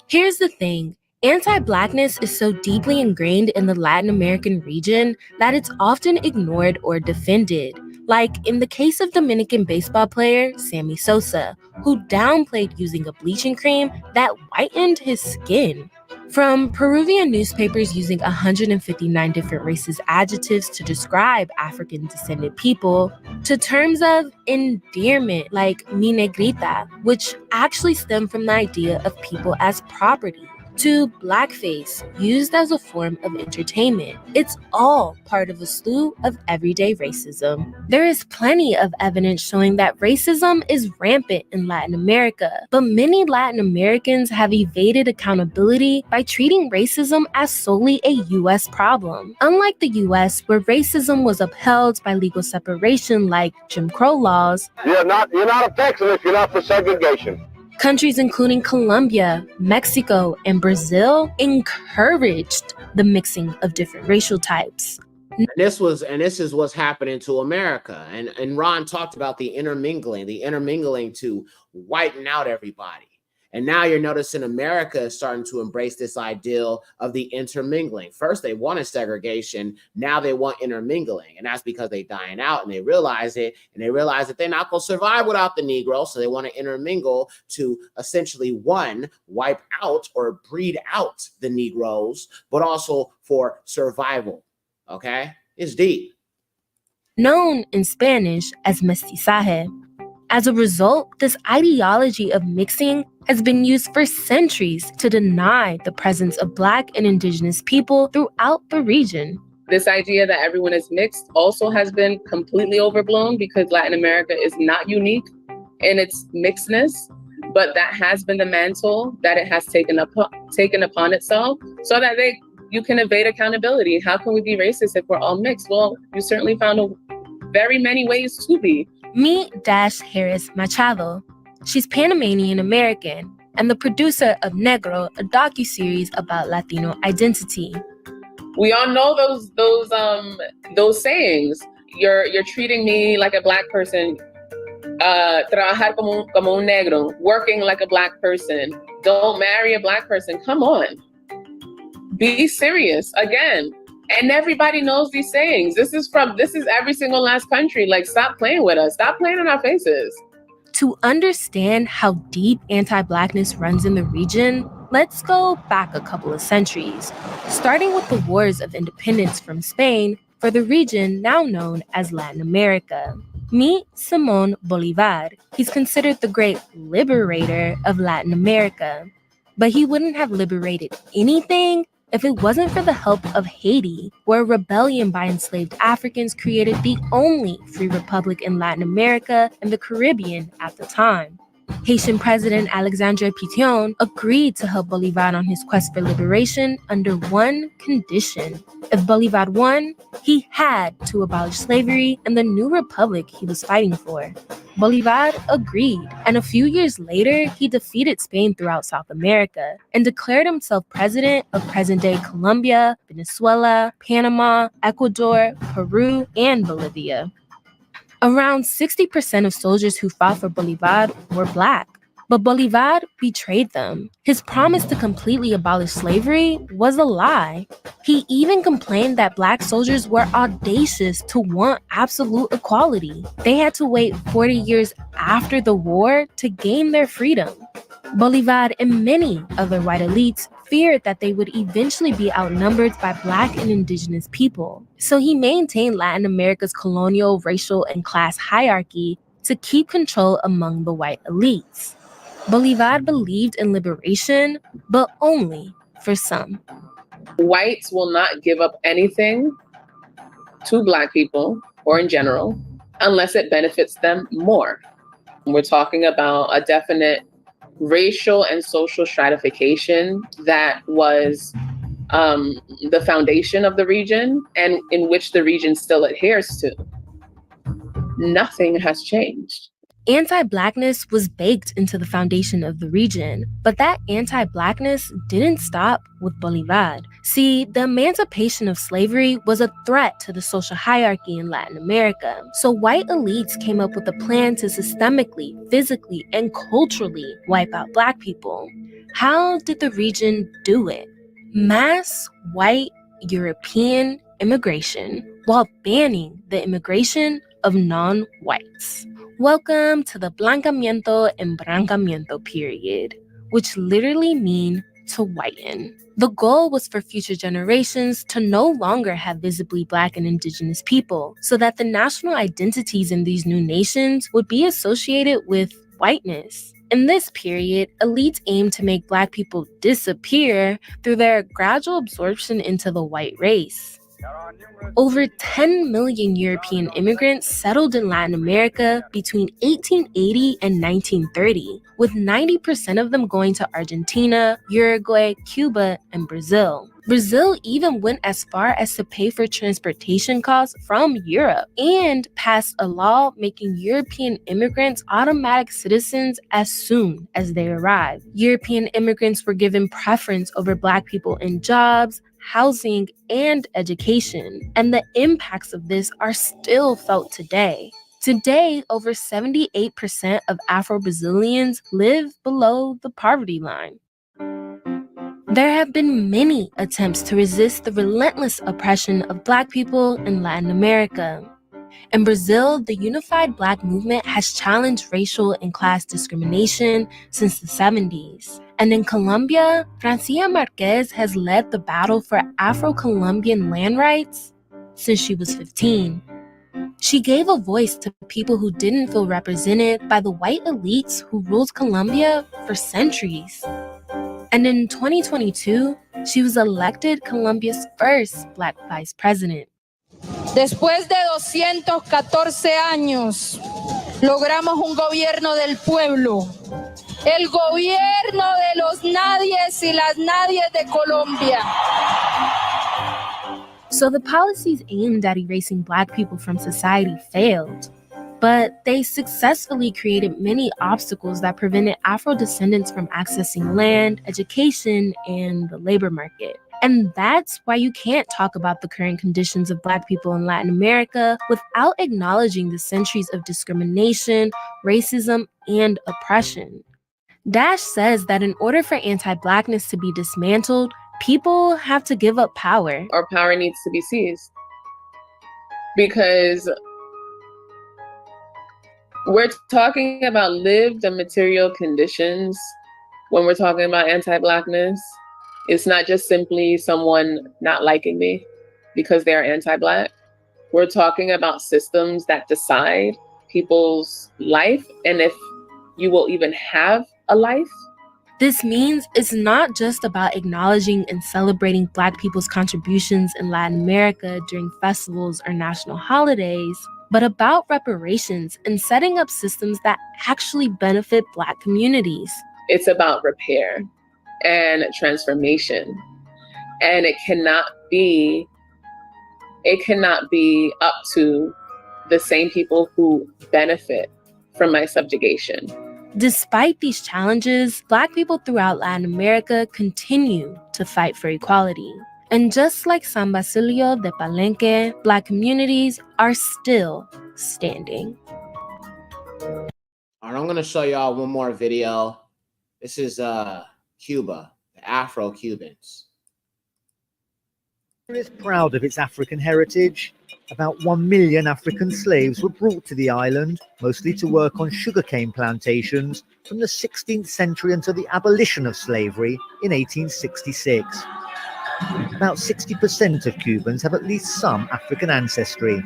Here's the thing. Anti-Blackness is so deeply ingrained in the Latin American region that it's often ignored or defended. Like in the case of Dominican baseball player Sammy Sosa, who downplayed using a bleaching cream that whitened his skin. From Peruvian newspapers using 159 different racist adjectives to describe African-descended people, to terms of endearment like mi negrita, which actually stem from the idea of people as property, to blackface, used as a form of entertainment. It's all part of a slew of everyday racism. There is plenty of evidence showing that racism is rampant in Latin America, but many Latin Americans have evaded accountability by treating racism as solely a U.S. problem. Unlike the U.S., where racism was upheld by legal separation like Jim Crow laws, You're not a Texan if you're not for segregation. Countries including Colombia, Mexico, and Brazil encouraged the mixing of different racial types. And this is what's happening to America. And Ron talked about the intermingling to whiten out everybody. And now you're noticing America is starting to embrace this ideal of the intermingling. First, they wanted segregation. Now they want intermingling. And that's because they're dying out and they realize it. And they realize that they're not going to survive without the Negro. So they want to intermingle to essentially, one, wipe out or breed out the Negroes, but also for survival. Okay? It's deep. Known in Spanish as mestizaje. As a result, this ideology of mixing has been used for centuries to deny the presence of Black and Indigenous people throughout the region. This idea that everyone is mixed also has been completely overblown because Latin America is not unique in its mixedness, but that has been the mantle that it has taken upon itself so that you can evade accountability. How can we be racist if we're all mixed? Well, you certainly found very many ways to be. Meet Harris Machado. She's Panamanian American and the producer of Negro, a docuseries about Latino identity. We all know those sayings. You're treating me like a Black person. Trabajar como un negro. Working like a Black person. Don't marry a Black person. Come on. Be serious. Again. And everybody knows these sayings. This is every single last country. Like, stop playing with us. Stop playing in our faces. To understand how deep anti-Blackness runs in the region, let's go back a couple of centuries, starting with the wars of independence from Spain for the region now known as Latin America. Meet Simón Bolívar. He's considered the great liberator of Latin America. But he wouldn't have liberated anything if it wasn't for the help of Haiti, where a rebellion by enslaved Africans created the only free republic in Latin America and the Caribbean at the time. Haitian President Alexandre Pétion agreed to help Bolívar on his quest for liberation under one condition. If Bolívar won, he had to abolish slavery and the new republic he was fighting for. Bolívar agreed, and a few years later, he defeated Spain throughout South America and declared himself president of present-day Colombia, Venezuela, Panama, Ecuador, Peru, and Bolivia. Around 60% of soldiers who fought for Bolívar were Black, but Bolívar betrayed them. His promise to completely abolish slavery was a lie. He even complained that Black soldiers were audacious to want absolute equality. They had to wait 40 years after the war to gain their freedom. Bolívar and many other white elites feared that they would eventually be outnumbered by Black and Indigenous people. So he maintained Latin America's colonial, racial, and class hierarchy to keep control among the white elites. Bolívar believed in liberation, but only for some. Whites will not give up anything to Black people, or in general, unless it benefits them more. We're talking about a definite racial and social stratification that was the foundation of the region and in which the region still adheres to. Nothing has changed. Anti-Blackness was baked into the foundation of the region, but that anti-Blackness didn't stop with Bolívar. See, the emancipation of slavery was a threat to the social hierarchy in Latin America, so white elites came up with a plan to systemically, physically, and culturally wipe out Black people. How did the region do it? Mass white European immigration, while banning the immigration of non-whites. Welcome to the blancamiento and brancamiento period, which literally mean to whiten. The goal was for future generations to no longer have visibly Black and Indigenous people, so that the national identities in these new nations would be associated with whiteness. In this period, elites aimed to make Black people disappear through their gradual absorption into the white race. Over 10 million European immigrants settled in Latin America between 1880 and 1930, with 90% of them going to Argentina, Uruguay, Cuba, and Brazil. Brazil even went as far as to pay for transportation costs from Europe and passed a law making European immigrants automatic citizens as soon as they arrived. European immigrants were given preference over Black people in jobs, housing, and education, and the impacts of this are still felt today. Today, over 78% of Afro-Brazilians live below the poverty line. There have been many attempts to resist the relentless oppression of Black people in Latin America. In Brazil, the Unified Black Movement has challenged racial and class discrimination since the 70s. And in Colombia, Francia Marquez has led the battle for Afro-Colombian land rights since she was 15. She gave a voice to people who didn't feel represented by the white elites who ruled Colombia for centuries. And in 2022, she was elected Colombia's first Black vice president. Después de 214 años, logramos un gobierno del pueblo, el gobierno de los nadies y las nadies de Colombia. So the policies aimed at erasing Black people from society failed, but they successfully created many obstacles that prevented Afro-descendants from accessing land, education, and the labor market. And that's why you can't talk about the current conditions of Black people in Latin America without acknowledging the centuries of discrimination, racism, and oppression. Dash says that in order for anti-Blackness to be dismantled, people have to give up power. Or power needs to be seized. Because we're talking about lived and material conditions when we're talking about anti-Blackness. It's not just simply someone not liking me because they're anti-Black. We're talking about systems that decide people's life and if you will even have a life. This means it's not just about acknowledging and celebrating Black people's contributions in Latin America during festivals or national holidays, but about reparations and setting up systems that actually benefit Black communities. It's about repair and transformation. And it cannot be up to the same people who benefit from my subjugation. Despite these challenges, Black people throughout Latin America continue to fight for equality. And just like San Basilio de Palenque, Black communities are still standing. All right, I'm going to show y'all one more video. This is Cuba, the Afro-Cubans. Cuba is proud of its African heritage. About 1 million African slaves were brought to the island, mostly to work on sugarcane plantations from the 16th century until the abolition of slavery in 1866. About 60% of Cubans have at least some African ancestry.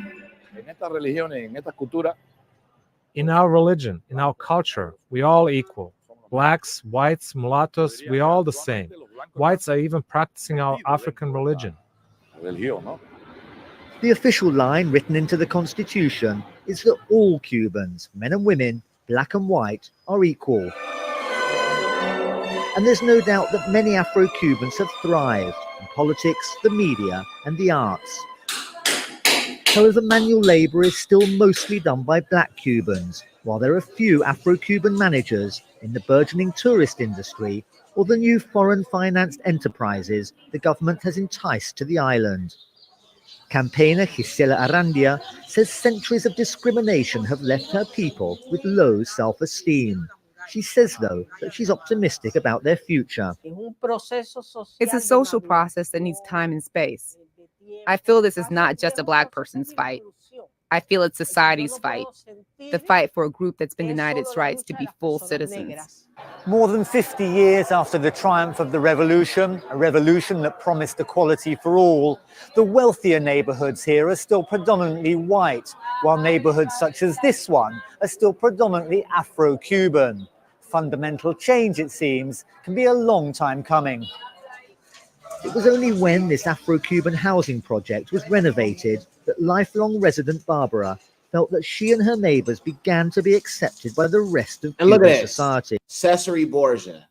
In our religion, in our culture, we all equal. Blacks, whites, mulattoes, we all the same. Whites are even practicing our African religion. The official line written into the Constitution is that all Cubans, men and women, black and white, are equal. And there's no doubt that many Afro-Cubans have thrived in politics, the media, and the arts. However, manual labor is still mostly done by Black Cubans, while there are few Afro-Cuban managers in the burgeoning tourist industry or the new foreign-financed enterprises the government has enticed to the island. Campaigner Gisela Arandia says centuries of discrimination have left her people with low self-esteem. She says, though, that she's optimistic about their future. It's a social process that needs time and space. I feel this is not just a Black person's fight. I feel it's society's fight, the fight for a group that's been denied its rights to be full citizens. More than 50 years after the triumph of the revolution, a revolution that promised equality for all, the wealthier neighborhoods here are still predominantly white, while neighborhoods such as this one are still predominantly Afro-Cuban. Fundamental change, it seems, can be a long time coming. It was only when this Afro-Cuban housing project was renovated that lifelong resident Barbara felt that she and her neighbors began to be accepted by the rest of And look Cuban at this. society. Cesare Borgia.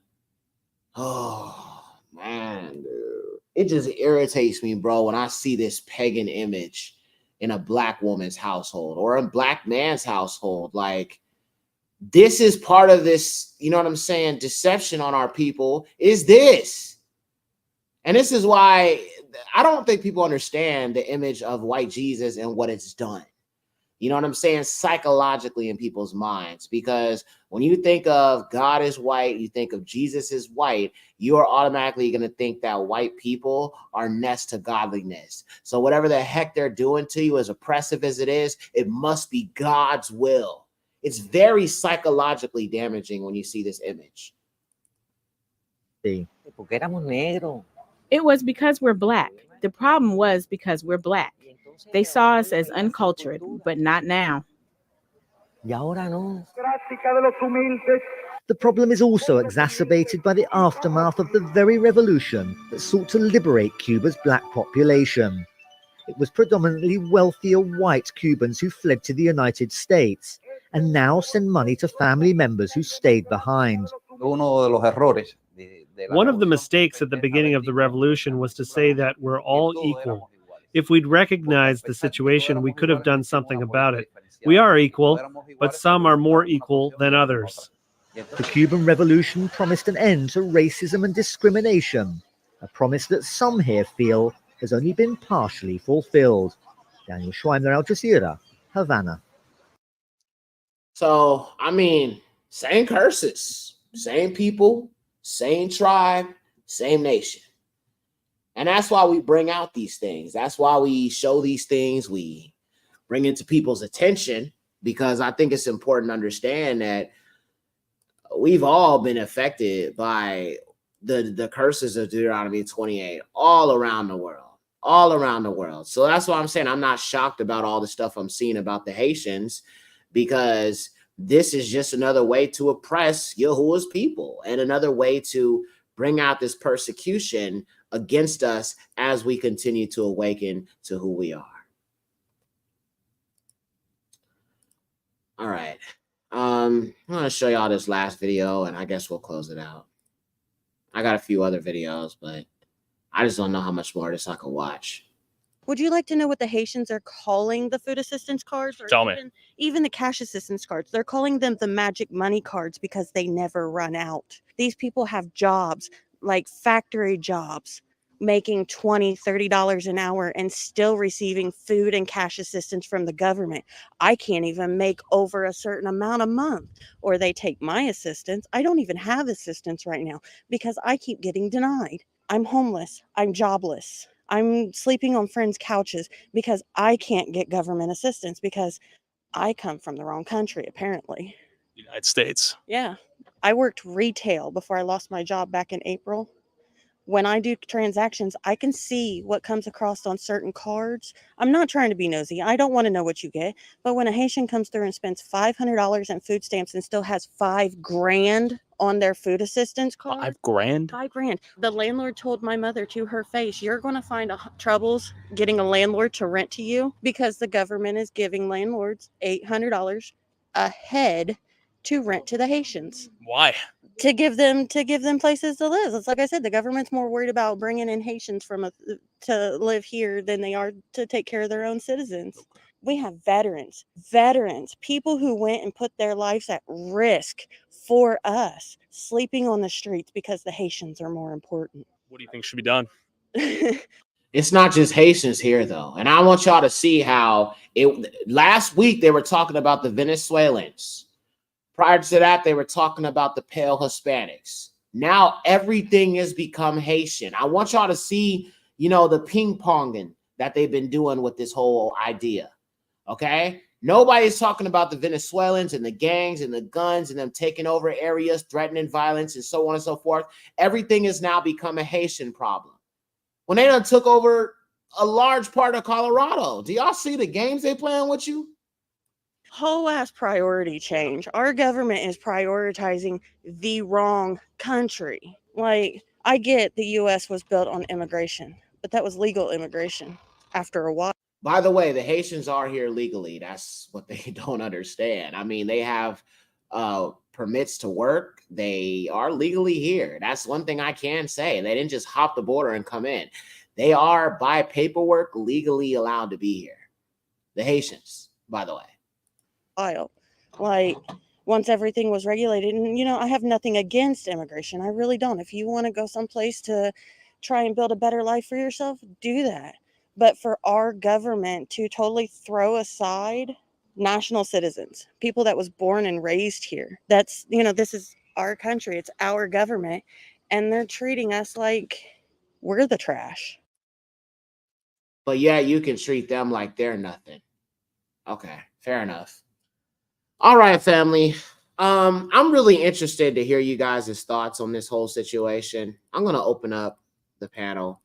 Oh, man, dude. It just irritates me, bro, when I see this pagan image in a black woman's household or a black man's household. Like, this is part of this, you know what I'm saying, deception on our people is this. And this is why I don't think people understand the image of white Jesus and what it's done. You know what I'm saying? Psychologically in people's minds, because when you think of God is white, you think of Jesus is white, you are automatically going to think that white people are next to godliness. So whatever the heck they're doing to you, as oppressive as it is, it must be God's will. It's very psychologically damaging when you see this image. It was because we're black. The problem was because we're black. They saw us as uncultured, but not now. The problem is also exacerbated by the aftermath of the very revolution that sought to liberate Cuba's black population. It was predominantly wealthier white Cubans who fled to the United States and now send money to family members who stayed behind. One of the mistakes at the beginning of the revolution was to say that we're all equal. If we'd recognized the situation, we could have done something about it. We are equal, but some are more equal than others. The Cuban Revolution promised an end to racism and discrimination, a promise that some here feel has only been partially fulfilled. Daniel Schweimler, Al Jazeera, Havana. So, I mean, same curses, same people, same tribe, same nation. And that's why we bring out these things. That's why we show these things. We bring it to people's attention, because I think it's important to understand that we've all been affected by the curses of Deuteronomy 28 all around the world. So that's why I'm saying I'm not shocked about all the stuff I'm seeing about the Haitians, because this is just another way to oppress Yahuwah's people and another way to bring out this persecution against us as we continue to awaken to who we are. All right. I'm going to show y'all this last video, and I guess we'll close it out. I got a few other videos, but I just don't know how much more of this I can watch. Would you like to know what the Haitians are calling the food assistance cards? Or Tell me. Even the cash assistance cards. They're calling them the magic money cards because they never run out. These people have jobs, like factory jobs, making $20, $30 an hour and still receiving food and cash assistance from the government. I can't even make over a certain amount a month, or they take my assistance. I don't even have assistance right now because I keep getting denied. I'm homeless. I'm jobless. I'm sleeping on friends' couches because I can't get government assistance because I come from the wrong country, apparently. United States. Yeah. I worked retail before I lost my job back in April. When I do transactions, I can see what comes across on certain cards. I'm not trying to be nosy. I don't want to know what you get. But when a Haitian comes through and spends $500 in food stamps and still has $5,000 on their food assistance card. $5,000? $5,000. The landlord told my mother to her face, you're going to find troubles getting a landlord to rent to you because the government is giving landlords $800 a head to rent to the Haitians. Why? To give them places to live. It's like I said, the government's more worried about bringing in Haitians to live here than they are to take care of their own citizens. We have veterans, people who went and put their lives at risk for us, sleeping on the streets because the Haitians are more important. What do you think should be done? It's not just Haitians here, though. And I want y'all to see how last week they were talking about the Venezuelans. Prior to that, they were talking about the pale Hispanics. Now everything has become Haitian. I want y'all to see, the ping ponging that they've been doing with this whole idea. Okay? Nobody's talking about the Venezuelans and the gangs and the guns and them taking over areas, threatening violence, and so on and so forth. Everything has now become a Haitian problem. When they done took over a large part of Colorado, do y'all see the games they playing with you? Whole ass priority change. Our government is prioritizing the wrong country. Like, I get the US was built on immigration, but that was legal immigration after a while. By the way, the Haitians are here legally. That's what they don't understand. I mean, they have permits to work. They are legally here. That's one thing I can say. They didn't just hop the border and come in. They are, by paperwork, legally allowed to be here. The Haitians, by the way. Like, once everything was regulated, and I have nothing against immigration. I really don't. If you want to go someplace to try and build a better life for yourself, do that. But for our government to totally throw aside national citizens, people that was born and raised here, that's, this is our country, it's our government, and they're treating us like we're the trash. But yeah, you can treat them like they're nothing. Okay, fair enough. All right, family. I'm really interested to hear you guys' thoughts on this whole situation. I'm going to open up the panel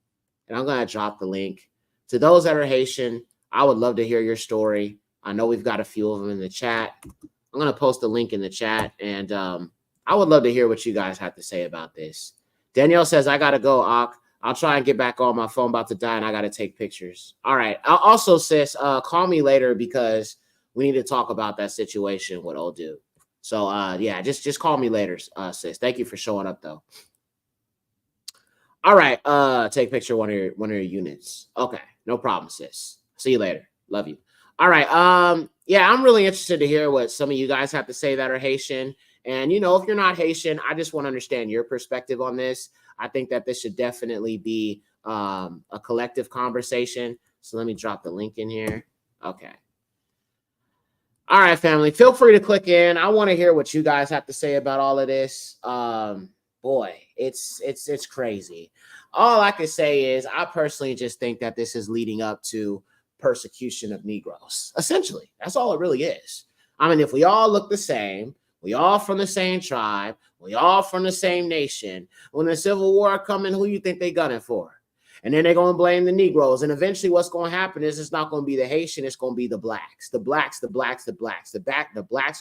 and I'm going to drop the link. To those that are Haitian, I would love to hear your story. I know we've got a few of them in the chat. I'm going to post the link in the chat, and I would love to hear what you guys have to say about this. Danielle says, I got to go, Ak. I'll try and get back on. My phone about to die, and I got to take pictures. All right. Also, sis, call me later because we need to talk about that situation with old dude. So, yeah, just call me later, sis. Thank you for showing up, though. All right. Take a picture of one of your units. Okay. No problem, sis. See you later. Love you. All right. Yeah, I'm really interested to hear what some of you guys have to say that are Haitian. And, if you're not Haitian, I just want to understand your perspective on this. I think that this should definitely be a collective conversation. So let me drop the link in here. Okay. All right, family, feel free to click in. I want to hear what you guys have to say about all of this. Boy, it's crazy. All I can say is I personally just think that this is leading up to persecution of Negroes. Essentially, that's all it really is. I mean, if we all look the same, we all from the same tribe, we all from the same nation, when the Civil War coming, who you think they gunning for? And then they're going to blame the Negroes. And eventually what's going to happen is it's not going to be the Haitian, it's going to be the blacks. The blacks. The blacks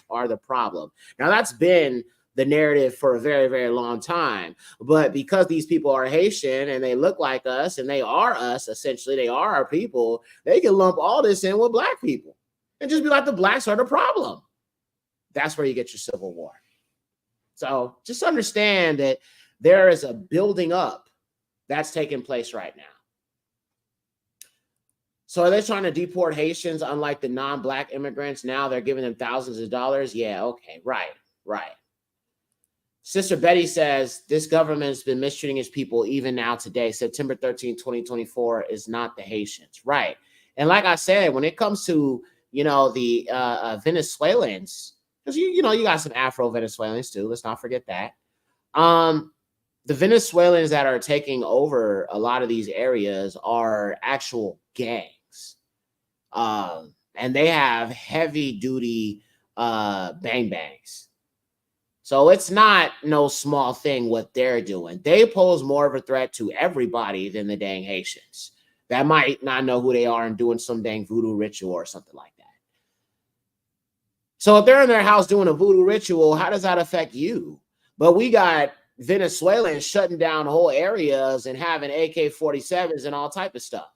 are the problem. Now, that's been the narrative for a very, very long time. But because these people are Haitian and they look like us and they are us, essentially, they are our people, they can lump all this in with black people and just be like, the blacks are the problem. That's where you get your Civil War. So just understand that there is a building up that's taking place right now. So are they trying to deport Haitians unlike the non-black immigrants? Now they're giving them thousands of dollars? Yeah, okay, right. Sister Betty says, this government's been mistreating its people even now today. September 13, 2024 is not the Haitians. Right. And like I said, when it comes to, the Venezuelans, because, you got some Afro-Venezuelans too. Let's not forget that. The Venezuelans that are taking over a lot of these areas are actual gangs. And they have heavy duty bang-bangs. So it's not no small thing what they're doing. They pose more of a threat to everybody than the dang Haitians that might not know who they are and doing some dang voodoo ritual or something like that. So if they're in their house doing a voodoo ritual, how does that affect you? But we got Venezuelans shutting down whole areas and having AK-47s and all type of stuff.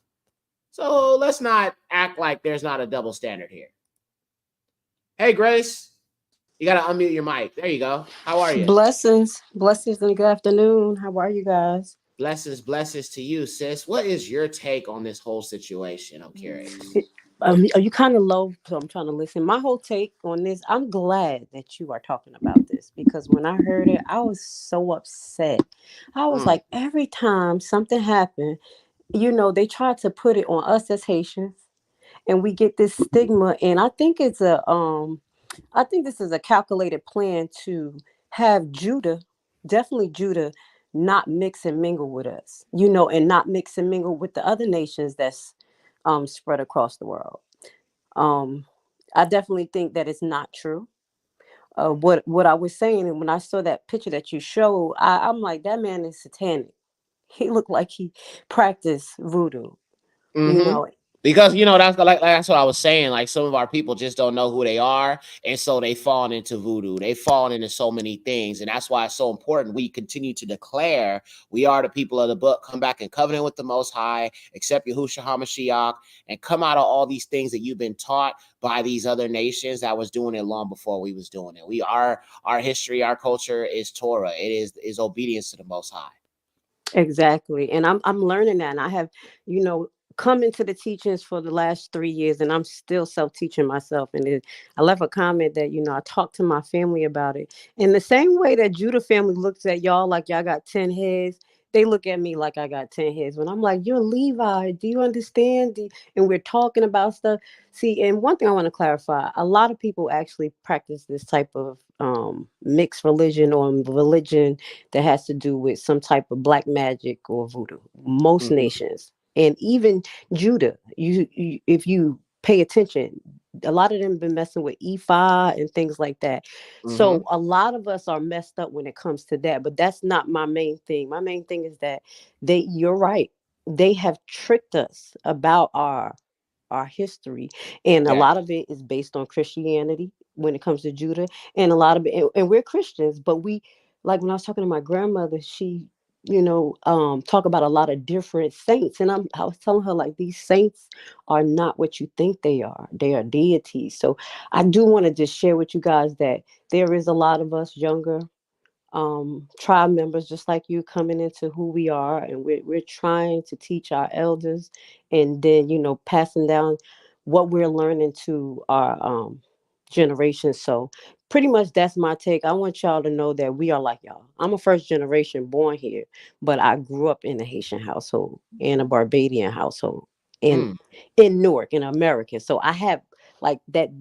So let's not act like there's not a double standard here. Hey, Grace. You got to unmute your mic. There you go. How are you? Blessings and good afternoon. How are you guys? Blessings to you, sis. What is your take on this whole situation? I'm curious. Are you kind of low? So I'm trying to listen. My whole take on this, I'm glad that you are talking about this because when I heard it, I was so upset. I was like, every time something happened, they try to put it on us as Haitians and we get this stigma. And I think this is a calculated plan to have Judah, not mix and mingle with us, and not mix and mingle with the other nations that's spread across the world. I definitely think that it's not true. What I was saying, and when I saw that picture that you showed, I'm like, that man is satanic. He looked like he practiced voodoo, you know. Because that's what I was saying. Like, some of our people just don't know who they are, and so they fall into voodoo. They fall into so many things, and that's why it's so important we continue to declare we are the people of the book. Come back in covenant with the Most High, accept Yahushua HaMashiach, and come out of all these things that you've been taught by these other nations that was doing it long before we was doing it. We are, our history, our culture is Torah. It is obedience to the Most High. Exactly. And I'm learning that. And I have, come into the teachings for the last 3 years, and I'm still self-teaching myself. And I left a comment that, I talked to my family about it. In the same way that Judah family looks at y'all like y'all got 10 heads, they look at me like I got 10 heads. When I'm like, you're Levi, do you understand? And we're talking about stuff. See, and one thing I want to clarify, a lot of people actually practice this type of mixed religion or religion that has to do with some type of black magic or voodoo. Most nations, and even Judah, if you pay attention, a lot of them been messing with Ephah and things like that. So a lot of us are messed up when it comes to that, but that's not my main thing. My main thing is that you're right. They have tricked us about our history, and a lot of it is based on Christianity when it comes to Judah, and a lot of it, and we're Christians, but we, like when I was talking to my grandmother, she talk about a lot of different saints, and I was telling her, like, these saints are not what you think they are. They are deities. So I do want to just share with you guys that there is a lot of us younger tribe members just like you coming into who we are, and we're trying to teach our elders, and then passing down what we're learning to our generation. So pretty much that's my take. I want y'all to know that we are like y'all. I'm a first generation born here, but I grew up in a Haitian household and a Barbadian household and in Newark, in America. So I have like that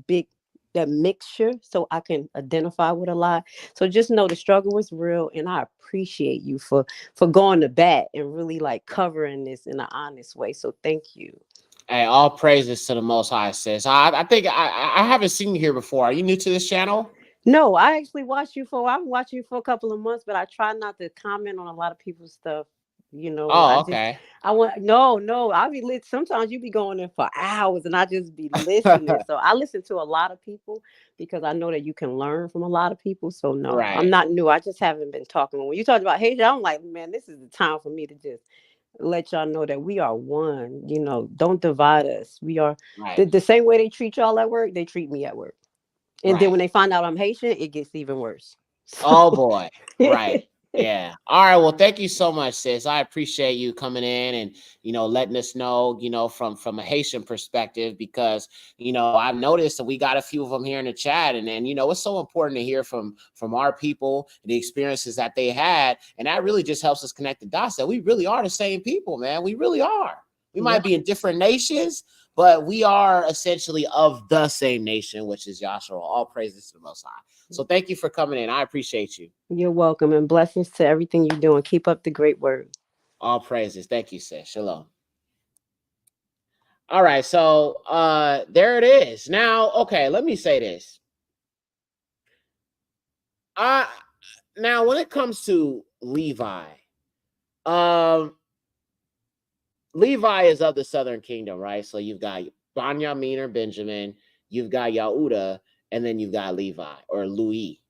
mixture, so I can identify with a lot. So just know the struggle was real, and I appreciate you for going to bat and really like covering this in an honest way. So thank you. Hey, all praises to the Most High, sis. I think I haven't seen you here before. Are you new to this channel? No, I've watched you for a couple of months, but I try not to comment on a lot of people's stuff. Oh, okay. I'll be lit. Sometimes you be going in for hours and I just be listening. So I listen to a lot of people because I know that you can learn from a lot of people. So no, I'm not new. I just haven't been talking. When you talked about Haitian, I'm like, man, this is the time for me to just let y'all know that we are one. Don't divide us. We are the same way they treat y'all at work, they treat me at work. And then when they find out I'm Haitian, it gets even worse. Oh boy. Right. Yeah. All right. Well, thank you so much, sis. I appreciate you coming in and, letting us know, from a Haitian perspective, because, I've noticed that we got a few of them here in the chat, and then, it's so important to hear from our people, the experiences that they had. And that really just helps us connect the dots that we really are the same people, man. We really are. We might be in different nations, but we are essentially of the same nation, which is Yahshua. All praises to the Most High. So thank you for coming in. I appreciate you. You're welcome, and blessings to everything you're doing. Keep up the great word. All praises. Thank you, sis. Shalom. All right. So there it is. Now, okay, let me say this. Now when it comes to Levi, Levi is of the southern kingdom, right? So you've got Benjamin or Benjamin, you've got Yehuda, and then you've got Levi or Louis.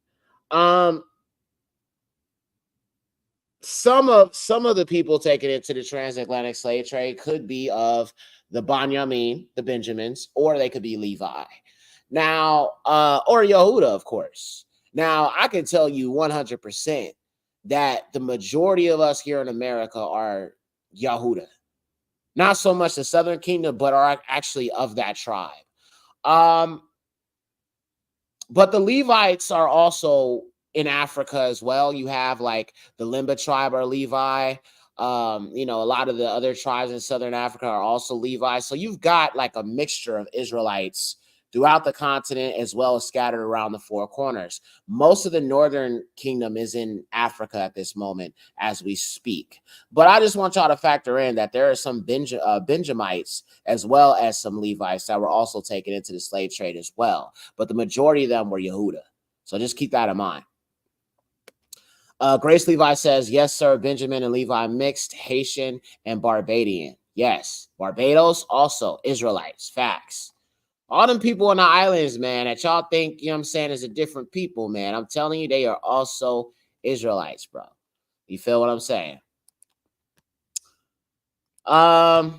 Some of the people taken into the transatlantic slave trade could be of the Benjamin, the Benjamins, or they could be Levi. Now, or Yehuda, of course. Now, I can tell you 100% that the majority of us here in America are Yehuda. Not so much the Southern Kingdom, but are actually of that tribe. But the Levites are also in Africa as well. You have like the Limba tribe are Levi. A lot of the other tribes in Southern Africa are also Levi. So you've got like a mixture of Israelites throughout the continent, as well as scattered around the four corners. Most of the northern kingdom is in Africa at this moment as we speak. But I just want y'all to factor in that there are some Benjamites as well as some Levites that were also taken into the slave trade as well. But the majority of them were Yehuda. So just keep that in mind. Grace Levi says, yes, sir, Benjamin and Levi mixed, Haitian and Barbadian. Yes, Barbados also, Israelites, facts. All them people on the islands, man, that y'all think, you know what I'm saying, is a different people, man. I'm telling you, they are also Israelites, bro. You feel what I'm saying? But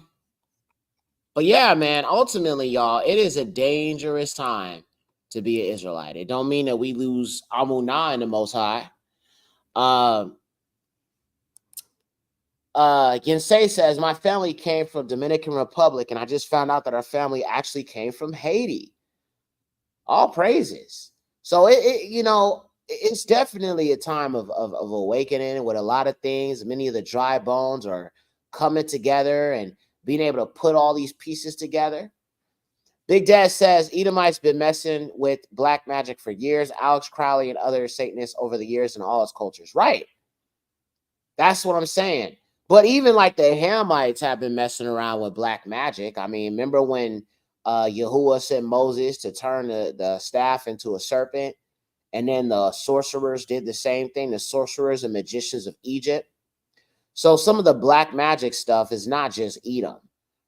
yeah, man, ultimately, y'all, it is a dangerous time to be an Israelite. It don't mean that we lose Amunah in the Most High. Ginsei says, my family came from Dominican Republic, and I just found out that our family actually came from Haiti. All praises. So it's definitely a time of awakening with a lot of things. Many of the dry bones are coming together and being able to put all these pieces together. Big Dad says Edomites been messing with black magic for years. Alex Crowley and other Satanists over the years in all its cultures. Right. That's what I'm saying. But even like the Hamites have been messing around with black magic. I mean, remember when Yahuwah sent Moses to turn the staff into a serpent, and then the sorcerers did the same thing, the sorcerers and magicians of Egypt. So some of the black magic stuff is not just Edom,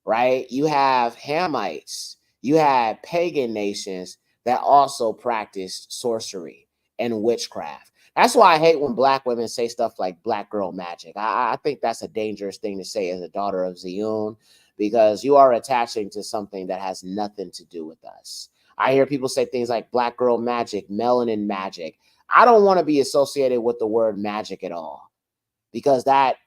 right? You have Hamites, you had pagan nations that also practiced sorcery and witchcraft. That's why I hate when black women say stuff like black girl magic. I think that's a dangerous thing to say as a daughter of Ziyun, because you are attaching to something that has nothing to do with us. I hear people say things like black girl magic, melanin magic. I don't want to be associated with the word magic at all, because that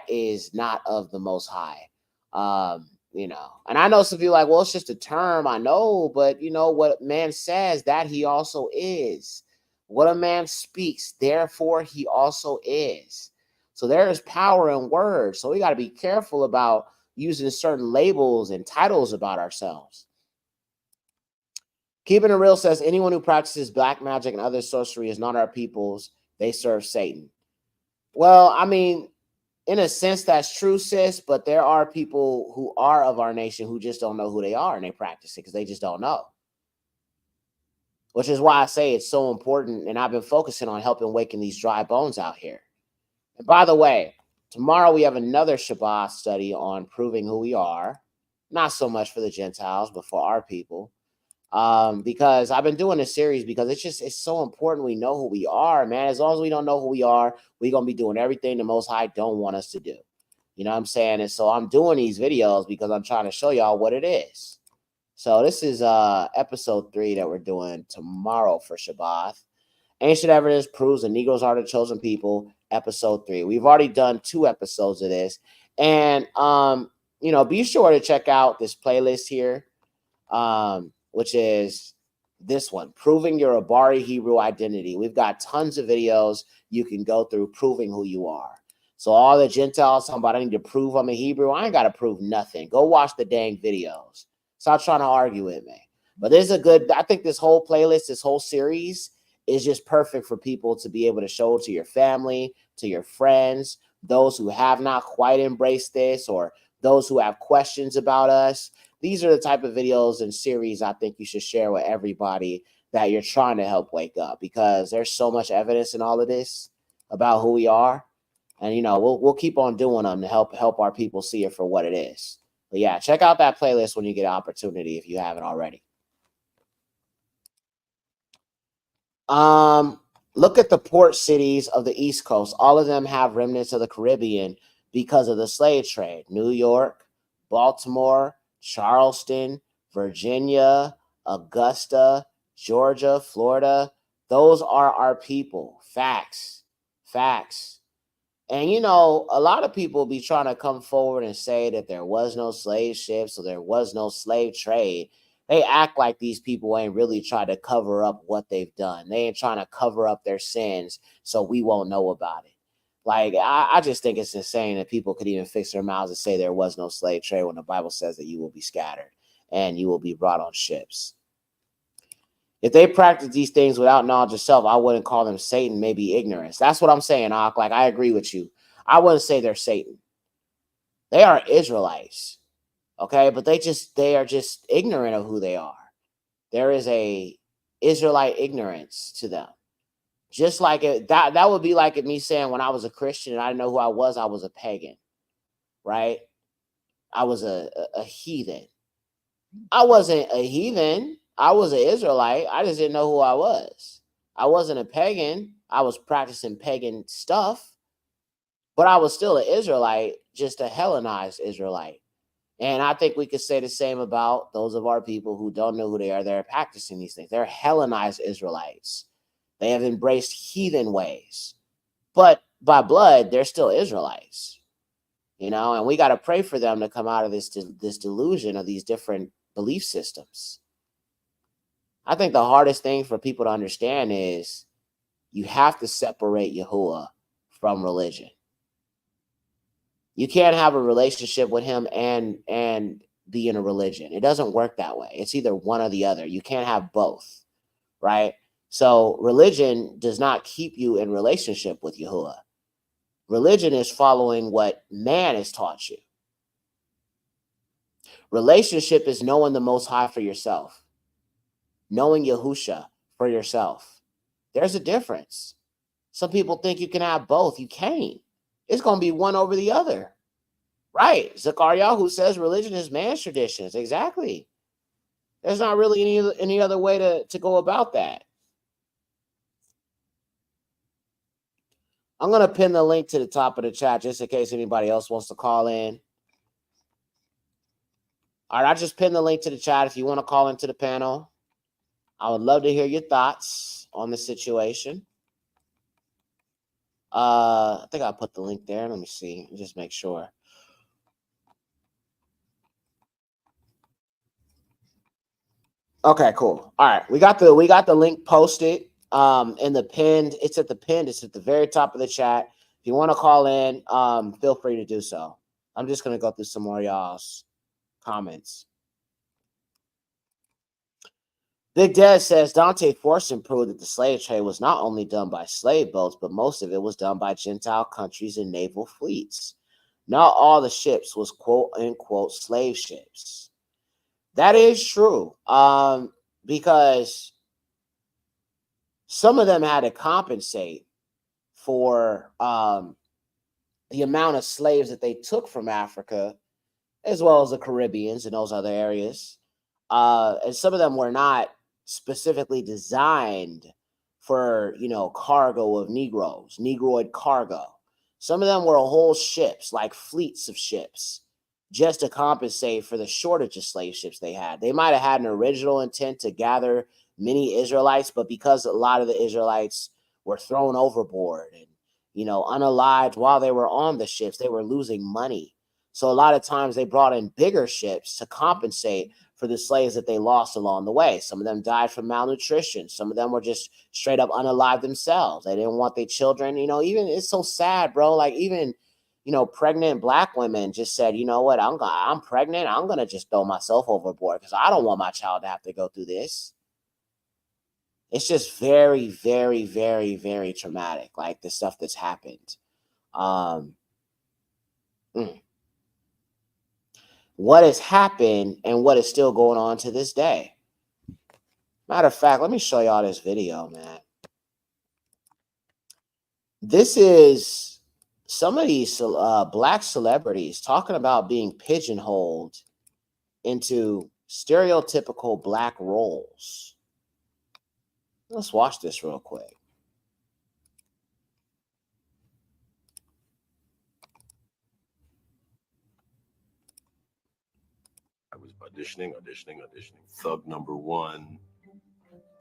is not of the Most High. And I know some people are like, well, it's just a term. I know, but you know what man says, that he also is. What a man speaks, therefore he also is. So there is power in words. So we got to be careful about using certain labels and titles about ourselves. Keeping It Real says, anyone who practices black magic and other sorcery is not our peoples. They serve Satan. Well, I mean, in a sense, that's true, sis, but there are people who are of our nation who just don't know who they are, and they practice it because they just don't know. Which is why I say it's so important, and I've been focusing on helping waken these dry bones out here. And by the way, tomorrow we have another Shabbat study on proving who we are. Not so much for the Gentiles, but for our people. Because I've been doing this series because it's so important we know who we are, man. As long as we don't know who we are, we're going to be doing everything the Most High don't want us to do. You know what I'm saying? And so I'm doing these videos because I'm trying to show y'all what it is. So this is episode 3 that we're doing tomorrow for Shabbat. Ancient Evidence Proves the Negroes Are the Chosen People, episode 3. We've already done 2 episodes of this. And, be sure to check out this playlist here, which is this one, Proving Your Abari Hebrew Identity. We've got tons of videos you can go through proving who you are. So all the Gentiles talking about I need to prove I'm a Hebrew, I ain't got to prove nothing. Go watch the dang videos. Stop trying to argue with me. But there's I think this whole playlist, this whole series is just perfect for people to be able to show to your family, to your friends, those who have not quite embraced this, or those who have questions about us. These are the type of videos and series I think you should share with everybody that you're trying to help wake up, because there's so much evidence in all of this about who we are. And, we'll keep on doing them to help our people see it for what it is. But yeah, check out that playlist when you get an opportunity if you haven't already. Look at the port cities of the East Coast. All of them have remnants of the Caribbean because of the slave trade. New York, Baltimore, Charleston, Virginia, Augusta, Georgia, Florida. Those are our people. Facts. And, a lot of people be trying to come forward and say that there was no slave ships or there was no slave trade. They act like these people ain't really trying to cover up what they've done. They ain't trying to cover up their sins so we won't know about it. Like, I just think it's insane that people could even fix their mouths and say there was no slave trade when the Bible says that you will be scattered and you will be brought on ships. If they practice these things without knowledge of self, I wouldn't call them Satan, maybe ignorance. That's what I'm saying, Ak. Like, I agree with you. I wouldn't say they're Satan. They are Israelites, okay? But they are just ignorant of who they are. There is a Israelite ignorance to them. Just like that would be like me saying when I was a Christian and I didn't know who I was a pagan, right? I was a heathen. I wasn't a heathen. I was an Israelite. I just didn't know who I was. I wasn't a pagan. I was practicing pagan stuff, but I was still an Israelite, just a Hellenized Israelite. And I think we could say the same about those of our people who don't know who they are. They're practicing these things. They're Hellenized Israelites. They have embraced heathen ways, but by blood, they're still Israelites, you know, and we got to pray for them to come out of this delusion of these different belief systems. I think the hardest thing for people to understand is you have to separate Yahuwah from religion. You can't have a relationship with him and be in a religion. It doesn't work that way. It's either one or the other. You can't have both, right? So religion does not keep you in relationship with Yahuwah. Religion is following what man has taught you. Relationship is knowing the Most High for yourself. Knowing Yahusha for yourself. There's a difference. Some people think you can have both. You can't. It's going to be one over the other. Right. Zechariah says religion is man's traditions. Exactly. There's not really any other way to go about that. I'm going to pin the link to the top of the chat just in case anybody else wants to call in. All right, I just pinned the link to the chat if you want to call into the panel. I would love to hear your thoughts on the situation. I think I put the link there. Let me see. Just make sure. Okay, cool. All right, we got the link posted in the pinned. It's at the pinned. It's at the very top of the chat. If you want to call in, feel free to do so. I'm just gonna go through some more of y'all's comments. Big Dad says Dante Forson proved that the slave trade was not only done by slave boats, but most of it was done by Gentile countries and naval fleets. Not all the ships was quote unquote slave ships. That is true, because some of them had to compensate for the amount of slaves that they took from Africa, as well as the Caribbeans and those other areas. And some of them were not specifically designed for, cargo of Negroes, Negroid cargo. Some of them were whole ships, like fleets of ships, just to compensate for the shortage of slave ships they had. They might have had an original intent to gather many Israelites, but because a lot of the Israelites were thrown overboard and, unalived while they were on the ships, they were losing money. So a lot of times they brought in bigger ships to compensate for the slaves that they lost along the way. Some of them died from malnutrition. Some of them were just straight up unalived themselves. They didn't want their children, even it's so sad, bro. Like even, pregnant Black women just said, you know what, I'm pregnant. I'm going to just throw myself overboard because I don't want my child to have to go through this. It's just very, very, very, very traumatic. Like the stuff that's happened. What has happened and what is still going on to this day. Matter of fact, let me show y'all this video, man. This is some of these Black celebrities talking about being pigeonholed into stereotypical Black roles. Let's watch this real quick. I was auditioning. Thug number one,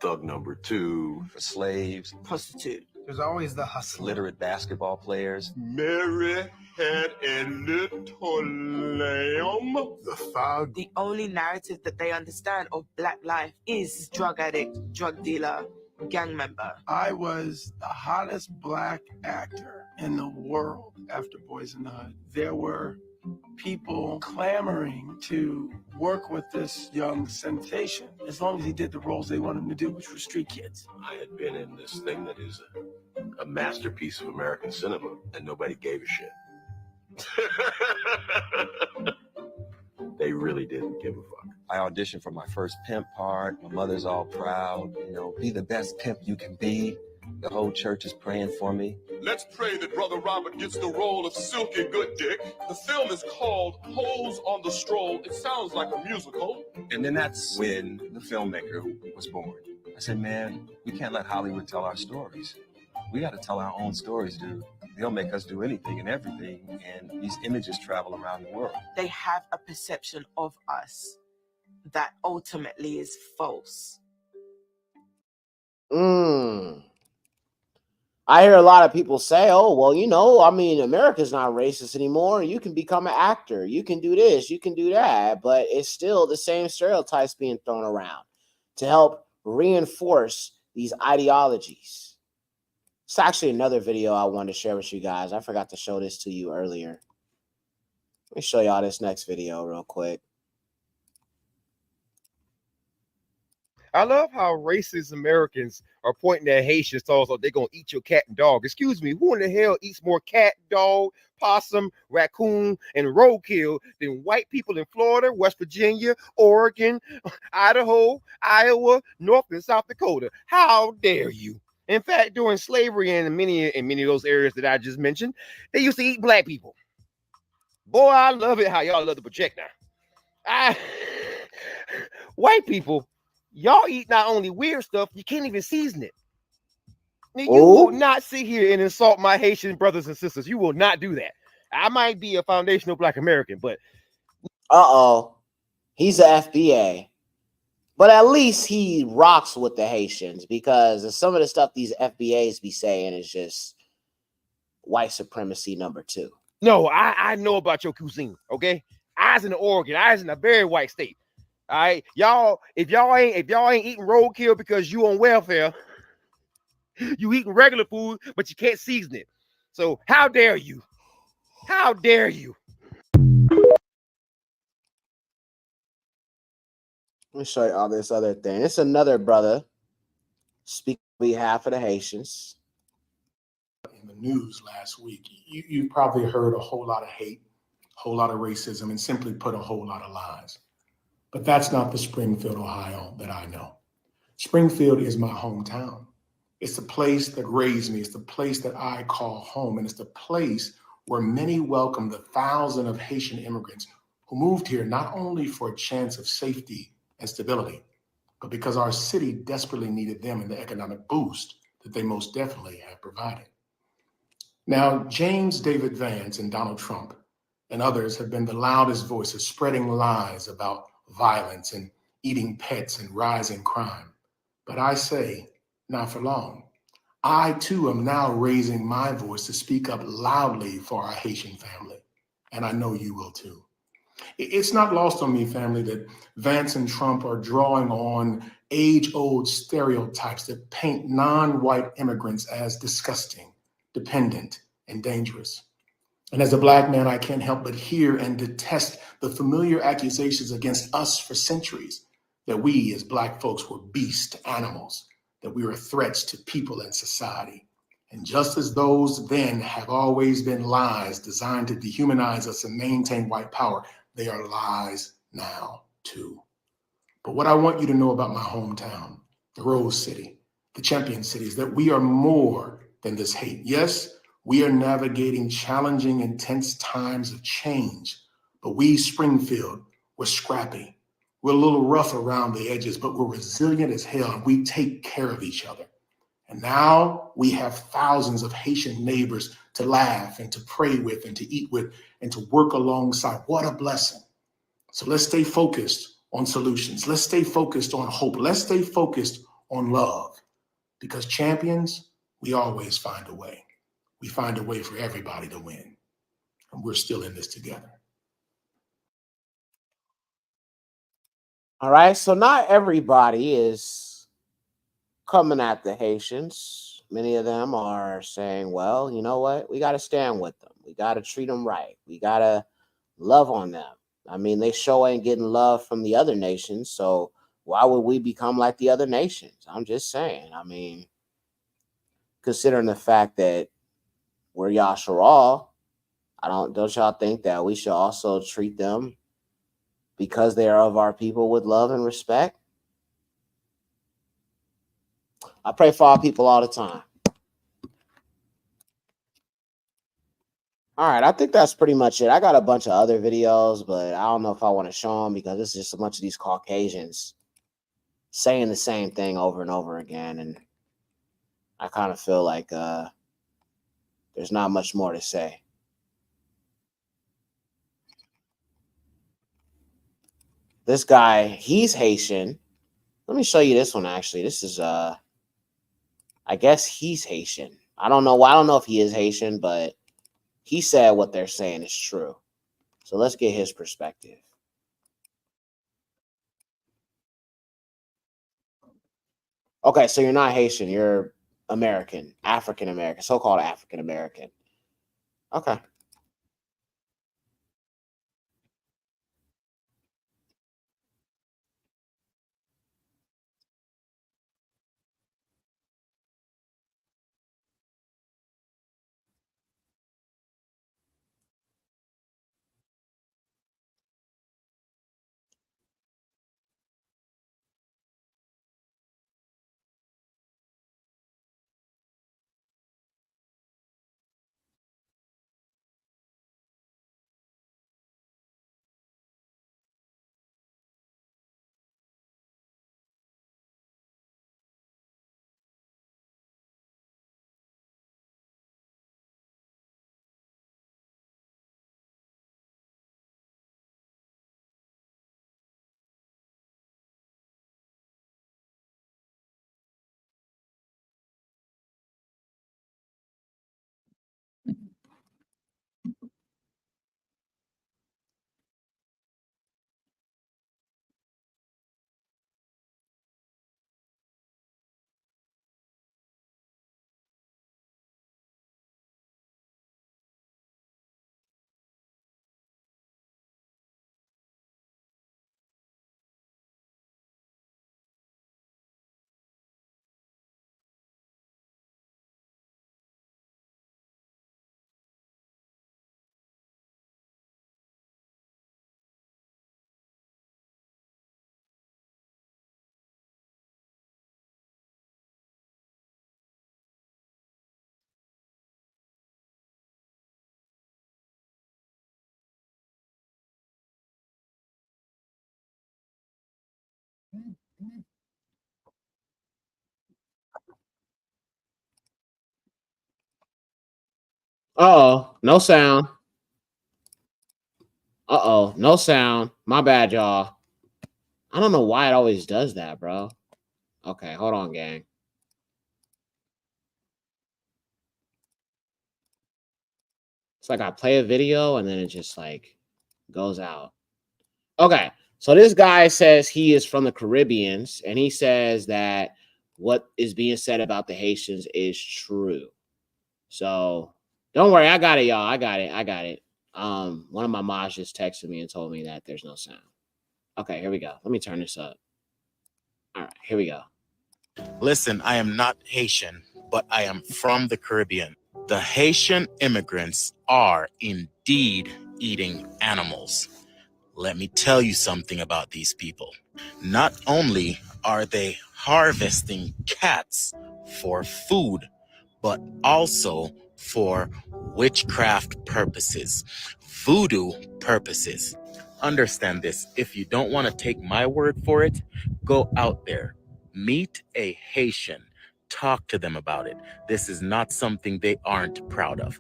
thug number two. For slaves. Prostitute. There's always the hustler. Literate basketball players. Mary had a little lamb. The thug. The only narrative that they understand of Black life is drug addict, drug dealer, gang member. I was the hottest Black actor in the world after Boys in the Hood. There were people clamoring to work with this young sensation as long as he did the roles they wanted him to do, which were street kids. I had been in this thing that is a masterpiece of American cinema, and nobody gave a shit. They really didn't give a fuck. I auditioned for my first pimp part. My mother's all proud. You know, be the best pimp you can be. The whole church is praying for me. Let's pray that Brother Robert gets the role of Silky Good Dick. The film is called Holes on the Stroll. It sounds like a musical. And then that's when the filmmaker was born. I said, man, we can't let Hollywood tell our stories. We got to tell our own stories, dude. They'll make us do anything and everything, and these images travel around the world. They have a perception of us that ultimately is false. I hear a lot of people say, oh, well, you know, I mean, America's not racist anymore. You can become an actor. You can do this. You can do that. But it's still the same stereotypes being thrown around to help reinforce these ideologies. It's actually another video I wanted to share with you guys. I forgot to show this to you earlier. Let me show y'all this next video real quick. I love how racist Americans are pointing at Haitians, so they're going to eat your cat and dog. Excuse me, who in the hell eats more cat, dog, possum, raccoon, and roadkill than white people in Florida, West Virginia, Oregon, Idaho, Iowa, North and South Dakota? How dare you? In fact, during slavery in many of those areas that I just mentioned, they used to eat black people. Boy, I love it how y'all love to project now. White people, y'all eat not only weird stuff, you can't even season it. You will not sit here and insult my Haitian brothers and sisters. You will not do that. I might be a foundational Black American, but he's a FBA. But at least he rocks with the Haitians, because some of the stuff these FBAs be saying is just white supremacy #2. No, I know about your cuisine, okay? I was in Oregon. I was in a very white state. All right, y'all. If y'all ain't eating roadkill because you on welfare, you eating regular food, but you can't season it. So how dare you? How dare you? Let me show you all this other thing. It's another brother speaking on behalf of the Haitians. In the news last week, you probably heard a whole lot of hate, a whole lot of racism, and simply put, a whole lot of lies. But that's not the Springfield, Ohio that I know. Springfield is my hometown. It's the place that raised me. It's the place that I call home. And it's the place where many welcome the thousands of Haitian immigrants who moved here not only for a chance of safety and stability, but because our city desperately needed them and the economic boost that they most definitely have provided. Now, James David Vance and Donald Trump and others have been the loudest voices spreading lies about violence and eating pets and rising crime. But I say, not for long. I too am now raising my voice to speak up loudly for our Haitian family. And I know you will too. It's not lost on me, family, that Vance and Trump are drawing on age-old stereotypes that paint non-white immigrants as disgusting, dependent, and dangerous. And as a Black man, I can't help but hear and detest the familiar accusations against us for centuries, that we as Black folks were beast animals, that we were threats to people and society. And just as those then have always been lies designed to dehumanize us and maintain white power, they are lies now too. But what I want you to know about my hometown, the Rose City, the Champion City, is that we are more than this hate. Yes, we are navigating challenging, intense times of change, but we, Springfield, we're scrappy. We're a little rough around the edges, but we're resilient as hell, and we take care of each other. And now we have thousands of Haitian neighbors to laugh and to pray with and to eat with and to work alongside. What a blessing. So let's stay focused on solutions. Let's stay focused on hope. Let's stay focused on love, because champions, we always find a way. We find a way for everybody to win. And we're still in this together. All right, so not everybody is coming at the Haitians. Many of them are saying, well, you know what? We got to stand with them. We got to treat them right. We got to love on them. I mean, they sure ain't getting love from the other nations, so why would we become like the other nations? I'm just saying. I mean, considering the fact that we're Yasharal, don't y'all think that we should also treat them because they are of our people with love and respect? I pray for our people all the time. All right, I think that's pretty much it. I got a bunch of other videos, but I don't know if I want to show them because it's just a bunch of these Caucasians saying the same thing over and over again, and I kind of feel like there's not much more to say. This guy, he's Haitian. Let me show you this one, actually. This is, I guess he's Haitian. I don't know. I don't know if he is Haitian, but he said what they're saying is true. So let's get his perspective. Okay, so you're not Haitian. You're American, African American, so-called African American. Okay. Uh-oh, no sound. Uh-oh, no sound. My bad, y'all. I don't know why it always does that, bro. Okay, hold on, gang. It's like I play a video and then it just like goes out. Okay, so this guy says he is from the Caribbeans and he says that what is being said about the Haitians is true. So don't worry, I got it, y'all. I got it. One of my moms just texted me and told me that there's no sound. Okay, here we go. Let me turn this up. All right, here we go. Listen, I am not Haitian, but I am from the Caribbean. The Haitian immigrants are indeed eating animals. Let me tell you something about these people. Not only are they harvesting cats for food, but also for witchcraft purposes, voodoo purposes. Understand this. If you don't want to take my word for it, go out there, meet a Haitian, talk to them about it. This is not something they aren't proud of.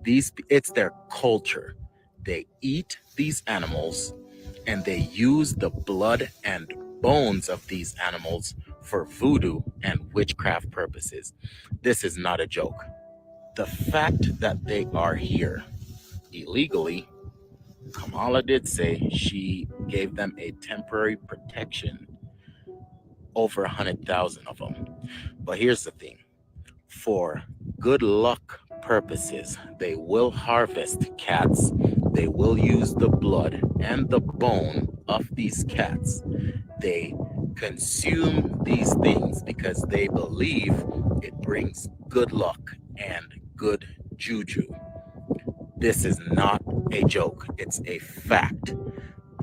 It's their culture. They eat these animals and they use the blood and bones of these animals for voodoo and witchcraft purposes. This is not a joke. The fact that they are here illegally, Kamala did say she gave them a temporary protection, over 100,000 of them. But here's the thing. For good luck purposes, they will harvest cats They will use the blood and the bone of these cats. They consume these things because they believe it brings good luck and good juju. This is not a joke, it's a fact.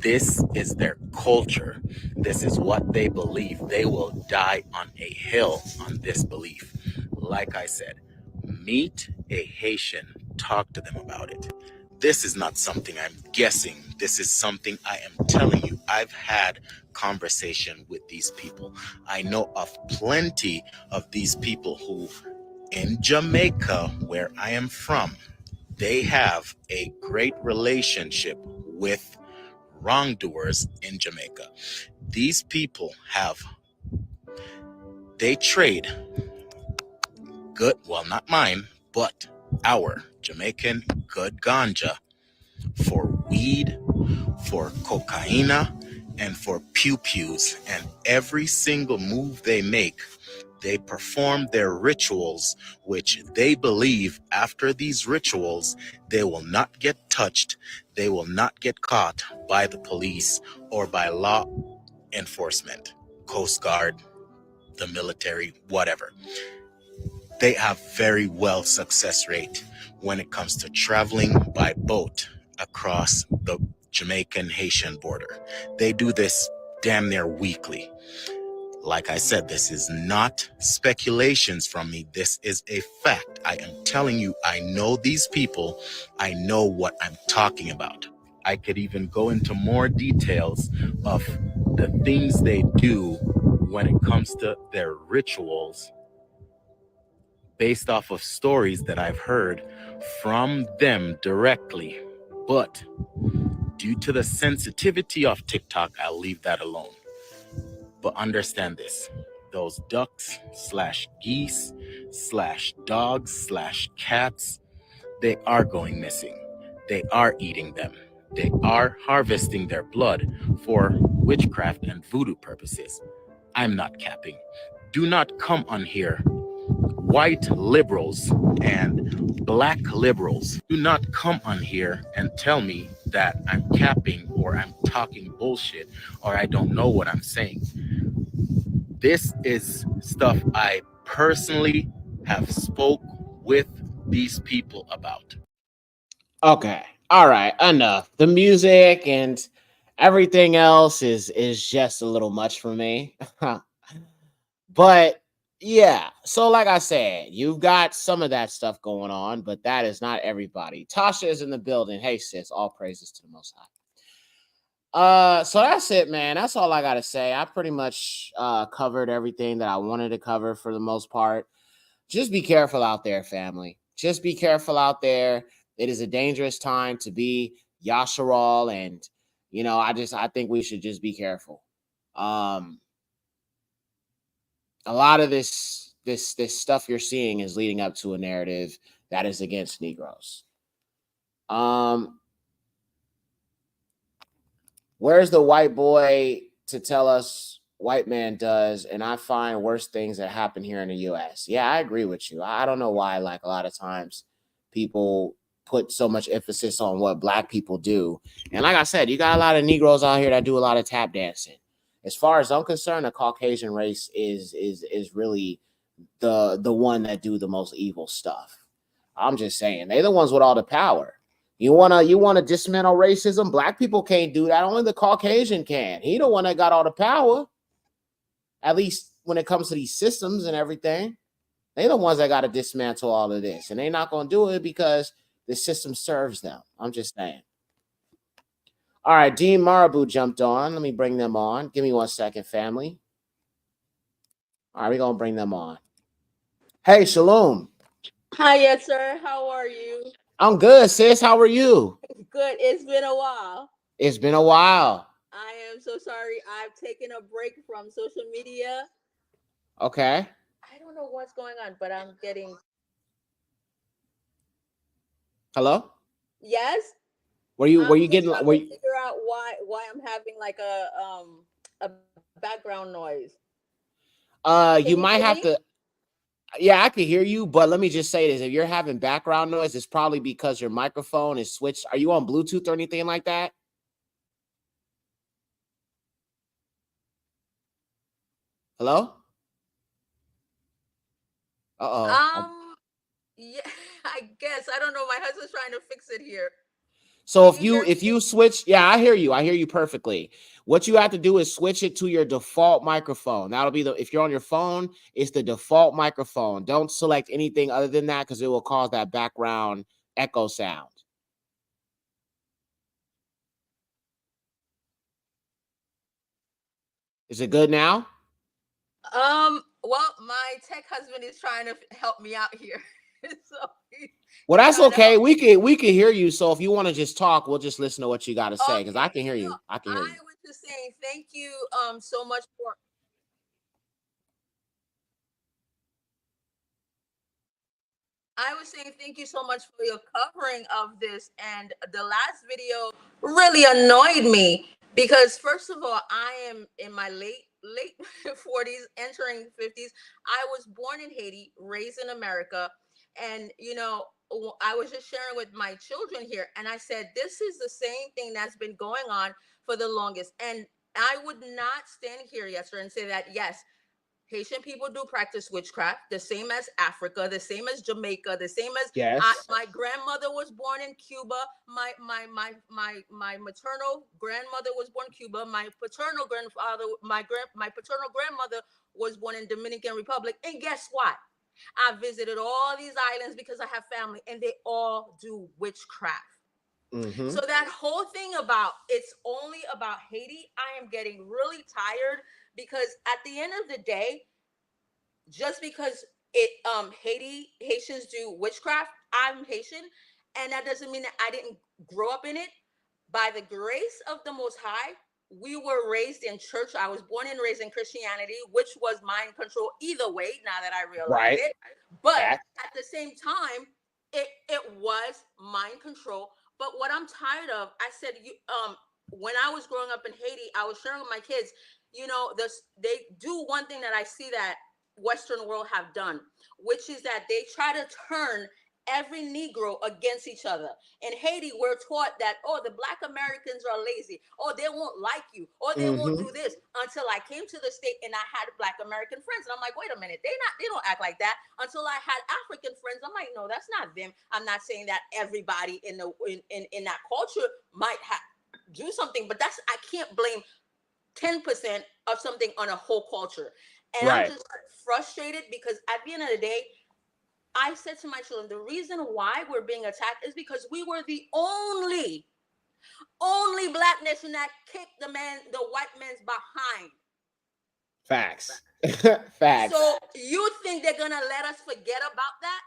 This is their culture. This is what they believe. They will die on a hill on this belief. Like I said, meet a Haitian, talk to them about it. This is not something I'm guessing. This is something I am telling you. I've had conversation with these people. I know of plenty of these people who, in Jamaica, where I am from, they have a great relationship with wrongdoers in Jamaica. These people they trade good, well, not mine, but our Jamaican good ganja for weed, for cocaina, and for pew-pews. And every single move they make, they perform their rituals, which they believe after these rituals, they will not get touched, they will not get caught by the police or by law enforcement, Coast Guard, the military, whatever. They have very well success rate when it comes to traveling by boat across the Jamaican Haitian border. They do this damn near weekly. Like I said, this is not speculations from me. This is a fact. I am telling you, I know these people. I know what I'm talking about. I could even go into more details of the things they do when it comes to their rituals based off of stories that I've heard from them directly. But due to the sensitivity of TikTok, I'll leave that alone. But understand this, those ducks / geese / dogs / cats, they are going missing. They are eating them. They are harvesting their blood for witchcraft and voodoo purposes. I'm not capping. Do not come on here, white liberals and black liberals. Do not come on here and tell me that I'm capping or I'm talking bullshit or I don't know what I'm saying. This is stuff I personally have spoke with these people about. Okay. All right. Enough. The music and everything else is just a little much for me. But yeah, so like I said, you've got some of that stuff going on, but that is not everybody. Tasha is in the building. Hey sis, all praises to the Most High. So that's it, man. That's all I gotta say. I pretty much covered everything that I wanted to cover for the most part. Just be careful out there, family. Just be careful out there. It is a dangerous time to be Yasharal, and I think we should just be careful. A lot of this stuff you're seeing is leading up to a narrative that is against Negroes. Where's the white boy to tell us white man does, and I find worse things that happen here in the US? Yeah, I agree with you. I don't know why, like, a lot of times people put so much emphasis on what black people do. And like I said, you got a lot of Negroes out here that do a lot of tap dancing. As far as I'm concerned, the Caucasian race is really the one that do the most evil stuff. I'm just saying, they're the ones with all the power. You wanna dismantle racism? Black people can't do that. Only the Caucasian can. He the one that got all the power. At least when it comes to these systems and everything, they're the ones that got to dismantle all of this, and they're not gonna do it because the system serves them. I'm just saying. All right, Dean Marabu jumped on. Let me bring them on. Give me 1 second, family. All right, we're gonna bring them on. Hey, Shalom. Hi, yes, sir. How are you? I'm good, sis. How are you? Good. It's been a while. It's been a while. I am so sorry. I've taken a break from social media. Okay. I don't know what's going on, but I'm getting. Hello? Yes. Were you getting? Trying to figure out why I'm having like a background noise. You might have to. Yeah, I can hear you, but let me just say this. If you're having background noise, it's probably because your microphone is switched. Are you on Bluetooth or anything like that? Hello? Yeah, I guess. I don't know. My husband's trying to fix it here. So if you switch, yeah, I hear you. I hear you perfectly. What you have to do is switch it to your default microphone. That'll be if you're on your phone, it's the default microphone. Don't select anything other than that because it will cause that background echo sound. Is it good now? Well, my tech husband is trying to help me out here. So well, that's okay. We can hear you. So if you want to just talk, we'll just listen to what you got to say because I can hear you. I can hear you. I was just saying thank you so much for. I was saying thank you so much for your covering of this, and the last video really annoyed me because first of all, I am in my late 40s, entering 50s. I was born in Haiti, raised in America, and I was just sharing with my children here, and I said this is the same thing that's been going on for the longest, and I would not stand here yesterday and say that yes, Haitian people do practice witchcraft, the same as Africa, the same as Jamaica, the same as my grandmother was born in Cuba. My maternal grandmother was born in Cuba. My paternal grandfather, my paternal grandmother was born in Dominican Republic. And guess what? I visited all these islands because I have family, and they all do witchcraft. Mm-hmm. So that whole thing about it's only about Haiti, I am getting really tired because at the end of the day, just because Haitians do witchcraft, I'm Haitian, and that doesn't mean that I didn't grow up in it. By the grace of the Most High, we were raised in church. I was born and raised in Christianity, which was mind control either way, now that I realize it. But at the same time, it was mind control. But what I'm tired of, I said, when I was growing up in Haiti, I was sharing with my kids, they do one thing that I see that Western world have done, which is that they try to turn every Negro against each other. In Haiti, we're taught that, oh, the Black Americans are lazy, or they won't like you, or they won't do this. Until I came to the state and I had Black American friends, and I'm like, wait a minute, they don't act like that. Until I had African friends, I'm like, no, that's not them. I'm not saying that everybody in that culture might do something, but I can't blame 10% of something on a whole culture. And I'm just frustrated because at the end of the day, I said to my children, the reason why we're being attacked is because we were the only Black nation that kicked the white man's behind. Facts. Facts. So you think they're gonna let us forget about that?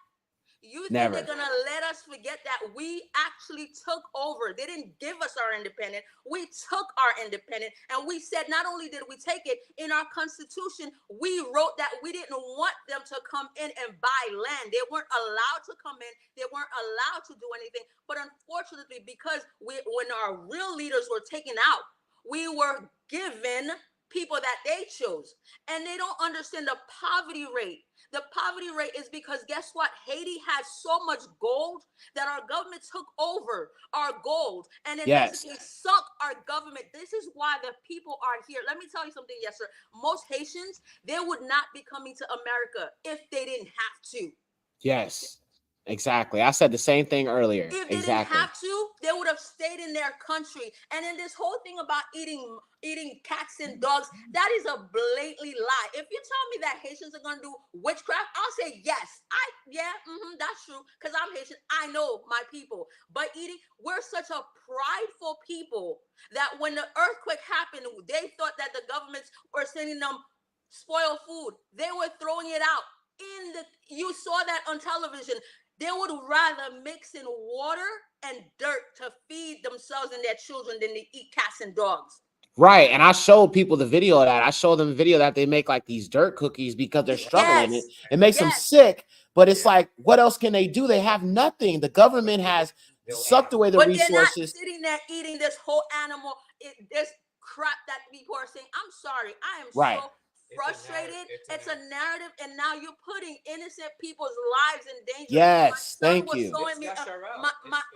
You think Never. they're gonna let us forget that we actually took over? They didn't give us our independence. We took our independence, and we said not only did we take it, in our Constitution, we wrote that we didn't want them to come in and buy land. They weren't allowed to come in. They weren't allowed to do anything. But unfortunately, because when our real leaders were taken out, we were given people that they chose, and they don't understand the poverty rate. The poverty rate is because guess what? Haiti has so much gold that our government took over our gold and then basically sunk our government. This is why the people are here. Let me tell you something, yes, sir. Most Haitians, they would not be coming to America if they didn't have to. Yes, exactly. I said the same thing earlier. If they didn't have to, they would have stayed in their country. And then this whole thing about eating cats and dogs, that is a blatantly lie. If you tell me that Haitians are gonna do witchcraft, I'll say yes. That's true, because I'm Haitian. I know my people. But we're such a prideful people that when the earthquake happened, they thought that the governments were sending them spoiled food. They were throwing it out. You saw that on television. They would rather mix in water and dirt to feed themselves and their children than to eat cats and dogs. Right. And I showed people the video of that. I showed them a video that they make like these dirt cookies because they're struggling. It makes them sick, but it's like, what else can they do? They have nothing. The government has sucked away the resources. They're not sitting there eating this whole animal, this crap that people are saying. I'm sorry. I am so frustrated. It's a narrative, and now you're putting innocent people's lives in danger. Yes, thank Was you. showing me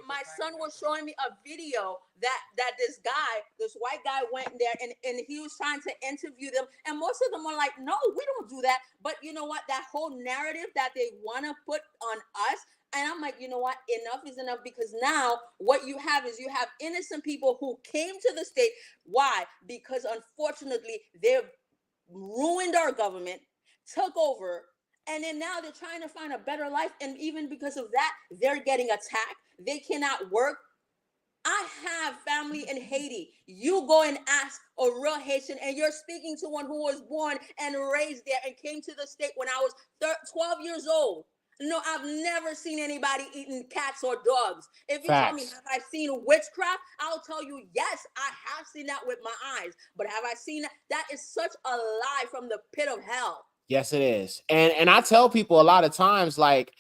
my son was showing me a video that this guy, this white guy, went in there and he was trying to interview them, and most of them were like, no, we don't do that. But you know what, that whole narrative that they want to put on us, and I'm like, you know what, enough is enough, because now what you have is you have innocent people who came to the state. Why? Because unfortunately they've ruined our government, took over, and then now they're trying to find a better life, and even because of that, they're getting attacked. They cannot work. I have family in Haiti. You go and ask a real Haitian, and you're speaking to one who was born and raised there and came to the state when I was 12 years old. No, I've never seen anybody eating cats or dogs. If you tell me, have I seen witchcraft? I'll tell you, yes, I have seen that with my eyes. But have I seen that? That is such a lie from the pit of hell. Yes, it is. And I tell people a lot of times, like,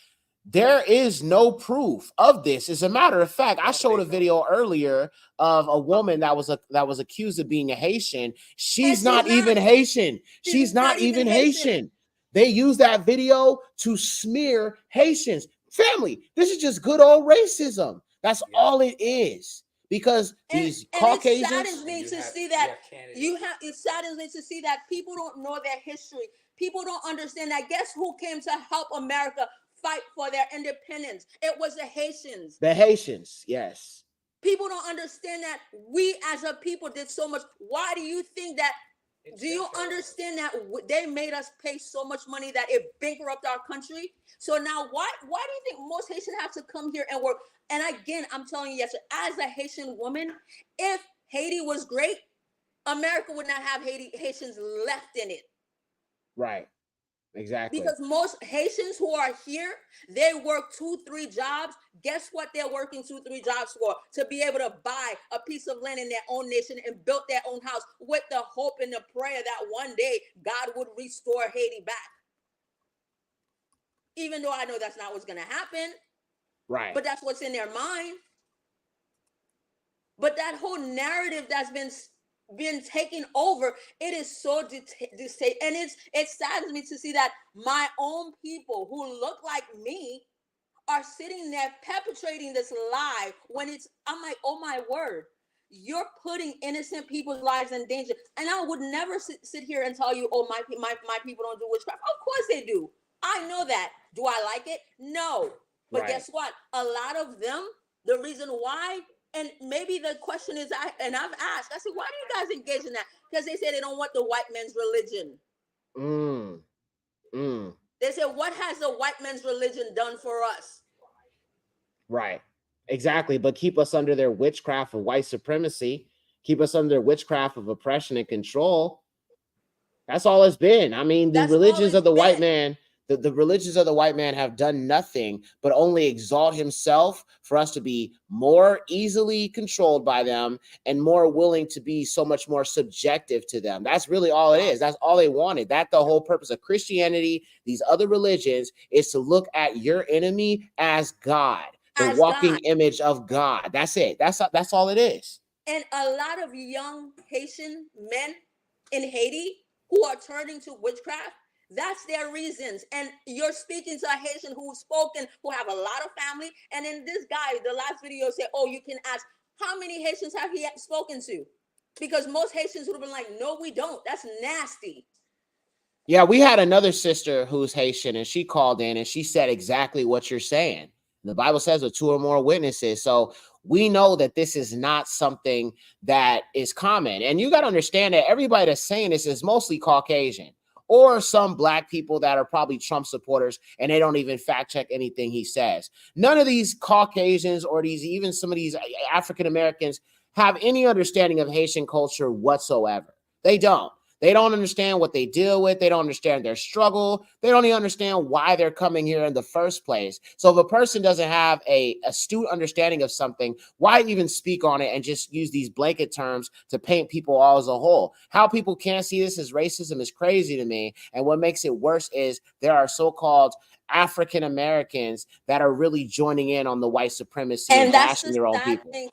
there is no proof of this. As a matter of fact, I showed a video earlier of a woman that was accused of being a Haitian. She's not even Haitian. She's not even Haitian. They use that video to smear Haitians. Family, this is just good old racism. That's all it is. Because these Caucasians, it saddens me to see that it saddens me to see that people don't know their history. People don't understand that. Guess who came to help America fight for their independence? It was the Haitians. The Haitians, yes. People don't understand that we as a people did so much. Why do you think that? Do you understand that they made us pay so much money that it bankrupted our country? So now why do you think most Haitians have to come here and work? And again, I'm telling you, yes, as a Haitian woman, if Haiti was great, America would not have Haitians left in it. Right. Exactly. Because most Haitians who are here, they work 2-3 jobs. Guess what they're working 2-3 jobs for? To be able to buy a piece of land in their own nation and build their own house with the hope and the prayer that one day God would restore Haiti back. Even though I know that's not what's going to happen. Right. But that's what's in their mind. But that whole narrative that's been taken over, it is so and it saddens me to see that my own people who look like me are sitting there perpetrating this lie when I'm like, oh my word, you're putting innocent people's lives in danger. And I would never sit here and tell you, oh, my people don't do witchcraft. Of course they do. I know that. Do I like it? No. But guess what? A lot of them, the reason why, and maybe the question is, I've asked, I said, why do you guys engage in that? Because they say they don't want the white man's religion. They said, what has the white man's religion done for us? Right. Exactly. But keep us under their witchcraft of white supremacy, keep us under witchcraft of oppression and control. That's all it's been. I mean, the religions of the white man, the religions of the white man have done nothing but only exalt himself for us to be more easily controlled by them and more willing to be so much more subjective to them. That's really all it is. That's all they wanted. That's the whole purpose of Christianity, these other religions, is to look at your enemy as God, the walking image of God. That's it. That's all it is. And a lot of young Haitian men in Haiti who are turning to witchcraft, that's their reasons. And you're speaking to a Haitian who have a lot of family. And then this guy, the last video said, oh, you can ask, how many Haitians have he spoken to? Because most Haitians would have been like, no, we don't. That's nasty. Yeah, we had another sister who's Haitian, and she called in and she said exactly what you're saying. The Bible says with 2 or more witnesses. So we know that this is not something that is common. And you got to understand that everybody that's saying this is mostly Caucasian, or some black people that are probably Trump supporters, and they don't even fact check anything he says. None of these Caucasians or even some of these African Americans have any understanding of Haitian culture whatsoever. They don't. They don't understand what they deal with. They don't understand their struggle. They don't even understand why they're coming here in the first place. So if a person doesn't have an astute understanding of something, why even speak on it and just use these blanket terms to paint people all as a whole? How people can't see this as racism is crazy to me. And what makes it worse is there are so-called African Americans that are really joining in on the white supremacy and bashing their own people. And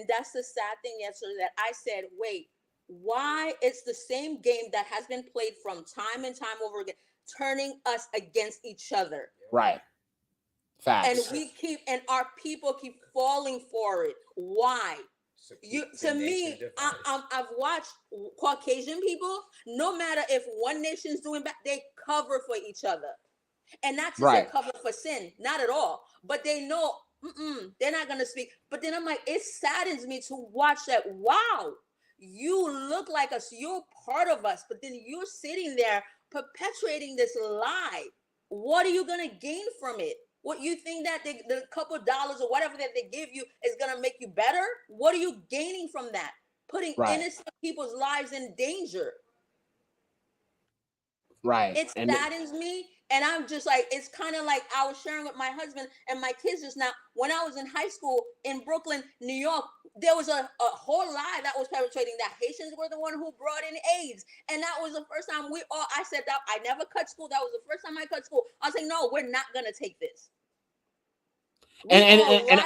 that's the sad thing yesterday, that I said, wait, why it's the same game that has been played from time and time over again, turning us against each other. Right. Facts. And our people keep falling for it. Why? I've watched Caucasian people, no matter if one nation's doing bad, they cover for each other. And not to say cover for sin, not at all. But they know they're not going to speak. But then I'm like, it saddens me to watch that. Wow, you look like us. You're part of us. But then you're sitting there perpetuating this lie. What are you going to gain from it? What you think that the couple dollars or whatever that they give you is going to make you better? What are you gaining from that? Putting innocent people's lives in danger. Right. It saddens me. And I'm just like, it's kind of like I was sharing with my husband and my kids just now. When I was in high school in Brooklyn, New York, there was a whole lie that was perpetrating that Haitians were the one who brought in AIDS. And that was the first time I said that I never cut school. That was the first time I cut school. I was like, no, we're not going to take this. And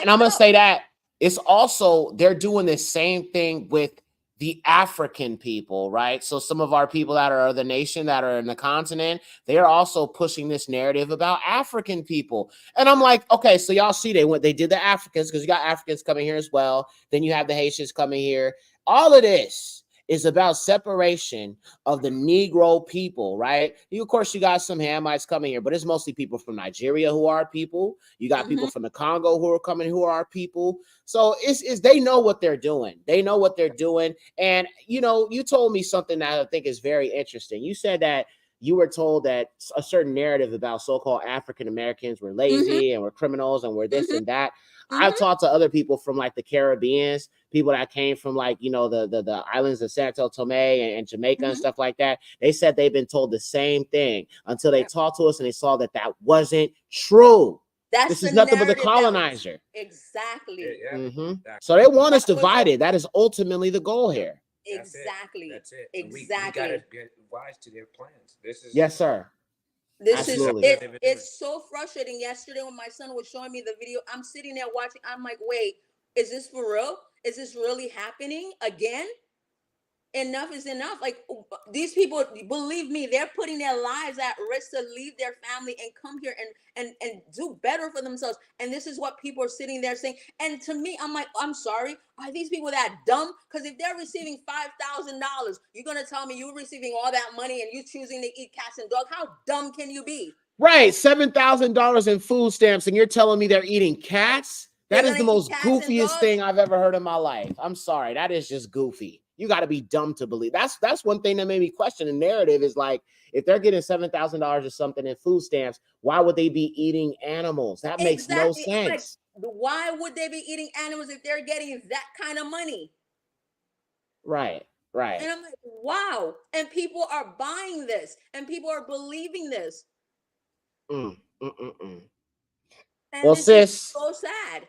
I'm going to say that it's also, they're doing the same thing with the African people, right? So some of our people that are the nation, that are in the continent, they are also pushing this narrative about African people. And I'm like, okay, so y'all see they did the Africans, because you got Africans coming here as well. Then you have the Haitians coming here. All of this is about separation of the Negro people, right? Of course, you got some Hamites coming here, but it's mostly people from Nigeria who are people. You got people from the Congo who are coming, who are people. So it's they know what they're doing. They know what they're doing. And, you know, you told me something that I think is very interesting. You said that you were told that a certain narrative about so-called African Americans were lazy and were criminals and were this and that. I've talked to other people from like the Caribbean, people that came from like, you know, the islands of Santo Tome and Jamaica and stuff like that. They said they've been told the same thing until they talked to us and they saw that that wasn't true. This is nothing but the colonizer. Exactly. So they want us divided. That is ultimately the goal here. Exactly. That's it. Exactly. We gotta get wise to their plans. This is yes, sir. It's so frustrating. Yesterday when my son was showing me the video, I'm sitting there watching. I'm like, wait, is this for real? Is this really happening again? Enough is enough. Like, these people, believe me, they're putting their lives at risk to leave their family and come here and do better for themselves. And this is what people are sitting there saying. And to me, I'm like, I'm sorry, are these people that dumb? Because if they're receiving $5,000, you're gonna tell me you're receiving all that money and you choosing to eat cats and dogs? How dumb can you be? Right, $7,000 in food stamps, and you're telling me they're eating cats? That is the most goofiest thing I've ever heard in my life. I'm sorry, that is just goofy. You got to be dumb to believe. That's one thing that made me question the narrative. Is like, if they're getting $7,000 or something in food stamps, why would they be eating animals? That makes no sense. Like, why would they be eating animals if they're getting that kind of money? Right. And I'm like, wow. And people are buying this, and people are believing this. And well, sis, is so sad.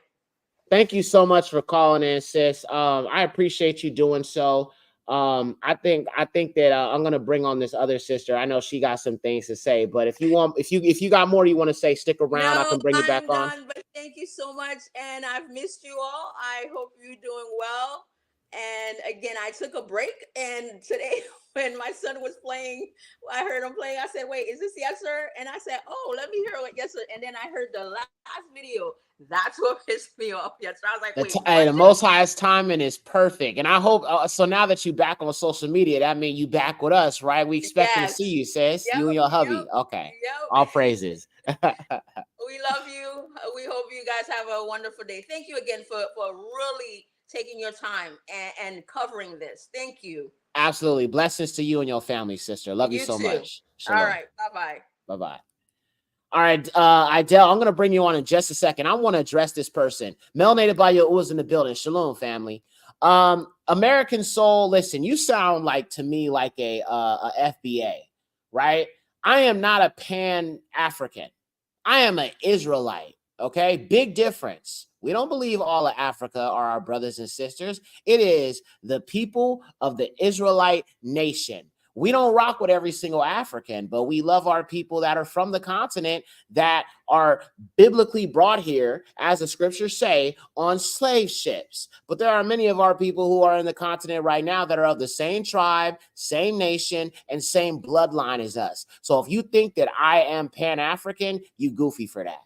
Thank you so much for calling in, sis. I appreciate you doing so. I think that I'm gonna bring on this other sister. I know she got some things to say, but if you got more you want to say, stick around. I can bring you back on. But thank you so much, and I've missed you all. I hope you're doing well. And again, I took a break, and today when my son was playing, I heard him playing. I said, "Wait, is this Yes Sir?" And I said, "Oh, let me hear what Yes Sir." And then I heard the last video. That's what pissed me off. Yes, Sir. I was like, "Wait." The Most High's timing is perfect, and I hope so. Now that you back on social media, that means you back with us, right? We expecting to see you, sis. You and your hubby. Okay. All praises. We love you. We hope you guys have a wonderful day. Thank you again for really taking your time and covering this. Thank you. Absolutely. Blessings to you and your family, sister. Love you so much. Shalom. All right. Bye-bye. Bye-bye. All right, Idel, I'm going to bring you on in just a second. I want to address this person. Melanated by your Uwas in the building. Shalom, family. American Soul, listen, you sound like to me like a FBA, right? I am not a Pan-African. I am an Israelite, okay? Big difference. We don't believe all of Africa are our brothers and sisters. It is the people of the Israelite nation. We don't rock with every single African, but we love our people that are from the continent that are biblically brought here, as the scriptures say, on slave ships. But there are many of our people who are in the continent right now that are of the same tribe, same nation, and same bloodline as us. So if you think that I am Pan-African, you goofy for that.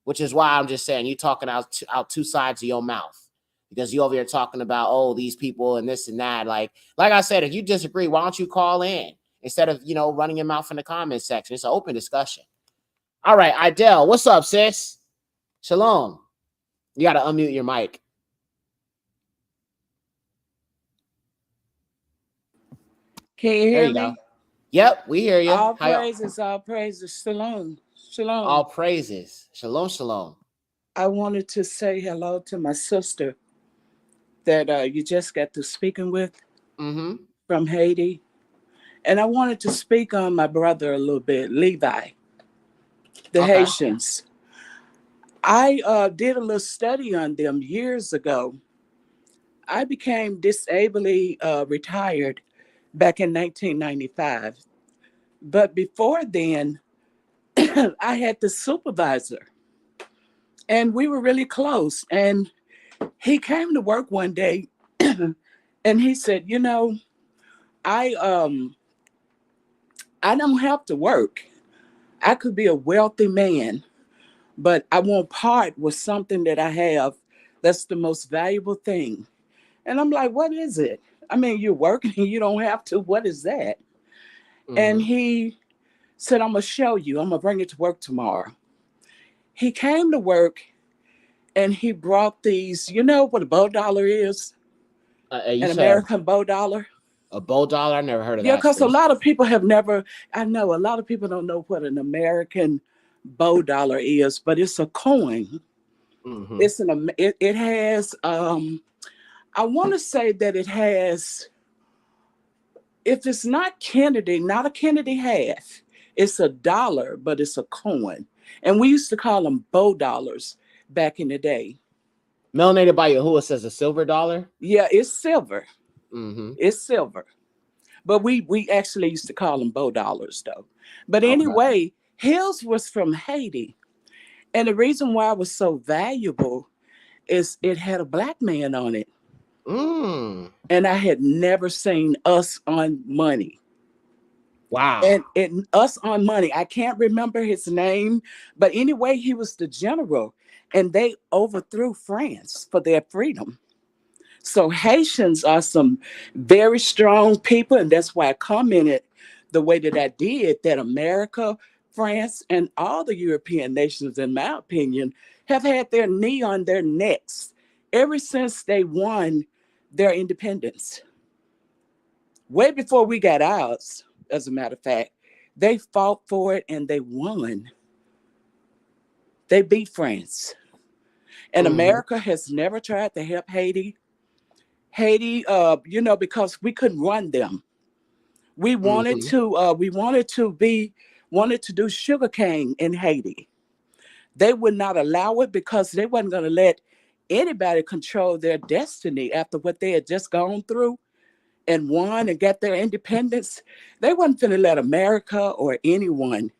Which is why I'm just saying, you're talking out two sides of your mouth. Because you over here talking about, oh, these people and this and that. Like I said, if you disagree, why don't you call in instead of, running your mouth in the comments section? It's an open discussion. All right, Idel, what's up, sis? Shalom. You got to unmute your mic. Can you hear me? Go. Yep, we hear you. All praises, shalom, shalom. All praises, shalom, shalom. I wanted to say hello to my sister that you just got to speaking with from Haiti. And I wanted to speak on my brother a little bit, Levi, the Haitians. I did a little study on them years ago. I became disably retired back in 1995. But before then, I had the supervisor. And we were really close. And he came to work one day and he said, I don't have to work. I could be a wealthy man, but I won't part with something that I have that's the most valuable thing. And I'm like, what is it? I mean, you're working and you don't have to. What is that? And he said, I'm going to show you. I'm going to bring it to work tomorrow. He came to work and he brought these, you know what a bow dollar is? An American bow dollar. A bow dollar? I never heard of that. Yeah, because a lot of people have never, I know a lot of people don't know what an American bow dollar is, but it's a coin. It's it has, I want to say that it has, if it's not Kennedy, not a Kennedy half, it's a dollar, but it's a coin. And we used to call them bow dollars back in the day. Melanated by Yahuwah says a silver dollar? Yeah, it's silver. It's silver. But we actually used to call them bow dollars, though. But anyway, his was from Haiti. And the reason why it was so valuable is it had a black man on it. And I had never seen us on money. Wow. And us on money. I can't remember his name. But anyway, he was the general. And they overthrew France for their freedom. So Haitians are some very strong people, and that's why I commented the way that I did, that America, France, and all the European nations, in my opinion, have had their knee on their necks ever since they won their independence. Way before we got ours, as a matter of fact, they fought for it and they won. They beat France. And America has never tried to help Haiti. Haiti, because we couldn't run them. We wanted to do sugarcane in Haiti. They would not allow it because they wasn't going to let anybody control their destiny after what they had just gone through and won and got their independence. They wasn't going to let America or anyone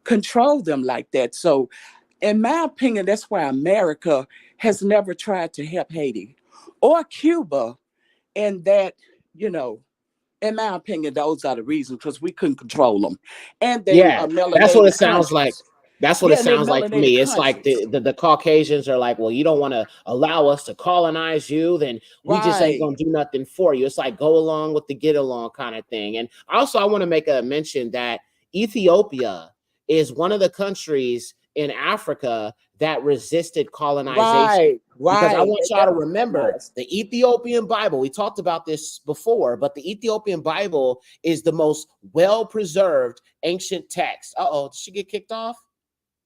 control them like that. So, in my opinion, that's why America has never tried to help Haiti or Cuba. And that, in my opinion, those are the reasons, because we couldn't control them. And they are melanated. That's what it sounds like. That's what it they're sounds like to me. It's like the Caucasians are like, well, you don't want to allow us to colonize you, then we just ain't going to do nothing for you. It's like go along with the get along kind of thing. And also, I want to make a mention that Ethiopia is one of the countries in Africa that resisted colonization. Because I want y'all to remember the Ethiopian Bible. We talked about this before, but the Ethiopian Bible is the most well-preserved ancient text. Did she get kicked off?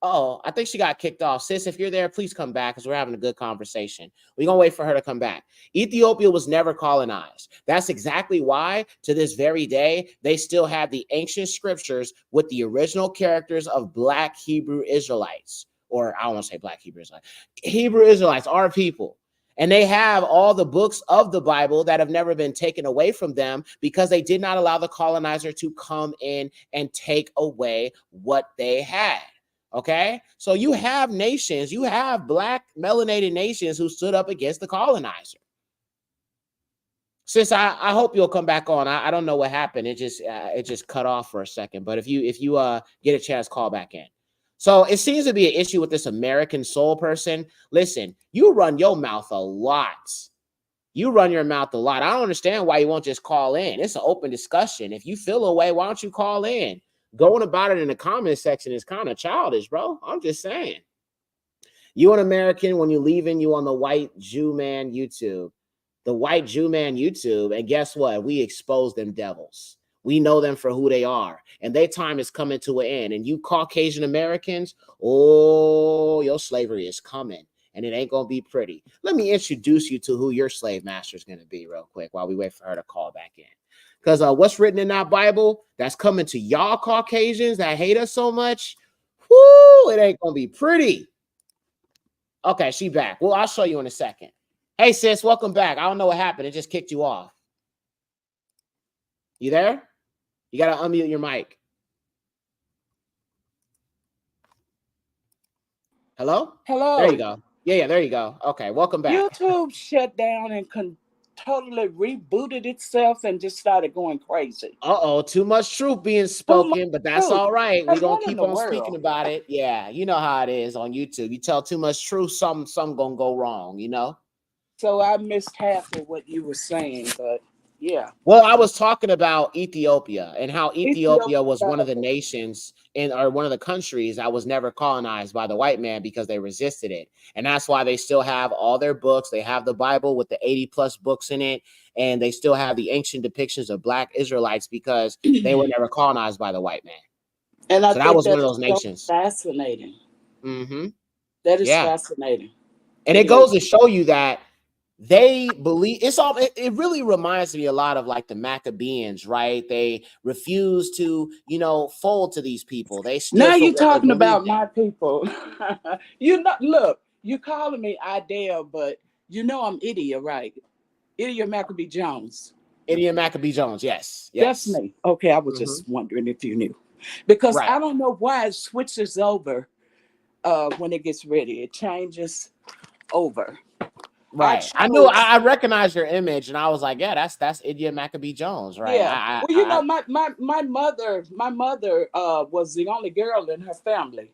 I think she got kicked off. Sis, if you're there, please come back because we're having a good conversation. We're going to wait for her to come back. Ethiopia was never colonized. That's exactly why, to this very day, they still have the ancient scriptures with the original characters of Black Hebrew Israelites. Or I don't want to say Black Hebrew Israelites. Hebrew Israelites are people. And they have all the books of the Bible that have never been taken away from them because they did not allow the colonizer to come in and take away what they had. Okay, so you have nations, you have Black melanated nations who stood up against the colonizer. Sis, I hope you'll come back on. I don't know what happened. It just cut off for a second. But if you get a chance, call back in. So it seems to be an issue with this American soul person. Listen, you run your mouth a lot. You run your mouth a lot. I don't understand why you won't just call in. It's an open discussion. If you feel a way, why don't you call in? Going about it in the comment section is kind of childish, bro. I'm just saying. You an American when you leaving, you on the white Jew man YouTube. The white Jew man YouTube, and guess what? We expose them devils. We know them for who they are, and their time is coming to an end. And you Caucasian Americans, oh, your slavery is coming, and it ain't gonna be pretty. Let me introduce you to who your slave master is gonna be real quick while we wait for her to call back in. Because what's written in that Bible that's coming to y'all Caucasians that hate us so much, whoo, it ain't gonna be pretty. Okay, she back. Well, I'll show you in a second. Hey, sis, welcome back. I don't know what happened. It just kicked you off. You there? You got to unmute your mic. Hello? Hello. There you go. Yeah, there you go. Okay, welcome back. YouTube shut down and totally rebooted itself and just started going crazy. Uh-oh, too much truth being spoken, but that's all right. We're going to keep on speaking about it. Yeah, you know how it is on YouTube. You tell too much truth, something going to go wrong, you know? So I missed half of what you were saying, but yeah. Well, I was talking about Ethiopia and how Ethiopia was one of the nations or one of the countries that was never colonized by the white man because they resisted it. And that's why they still have all their books. They have the Bible with the 80 plus books in it. And they still have the ancient depictions of Black Israelites because they were never colonized by the white man. And I so think that was one of those nations. Fascinating. Mm-hmm. That is fascinating. And it goes to show you that they believe it really reminds me a lot of like the Maccabees, right? They refuse to, fold to these people. They still now you're talking about my people. Look, you calling me Idea, but I'm Idia, right? Idia Maccabee Jones. Idia Maccabee Jones, yes. That's me. Okay, I was just wondering if you knew. Because I don't know why it switches over when it gets ready. It changes over. Right. I recognize your image, and I was like, yeah, that's Idia Maccabee Jones, right? Yeah. My mother was the only girl in her family,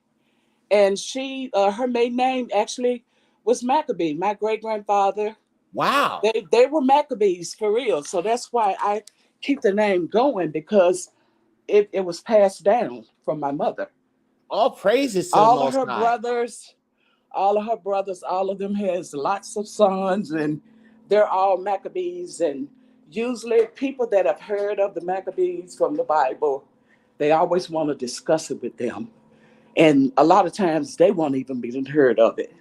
and she her maiden name actually was Maccabee. My great grandfather. Wow. They were Maccabees for real. So that's why I keep the name going, because it was passed down from my mother. All praises to all of her brothers. All of her brothers, all of them has lots of sons, and they're all Maccabees. And usually people that have heard of the Maccabees from the Bible, they always want to discuss it with them. And a lot of times they won't even be heard of it.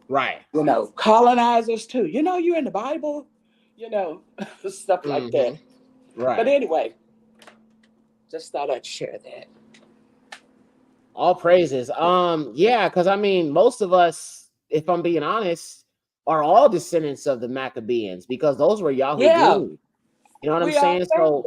Right. Colonizers too. You're in the Bible, stuff like that. Right. But anyway, just thought I'd share that. All praises. Yeah, because most of us, if I'm being honest, are all descendants of the Maccabees, because those were Yahoo. Yeah. You know what I'm saying? So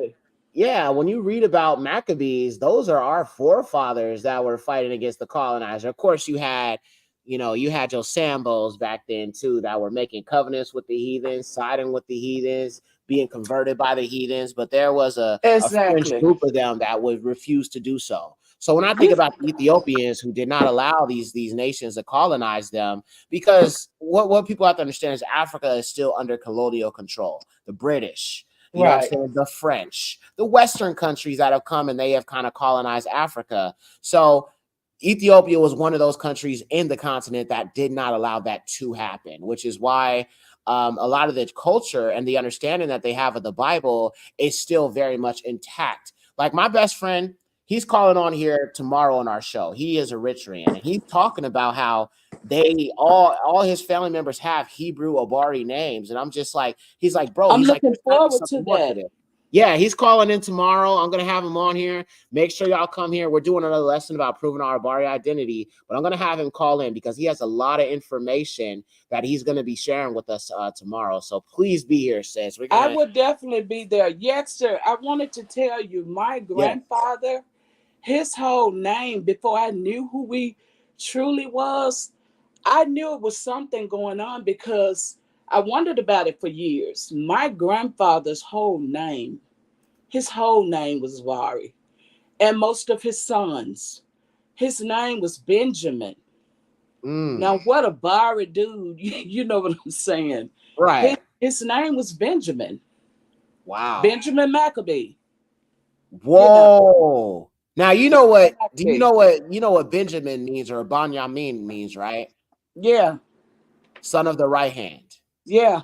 yeah, when you read about Maccabees, those are our forefathers that were fighting against the colonizer. Of course, you had your Sambos back then too that were making covenants with the heathens, siding with the heathens, being converted by the heathens. But there was a fringe group of them that would refuse to do so. So when I think about the Ethiopians who did not allow these nations to colonize them, because what people have to understand is Africa is still under colonial control. The British, you know what I'm saying, the French, the Western countries that have come and they have kind of colonized Africa. So Ethiopia was one of those countries in the continent that did not allow that to happen, which is why a lot of the culture and the understanding that they have of the Bible is still very much intact. Like my best friend, he's calling on here tomorrow on our show. He is a Eritrean, and he's talking about how they all his family members have Hebrew Abari names, and I'm just like, he's like, bro, I'm he's looking like, forward to that. Yeah, he's calling in tomorrow. I'm going to have him on here. Make sure y'all come here. We're doing another lesson about proving our Abari identity, but I'm going to have him call in because he has a lot of information that he's going to be sharing with us tomorrow. So please be here, sis. I would definitely be there. Yes, sir. I wanted to tell you, my grandfather, his whole name, before I knew who we truly was, I knew it was something going on because I wondered about it for years. My grandfather's whole name, his whole name was Vari. And most of his sons, his name was Benjamin. Now, what a Vari dude. You know what I'm saying? Right. His name was Benjamin. Wow. Benjamin Maccabee. Whoa. Now, you know what? Do you know what Benjamin means or Banyamin means, right? Yeah. Son of the right hand. Yeah.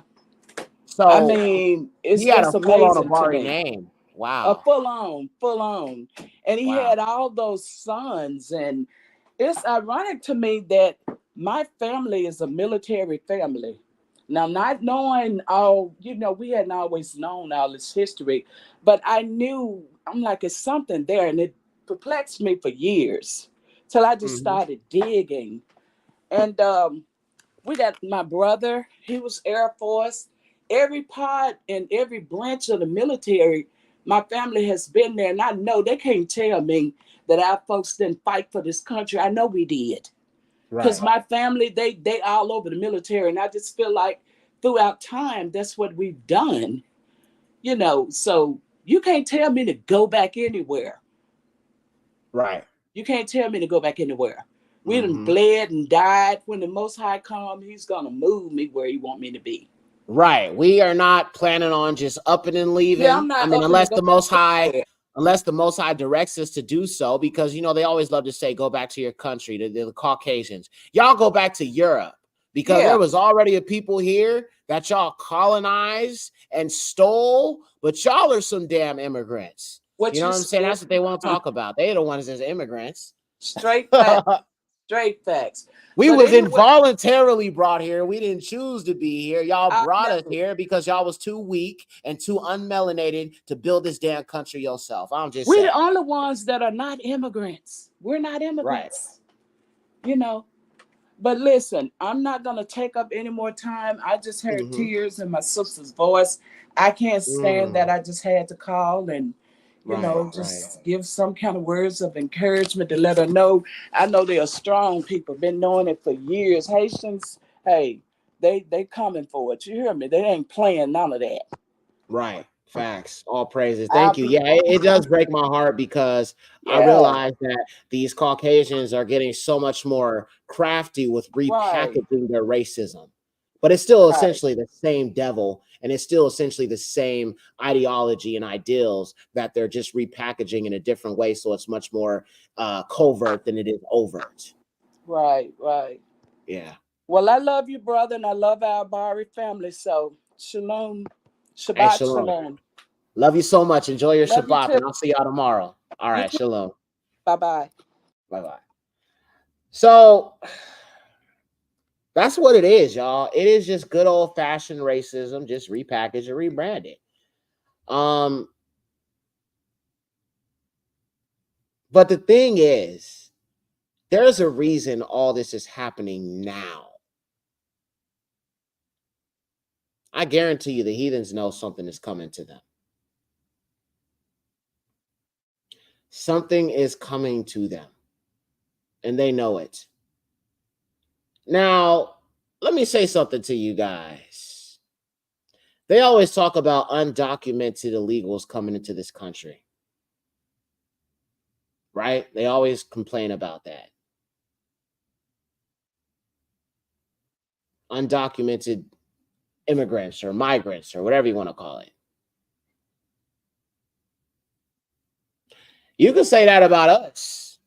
So I mean, it's he had just a full-on amazing to Abari me. name. A Wow. full on. And he had all those sons. And it's ironic to me that my family is a military family. Now, not knowing all, we hadn't always known all this history, but I knew, I'm like, it's something there. And it perplexed me for years till I just started digging. And we got my brother, he was Air Force. Every part and every branch of the military, my family has been there. And I know they can't tell me that our folks didn't fight for this country. I know we did. Because my family, they all over the military. And I just feel like throughout time, that's what we've done. So you can't tell me to go back anywhere. Right. You can't tell me to go back anywhere. We done bled and died. When the Most High come, he's going to move me where he want me to be. Right. We are not planning on just upping and leaving. Yeah, I'm not unless the Most High directs us to do so, because they always love to say, go back to your country, the Caucasians. Y'all go back to Europe, because there was already a people here that y'all colonized and stole, but y'all are some damn immigrants. You know what I'm saying? That's what they want to talk about. They don't want us as immigrants. Straight facts. Straight facts. We was involuntarily brought here. We didn't choose to be here. Y'all brought us here because y'all was too weak and too unmelanated to build this damn country yourself. I'm just saying. We're the only ones that are not immigrants. We're not immigrants. Right. But listen, I'm not going to take up any more time. I just heard tears in my sister's voice. I can't stand that. I just had to call and give some kind of words of encouragement to let her know. I know they are strong people, been knowing it for years. Haitians, hey, they coming for it. You hear me? They ain't playing none of that. Right. Facts. All praises. Thank you. Yeah, it does break my heart because I realize that these Caucasians are getting so much more crafty with repackaging their racism. But it's still essentially the same devil, and it's still essentially the same ideology and ideals that they're just repackaging in a different way, so it's much more covert than it is overt. Right. Yeah. Well, I love you, brother, and I love our Bari family. So, shalom, Shabbat, hey, shalom. Love you so much. Enjoy your Shabbat, and I'll see y'all tomorrow. All right, shalom. Bye-bye. Bye-bye. So that's what it is, y'all. It is just good old-fashioned racism, just repackaged and rebranded. But the thing is, there's a reason all this is happening now. I guarantee you the heathens know something is coming to them. Something is coming to them, and they know it. Now, let me say something to you guys. They always talk about undocumented illegals coming into this country, right? They always complain about that. Undocumented immigrants or migrants or whatever you want to call it. You can say that about us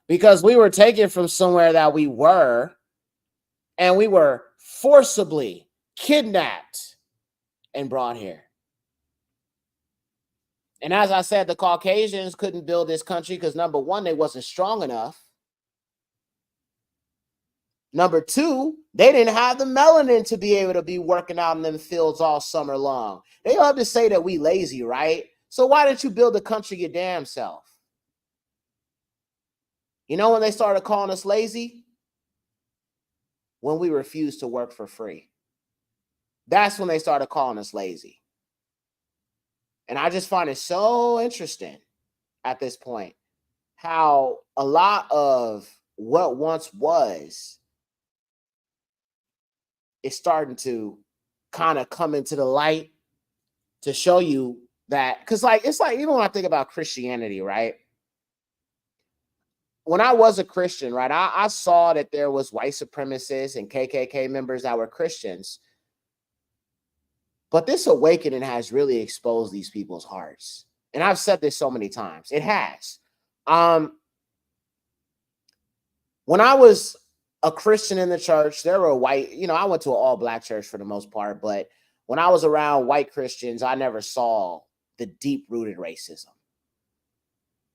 because we were taken from somewhere that we were, and we were forcibly kidnapped and brought here. And as I said, the Caucasians couldn't build this country because, number one, they wasn't strong enough. Number two, they didn't have the melanin to be able to be working out in them fields all summer long. They love to say that we lazy, right? So why didn't you build a country your damn self? You know when they started calling us lazy? When we refused to work for free. That's when they started calling us lazy. And I just find it so interesting at this point how a lot of what once was is starting to kind of come into the light to show you that, because like it's like even when I think about Christianity, right? When I was a Christian, right, I saw that there was white supremacists and KKK members that were Christians. But this awakening has really exposed these people's hearts. And I've said this so many times. It has. When I was a Christian in the church, there were white, I went to an all-black church for the most part, but when I was around white Christians, I never saw the deep-rooted racism.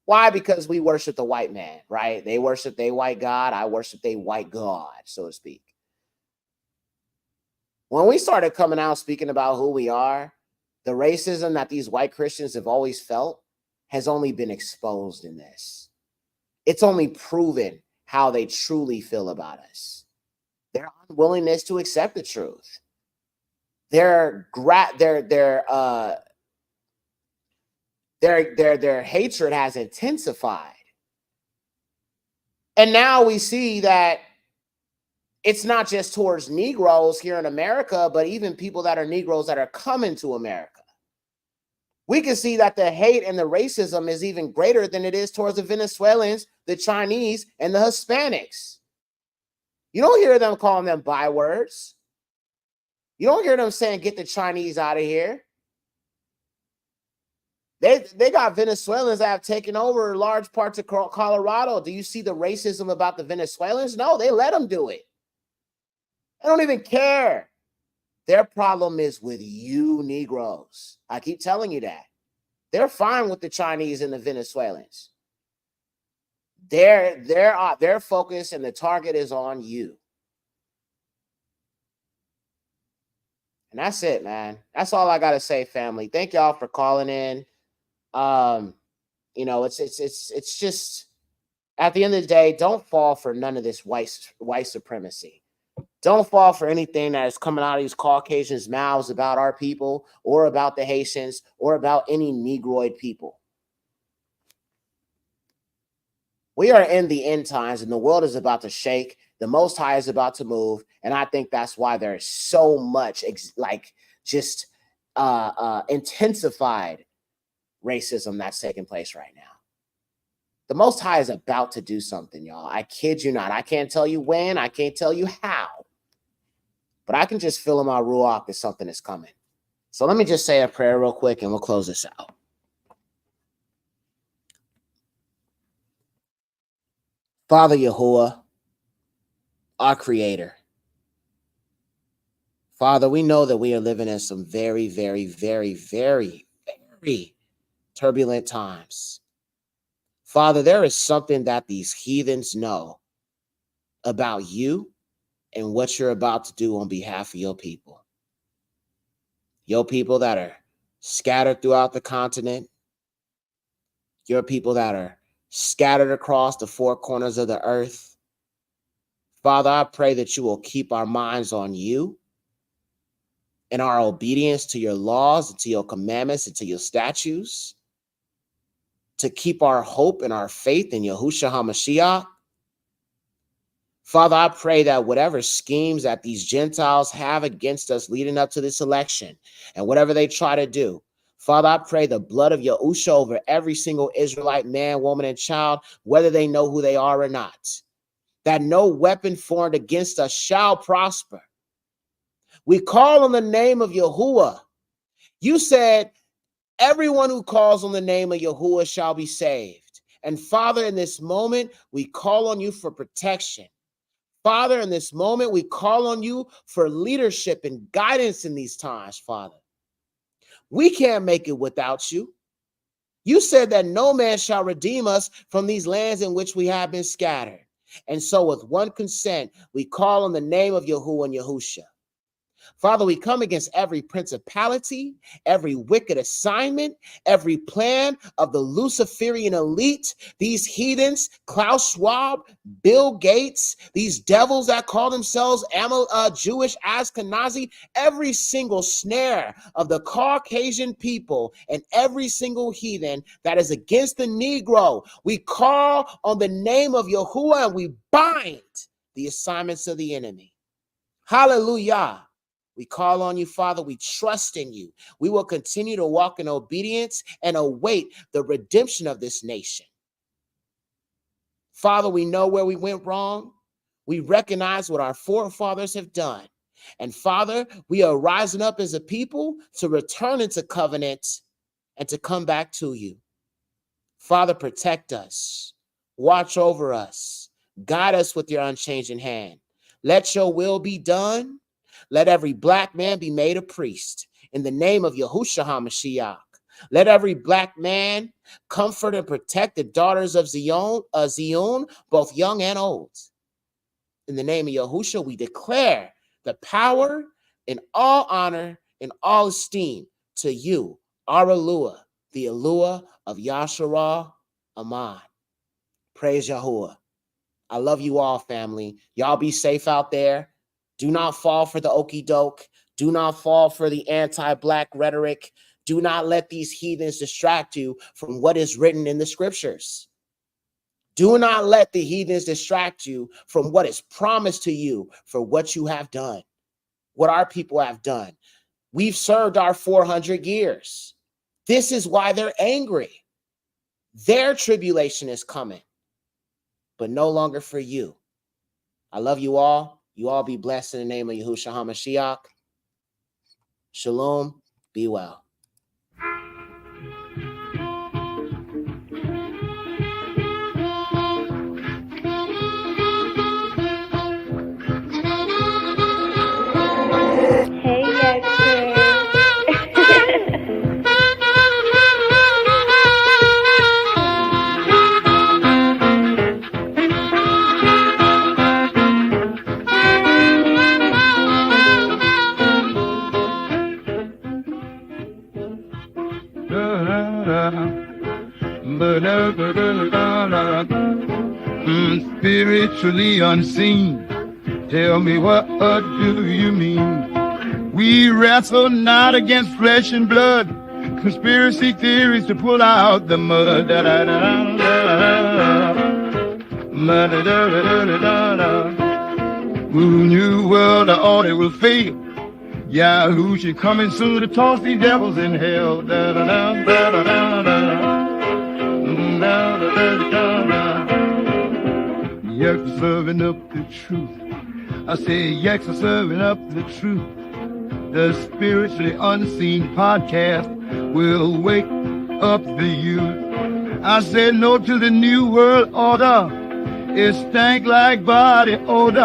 Why? Because we worship the white man, right? They worship their white God. I worship their white God, so to speak. When we started coming out speaking about who we are, the racism that these white Christians have always felt has only been exposed in this. It's only proven how they truly feel about us. Their unwillingness to accept the truth. Their hatred has intensified. And now we see that it's not just towards Negroes here in America, but even people that are Negroes that are coming to America. We can see that the hate and the racism is even greater than it is towards the Venezuelans, the Chinese, and the Hispanics. You don't hear them calling them bywords. You don't hear them saying, get the Chinese out of here. They got Venezuelans that have taken over large parts of Colorado. Do you see the racism about the Venezuelans? No, they let them do it. They don't even care. Their problem is with you Negroes. I keep telling you that. They're fine with the Chinese and the Venezuelans. Their focus and the target is on you. And that's it, man. That's all I got to say, family. Thank y'all for calling in. It's just at the end of the day, don't fall for none of this white supremacy. Don't fall for anything that is coming out of these Caucasians' mouths about our people or about the Haitians or about any Negroid people. We are in the end times and the world is about to shake. The Most High is about to move. And I think that's why there's so much intensified racism that's taking place right now. The Most High is about to do something, y'all. I kid you not. I can't tell you when. I can't tell you how. But I can just feel in my ruach that something is coming. So let me just say a prayer real quick and we'll close this out. Father Yahuwah, our creator. Father, we know that we are living in some very, very, very, very, very turbulent times. Father, there is something that these heathens know about you and what you're about to do on behalf of your people. Your people that are scattered throughout the continent. Your people that are scattered across the four corners of the earth. Father, I pray that you will keep our minds on you and our obedience to your laws and to your commandments and to your statutes, to keep our hope and our faith in Yahushua HaMashiach. Father, I pray that whatever schemes that these Gentiles have against us leading up to this election and whatever they try to do, Father, I pray the blood of Yahushua over every single Israelite man, woman, and child, whether they know who they are or not, that no weapon formed against us shall prosper. We call on the name of Yahuwah. You said, everyone who calls on the name of Yahuwah shall be saved. And Father, in this moment, we call on you for protection. Father, in this moment, we call on you for leadership and guidance in these times, Father. We can't make it without you. You said that no man shall redeem us from these lands in which we have been scattered. And so with one consent, we call on the name of Yahuwah and Yahusha. Father, we come against every principality, every wicked assignment, every plan of the Luciferian elite, these heathens, Klaus Schwab, Bill Gates, these devils that call themselves Jewish Ashkenazi, every single snare of the Caucasian people and every single heathen that is against the Negro. We call on the name of Yahuwah and we bind the assignments of the enemy. Hallelujah. We call on you, Father. We trust in you. We will continue to walk in obedience and await the redemption of this nation. Father, we know where we went wrong. We recognize what our forefathers have done. And Father, we are rising up as a people to return into covenant and to come back to you. Father, protect us. Watch over us. Guide us with your unchanging hand. Let your will be done. Let every black man be made a priest in the name of Yahushua HaMashiach. Let every black man comfort and protect the daughters of Zion, both young and old. In the name of Yahushua, we declare the power and all honor and all esteem to you, our Eluah, the Eluah of Yasharah Aman. Praise Yahuwah. I love you all, family. Y'all be safe out there. Do not fall for the okie doke. Do not fall for the anti-black rhetoric. Do not let these heathens distract you from what is written in the scriptures. Do not let the heathens distract you from what is promised to you for what you have done, what our people have done. We've served our 400 years. This is why they're angry. Their tribulation is coming, but no longer for you. I love you all. You all be blessed in the name of Yahushua HaMashiach. Shalom. Be well. Spiritually unseen, tell me what do you mean? We wrestle not against flesh and blood, conspiracy theories to pull out the mud. Who knew world the order will fail? Yahushua coming soon to toss these devils in hell. Yaks are serving up the truth. I say yaks are serving up the truth. The spiritually unseen podcast will wake up the youth. I said no to the new world order. It stank like body odor.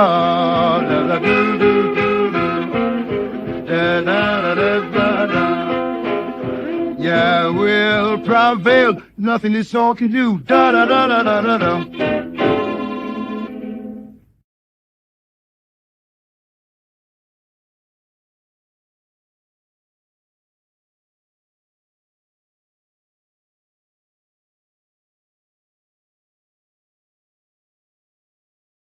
Yeah, will prevail. Nothing this all can do. Da da da da da da da.